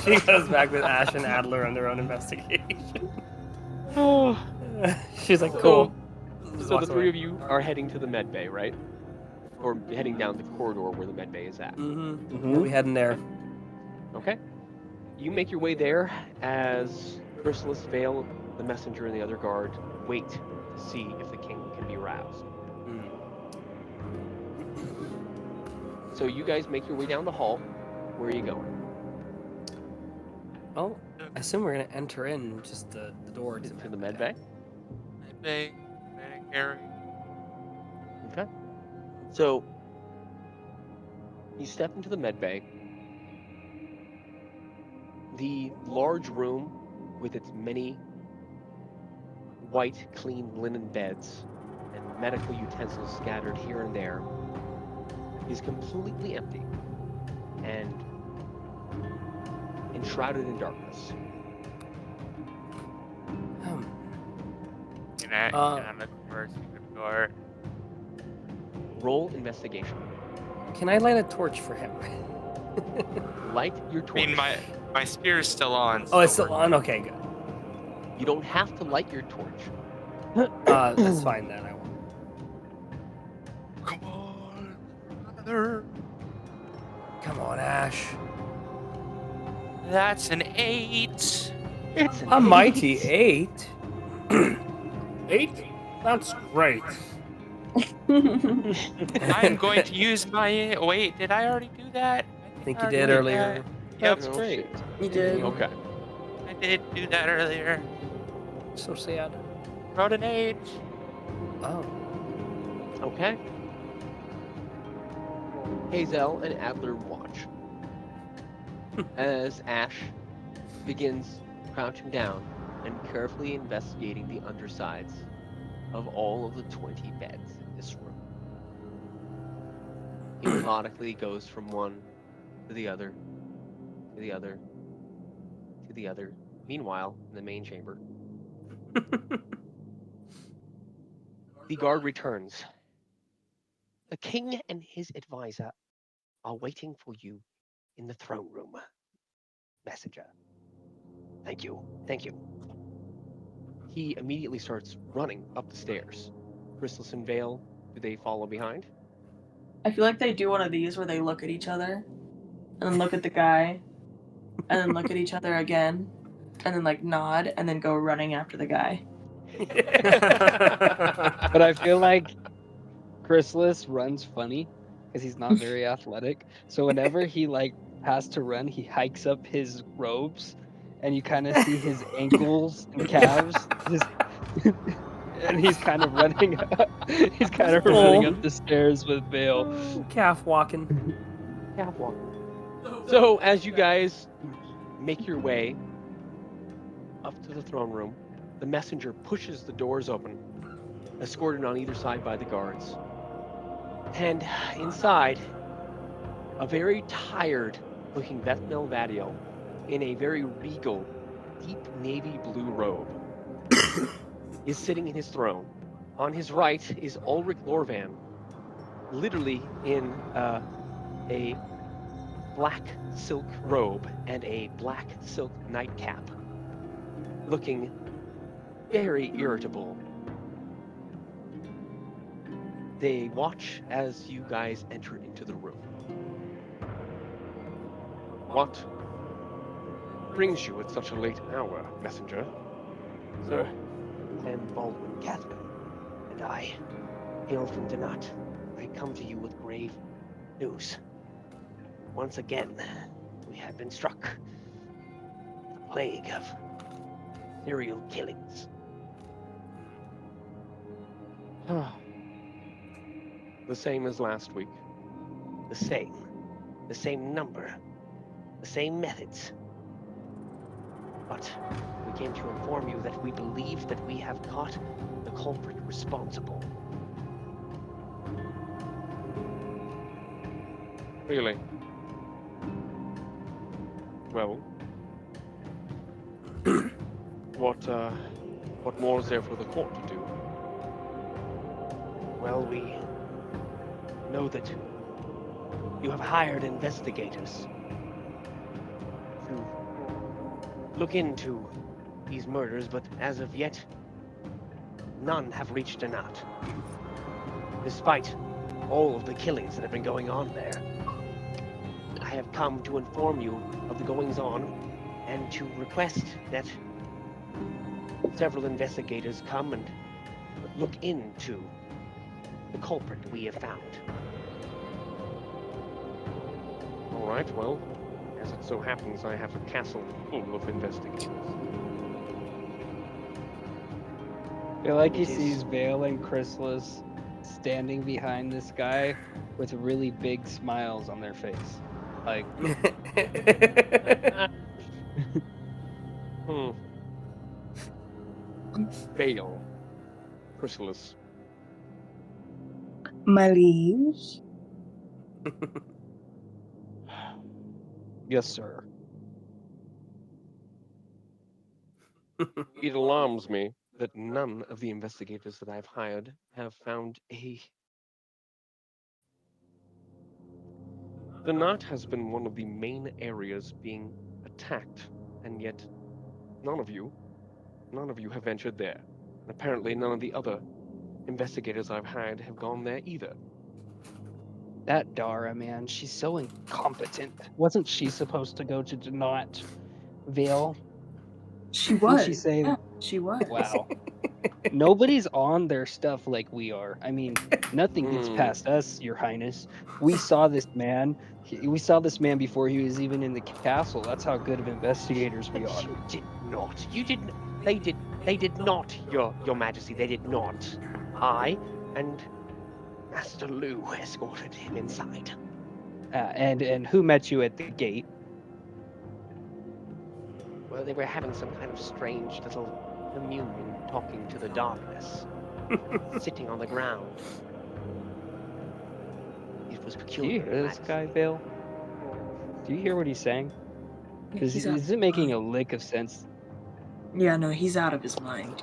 S2: She goes back with Ash and Adler on their own investigation.
S4: Oh.
S2: She's like, cool.
S1: So the three of you are heading to the med bay, right? Or heading down the corridor where the med bay is at.
S2: Mm-hmm. We'll be heading there.
S1: Okay. You make your way there as Chrysalis, Vale, the messenger, and the other guard wait to see if the king can be roused. So you guys make your way down the hall. Where are you going?
S2: Oh, I assume we're gonna enter in just the door to
S1: To the med bay?
S8: Med bay, carry.
S1: Okay. So you step into the med bay. The large room with its many white, clean linen beds and medical utensils scattered here and there is completely empty and enshrouded in darkness.
S8: Can I look for a secret door?
S1: Roll investigation.
S2: Can I light a torch for him?
S1: Light your
S8: I
S1: torch.
S8: mean, my spear is still on.
S2: Oh, it's still on? Okay, good.
S1: You don't have to light your torch.
S2: That's fine then. I won't.
S8: Come on, brother.
S2: Come on, Ash.
S8: That's an 8.
S1: It's
S2: A mighty 8.
S3: 8? That's great.
S8: I'm going to use my. Wait, did I already do that?
S2: I think you
S8: already
S2: did earlier.
S8: Yep,
S4: That's great.
S7: You did.
S1: Okay.
S8: I did do that earlier.
S2: So sad.
S8: Wrote an 8.
S2: Oh.
S1: Okay. Hazelle and Adler watch as Ash begins crouching down and carefully investigating the undersides of all of the 20 beds in this room. He methodically goes from one to the other, to the other, to the other. Meanwhile, in the main chamber, the guard returns. The king and his advisor are waiting for you in the throne room. Messenger. Thank you. Thank you. He immediately starts running up the stairs. Chrysalis and Vale, do they follow behind?
S7: I feel like they do one of these where they look at each other, and then look at the guy, and then look at each other again, and then like nod, and then go running after the guy.
S4: But I feel like Chrysalis runs funny because he's not very athletic. So whenever he like has to run, he hikes up his robes, and you kind of see his ankles and calves. And he's kind of running. He's kind of running up the stairs with Vale.
S2: Calf walking.
S1: Calf walk. So as you guys make your way up to the throne room, the messenger pushes the doors open, escorted on either side by the guards. And inside, a very tired-looking Bethmel Vadiel in a very regal, deep navy blue robe is sitting in his throne. On his right is Ulrich Lorvan, literally in a black silk robe and a black silk nightcap, looking very irritable. They watch as you guys enter into the room. What brings you at such a late hour, messenger? Sir, I am Baldwin Catherine, and I hail from Donat. I come to you with grave news. Once again, we have been struck with a plague of serial killings. The same as last week. the same number, the same methods. But we came to inform you that we believe that we have caught the culprit responsible.
S9: Really? Well, what more is there for the court to do?
S1: Well, we know that you have hired investigators to look into these murders, but as of yet, none have reached a knot. Despite all of the killings that have been going on there, I have come to inform you of the goings-on and to request that several investigators come and look into the culprit we have found.
S9: All right, well, as it so happens, I have a castle full of investigators.
S4: I feel like he
S1: It is-
S4: sees Vale and Chrysalis standing behind this guy with really big smiles on their face. Like,
S9: Vale. Chrysalis.
S7: My liege.
S4: yes, sir.
S9: It alarms me that none of the investigators that I've hired have found a... The knot has been one of the main areas being attacked, and yet none of you have ventured there. And apparently none of the other investigators I've hired have gone there either.
S4: That Dara, man, she's so incompetent. Wasn't she supposed to go to Donat Vale?
S6: She
S4: Didn't
S6: was.
S4: she say,
S6: Yeah, she was.
S4: wow. Nobody's on their stuff like we are. I mean, nothing gets past us, Your Highness. We saw this man. We saw this man before he was even in the castle. That's how good of investigators we are.
S1: You did not. You did. They did. They did not, Your Majesty. They did not. I and Master Lou escorted him inside.
S4: And who met you at the gate?
S1: Well, they were having some kind of strange little communion, talking to the darkness, sitting on the ground. It was
S4: Do you
S1: peculiar.
S4: hear this guy, Vale? Do you hear what he's saying? Because
S6: He's out
S4: is
S6: of
S4: it making
S6: his
S4: a
S6: mind.
S4: lick of sense?
S6: Yeah, no, he's out of his mind.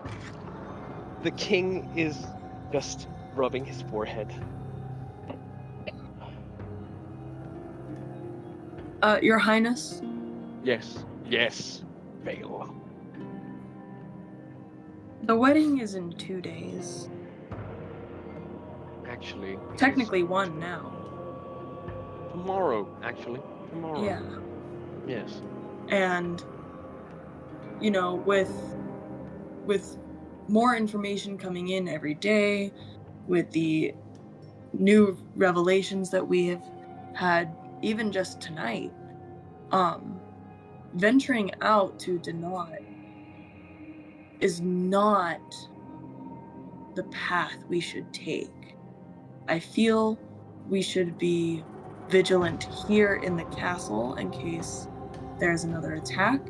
S1: The king is just rubbing his forehead.
S6: Your Highness,
S9: Yes, yes, Vale.
S6: the wedding is in 2 days.
S9: Actually, it is
S6: Technically one now.
S9: tomorrow, actually. Tomorrow.
S6: Yeah.
S9: Yes.
S6: And you know, with more information coming in every day, with the new revelations that we have had even just tonight, venturing out to Donat is not the path we should take. I feel we should be vigilant here in the castle in case there's another attack,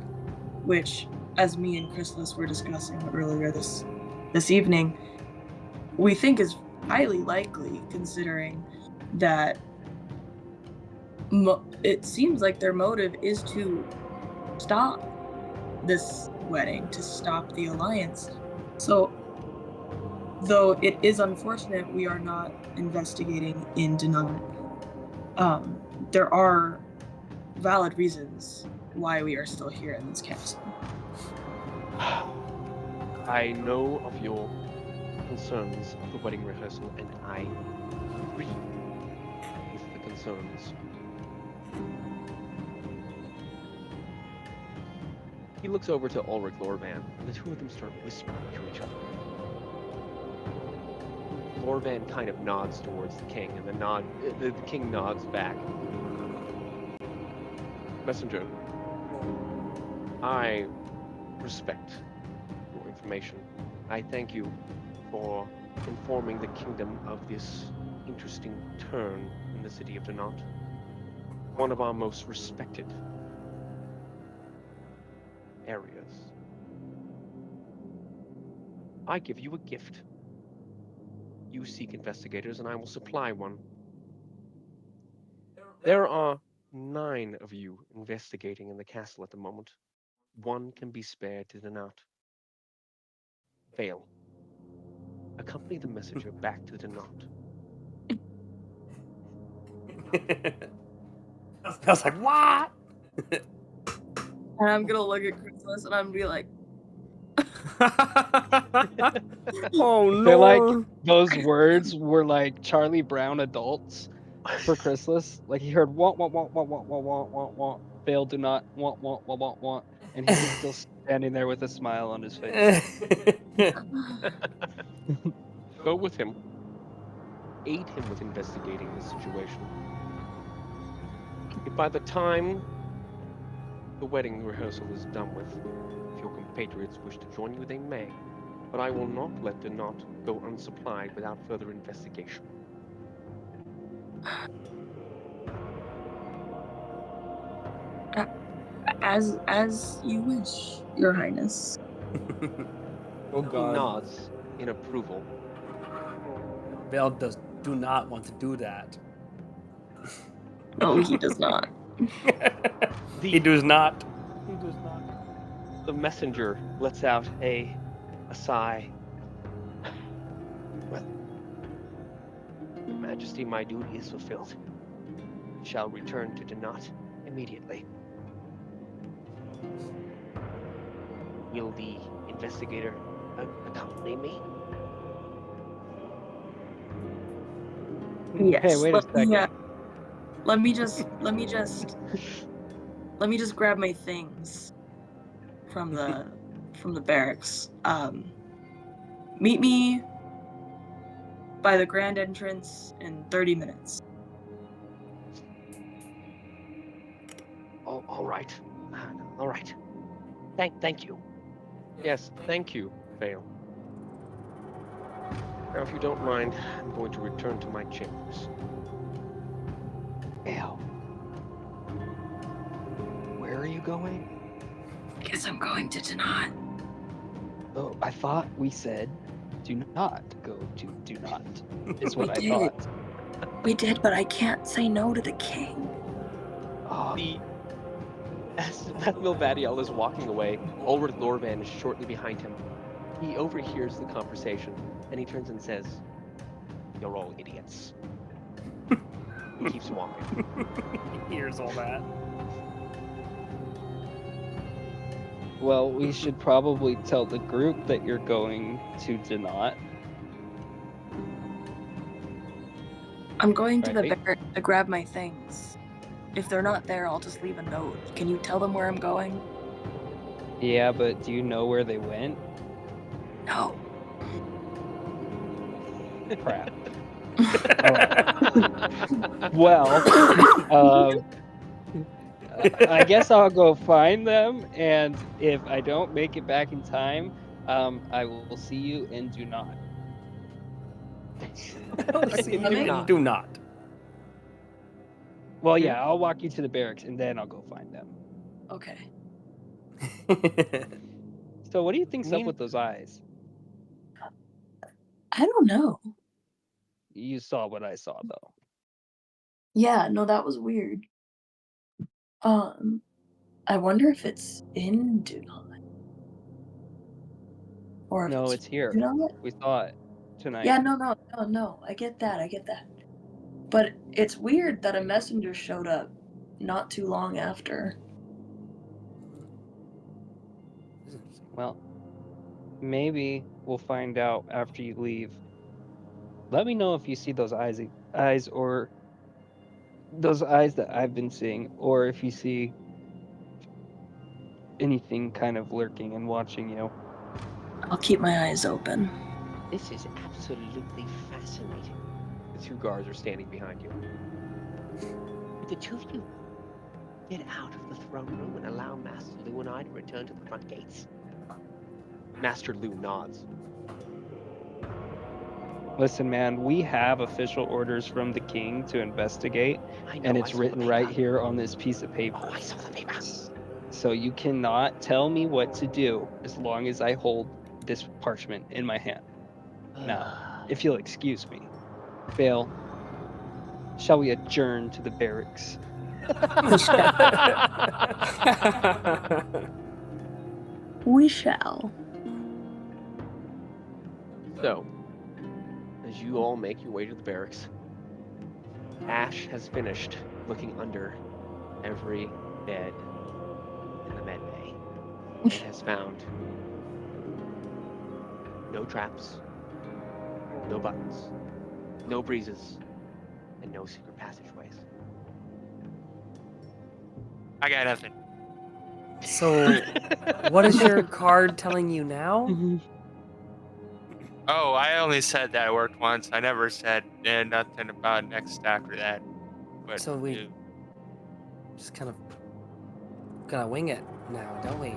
S6: which, as me and Chrysalis were discussing earlier this evening, we think is highly likely, considering that it seems like their motive is to stop this wedding, to stop the alliance. So, though it is unfortunate we are not investigating in Donat, there are valid reasons why we are still here in this castle.
S9: I know of your concerns of the wedding rehearsal, and I agree with the concerns.
S1: He looks over to Ulrich Lorvan, and the two of them start whispering to each other. Lorvan kind of nods towards the king, and the king nods back.
S9: Messenger, I respect your information. I thank you for informing the kingdom of this interesting turn in the city of Donat. One of our most respected areas. I give you a gift. You seek investigators, and I will supply one. There are 9 of you investigating in the castle at the moment. 1 can be spared to Donat. Vale, accompany the messenger back to Donat.
S2: I was like, what?
S6: And I'm gonna look at Chrysalis and I'm gonna be like,
S2: Oh
S4: I feel like
S2: no.
S4: those words were like Charlie Brown adults for Chrysalis. Like he heard want, Vale do not want, and he's just still standing there with a smile on his face.
S9: Go with him. Aid him with investigating the situation. If by the time the wedding rehearsal is done with, if your compatriots wish to join you, they may. But I will not let Donat go unsupplied without further investigation.
S6: as you wish, Your Highness.
S2: Oh
S9: He
S2: god.
S9: nods in approval.
S2: Vale do not want to do that.
S6: No, he does not.
S2: He does not.
S9: The messenger lets out a sigh. Well, Your Majesty, my duty is fulfilled. I shall return to Donat immediately. Will the investigator accompany me?
S6: Yes.
S4: Hey, wait a second.
S6: Let me just grab my things from the barracks. Meet me by the grand entrance in 30 minutes.
S9: All right. All right. Thank you. Yes, thank you, Vale. Now, if you don't mind, I'm going to return to my chambers.
S4: Vale, where are you going?
S6: Guess I'm going to Donat.
S4: Oh, I thought we said do not go to do not. Is what I
S6: We
S4: thought.
S6: did. We did, but I can't say no to the king.
S4: Oh,
S9: As Milvadiel is walking away, Ulrich Lorvan is shortly behind him. He overhears the conversation, and he turns and says, "You're all idiots." He keeps walking.
S2: He hears all that.
S4: well, we should probably tell the group that you're going to Donat.
S6: I'm going to the
S4: Right.
S6: barracks to grab my things. If they're not there, I'll just leave a note. Can you tell them where I'm going?
S4: Yeah, but do you know where they went?
S6: No.
S4: Crap. Well, I guess I'll go find them, and if I don't make it back in time, I will see you in Do Not.
S2: See,
S9: Do
S2: you
S9: not.
S2: do not.
S4: Well, yeah, I'll walk you to the barracks, and then I'll go find them.
S6: Okay.
S4: So, what do you think's up with those eyes?
S6: I don't know.
S4: You saw what I saw, though.
S6: Yeah, no, that was weird. I wonder if it's in Do Not. Or if
S4: No, it's here.
S6: Do Not?
S4: We saw it tonight.
S6: Yeah, no. I get that. But it's weird that a messenger showed up not too long after.
S4: Well, maybe we'll find out after you leave. Let me know if you see those eyes or those eyes that I've been seeing, or if you see anything kind of lurking and watching you.
S6: I'll keep my eyes open.
S9: This is absolutely fascinating. The 2 guards are standing behind you. Would the 2 of you get out of the throne room and allow Master Lou and I to return to the front gates? Master Lou nods.
S10: Listen, man, we have official orders from the king to investigate,
S1: I know.
S10: and
S1: I
S10: it's
S1: saw the
S10: written right
S1: paper.
S10: here on this piece of paper.
S1: Oh, I saw the paper.
S10: So you cannot tell me what to do as long as I hold this parchment in my hand. Now, if you'll excuse me, Vale, shall we adjourn to the barracks?
S6: We shall.
S1: So, as you all make your way to the barracks, Ash has finished looking under every bed in the med bay and has found no traps, no buttons, no breezes, and no secret passageways.
S8: I got nothing.
S2: So, what is your card telling you now?
S8: Oh, I only said that it worked once. I never said nothing about next after that. But
S2: So we just kind of gotta wing it now, don't we?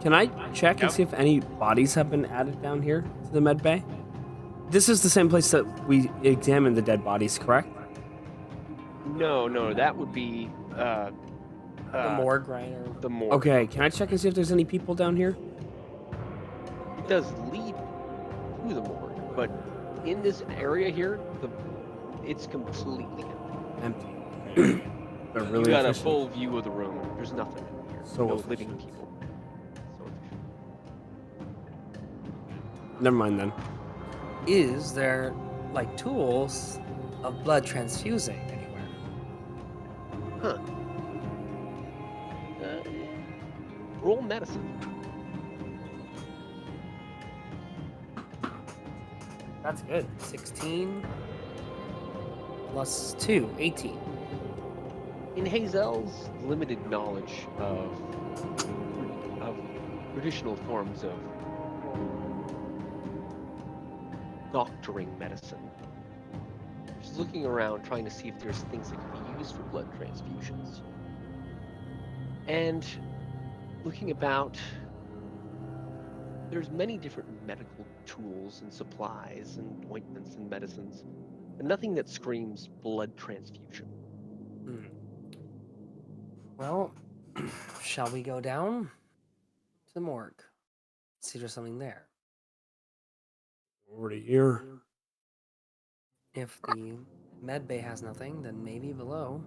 S3: Can I check and
S8: Yep.
S3: see if any bodies have been added down here to the med bay? This is the same place that we examined the dead bodies, correct?
S1: No, that would be
S2: The morgue, right? Or...
S1: the morgue.
S3: Okay, can I check and see if there's any people down here?
S1: It does lead to the morgue, but in this area here, it's completely empty.
S3: Empty. They're really
S1: You got a
S3: efficient.
S1: full view of the room. There's nothing in here.
S3: So
S1: no
S3: efficient.
S1: living people. So efficient.
S3: Never mind then.
S2: Is there like tools of blood transfusing anywhere?
S1: Huh. Roll medicine.
S2: That's good. 16 plus 2, 18.
S1: In Hazelle's limited knowledge of traditional forms of doctoring medicine, she's looking around trying to see if there's things that could be used for blood transfusions. And looking about, there's many different medical tools and supplies and ointments and medicines, but nothing that screams blood transfusion.
S2: Well, shall we go down to the morgue? See if there's something there.
S3: Already here.
S2: If the med bay has nothing, then maybe below.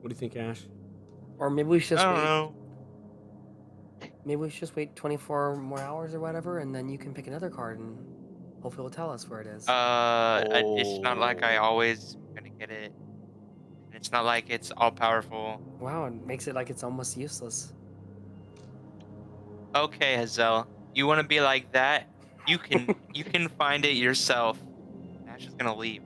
S3: What do you think, Ash?
S2: Or maybe we should just
S8: I don't
S2: wait.
S8: know.
S2: Maybe we should just wait 24 more hours or whatever, and then you can pick another card and hopefully it'll tell us where it is.
S8: It's not like I always gonna get it. It's not like it's all powerful.
S2: Wow, it makes it like it's almost useless.
S8: Okay, Hazelle, you want to be like that? You can find it yourself. Ash is gonna leave.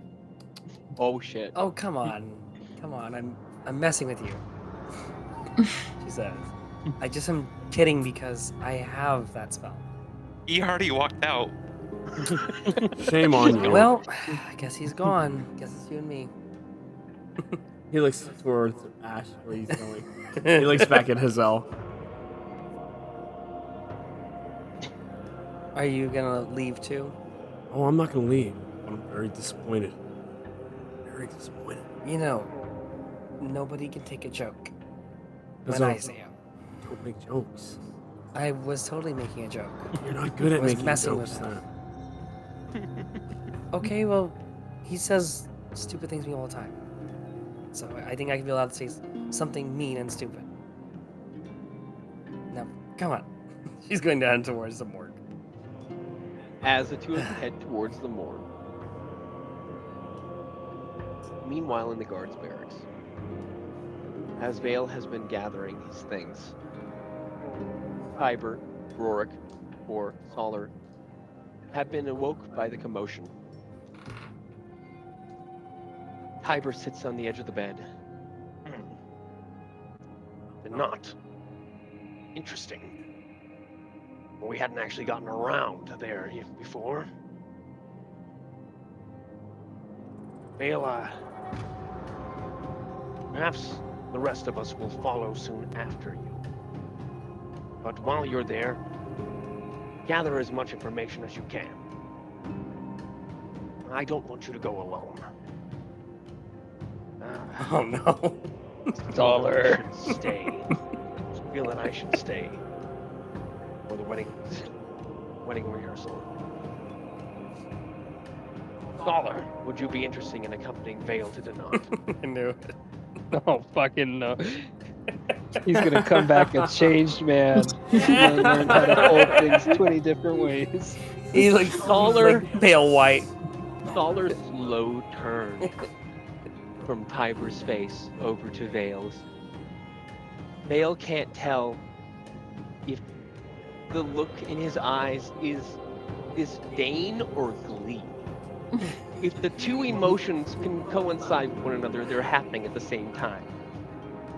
S1: Oh shit.
S2: Oh, come on. Come on, I'm messing with you. She says. I just am kidding because I have that spell.
S8: He already walked out.
S3: Shame on you.
S2: Well, I guess he's gone. Guess it's you and me.
S3: He looks towards Ash where he's going. He looks back at Hazelle.
S2: Are you gonna leave too?
S3: Oh, I'm not gonna leave. I'm very disappointed. Very disappointed.
S2: You know, nobody can take a joke when
S3: Hazelle,
S2: I say it.
S3: Don't make jokes.
S2: I was totally making a joke.
S3: You're not good at
S2: Was
S3: making
S2: messing
S3: jokes.
S2: with Okay, well, he says stupid things to me all the time. So I think I can be allowed to say something mean and stupid. Now, come on. She's going down towards the morgue.
S1: As the two of them head towards the morgue. Meanwhile, in the guards' barracks, as Vale has been gathering his things, Tiber, Rorik, or Solar have been awoke by the commotion. Tiber sits on the edge of the bed. The knot. Interesting. We hadn't actually gotten around there before. Vale, perhaps the rest of us will follow soon after you. But while you're there, gather as much information as you can.
S9: I don't want you to go alone.
S2: Oh no.
S10: Dollar.
S9: I should stay. I feel that I should stay for the wedding rehearsal. Scholar, would you be interested in accompanying Vale to Donat?
S2: I knew it.
S10: Oh fucking no. He's gonna come back a changed man. He's gonna learn how to hold things 20 different ways.
S2: He's like
S1: Taller.
S2: like pale white.
S1: Scholar's slow turn from Tiber's face over to Vale's. Vale can't tell if the look in his eyes is disdain or glee. If the two emotions can coincide with one another, they're happening at the same time.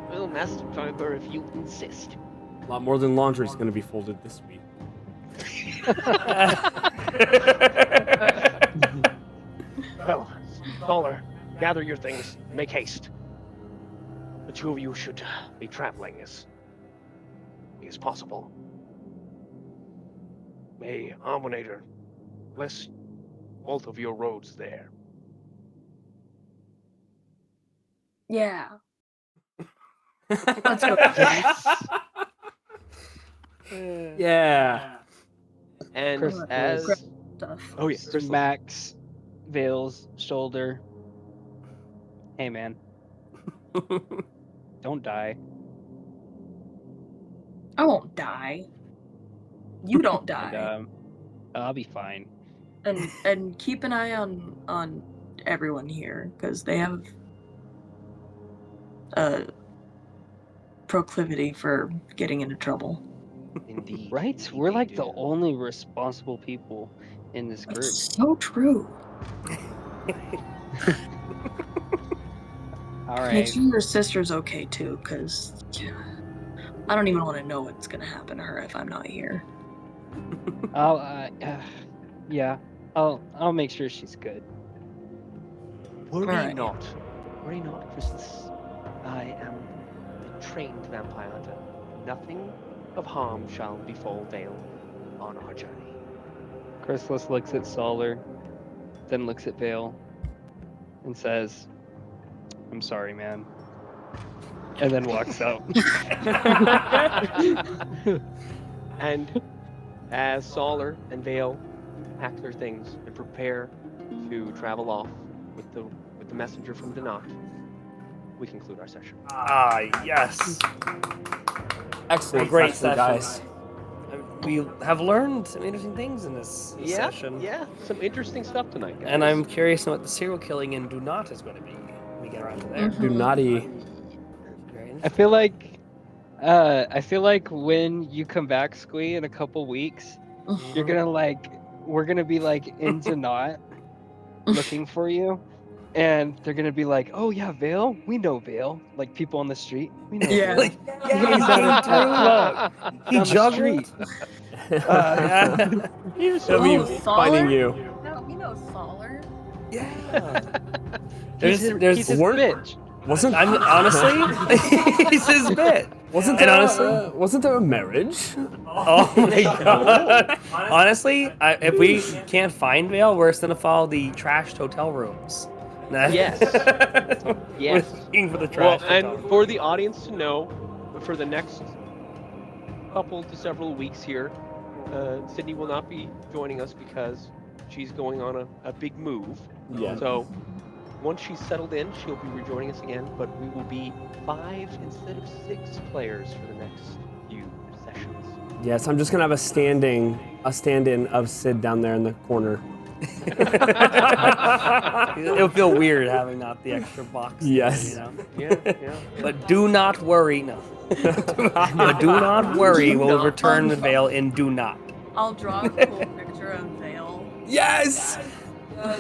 S1: Well, Master Tiber, if you insist.
S3: A lot more than laundry's going to be folded this week.
S9: Well, Scholar, gather your things. Make haste. The two of you should be traveling as possible. May Abominator bless both of your roads there.
S6: Yeah. Let's go.
S3: Yeah.
S1: And
S10: Chris-
S1: as
S6: Stuff.
S1: oh yeah, Chrysalis.
S10: Smacks Vale's shoulder. Hey man, don't die.
S6: I won't die. You don't
S10: And,
S6: die.
S10: I'll be fine.
S6: And keep an eye on everyone here, because they have a proclivity for getting into trouble.
S1: Indeed.
S10: Right?
S1: indeed
S10: We're
S1: they
S10: like
S1: do.
S10: the only responsible people in this group.
S6: It's so true.
S10: All
S6: Make
S10: right.
S6: sure your sister's okay too, because I don't even want to know what's gonna happen to her if I'm not here.
S10: Yeah. I'll make sure she's good.
S1: Worry
S6: Alright.
S1: not. Worry not, Chrysalis. I am a trained vampire hunter. Nothing of harm shall befall Vale on our journey.
S10: Chrysalis looks at Solar, then looks at Vale, and says, "I'm sorry, man," and then walks out.
S1: And as Solar and Vale pack their things and prepare to travel off with the messenger from Donat, we conclude our session.
S2: Ah, yes.
S3: Excellent.
S2: Great
S3: session, guys.
S2: We have learned some interesting things in this session.
S1: Yeah, some interesting stuff tonight, guys.
S2: And I'm curious on what the serial killing in Do Not is going to be when we get around to there.
S3: Do naughty.
S2: Very
S10: I feel like when you come back, Squee, in a couple weeks, you're gonna we're gonna be in Donat looking for you, and they're gonna be like, "Oh yeah, Vale, we know Vale." Like people on the street, we know.
S6: Yeah.
S10: Vale. He's out at club
S2: He
S10: down the
S2: juggled.
S10: street.
S3: They'll be
S6: Oh,
S3: finding
S6: Solar?
S3: you.
S6: No, we know Solar.
S2: Yeah.
S10: He's
S2: There's
S10: his bitch.
S3: Wasn't
S2: I'm honestly, he's his bit.
S3: wasn't
S2: And
S3: there
S2: honestly-
S3: wasn't there a marriage?
S2: Oh my god. Honestly, if we can't find Vale, we're just gonna follow the trashed hotel rooms.
S1: Yes. Yes.
S2: We're looking for the
S1: Well,
S2: trash.
S1: and for the audience to know, for the next couple to several weeks here, Sydney will not be joining us because she's going on a big move.
S3: Yeah.
S1: So once she's settled in, she'll be rejoining us again, but we will be 5 instead of 6 players for the next few sessions.
S3: Yes, I'm just gonna have a stand-in of Sid down there in the corner.
S2: It'll feel weird having not the extra box.
S3: Yes.
S2: You know?
S1: Yeah.
S2: But do not worry. No. But do not worry. We'll return the Vale in Do Not.
S6: I'll draw a cool picture of Vale.
S3: Yes.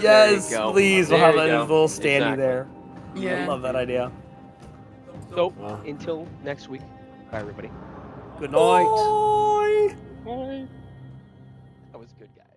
S2: Yes,
S1: go.
S2: please. We'll
S1: There
S2: have
S1: you
S2: a
S1: go.
S2: little standee
S1: Exactly.
S2: there.
S6: Yeah.
S2: I love that idea.
S1: So
S3: Wow.
S1: until next week, bye everybody.
S2: Good night.
S3: Bye.
S1: That was good, guys.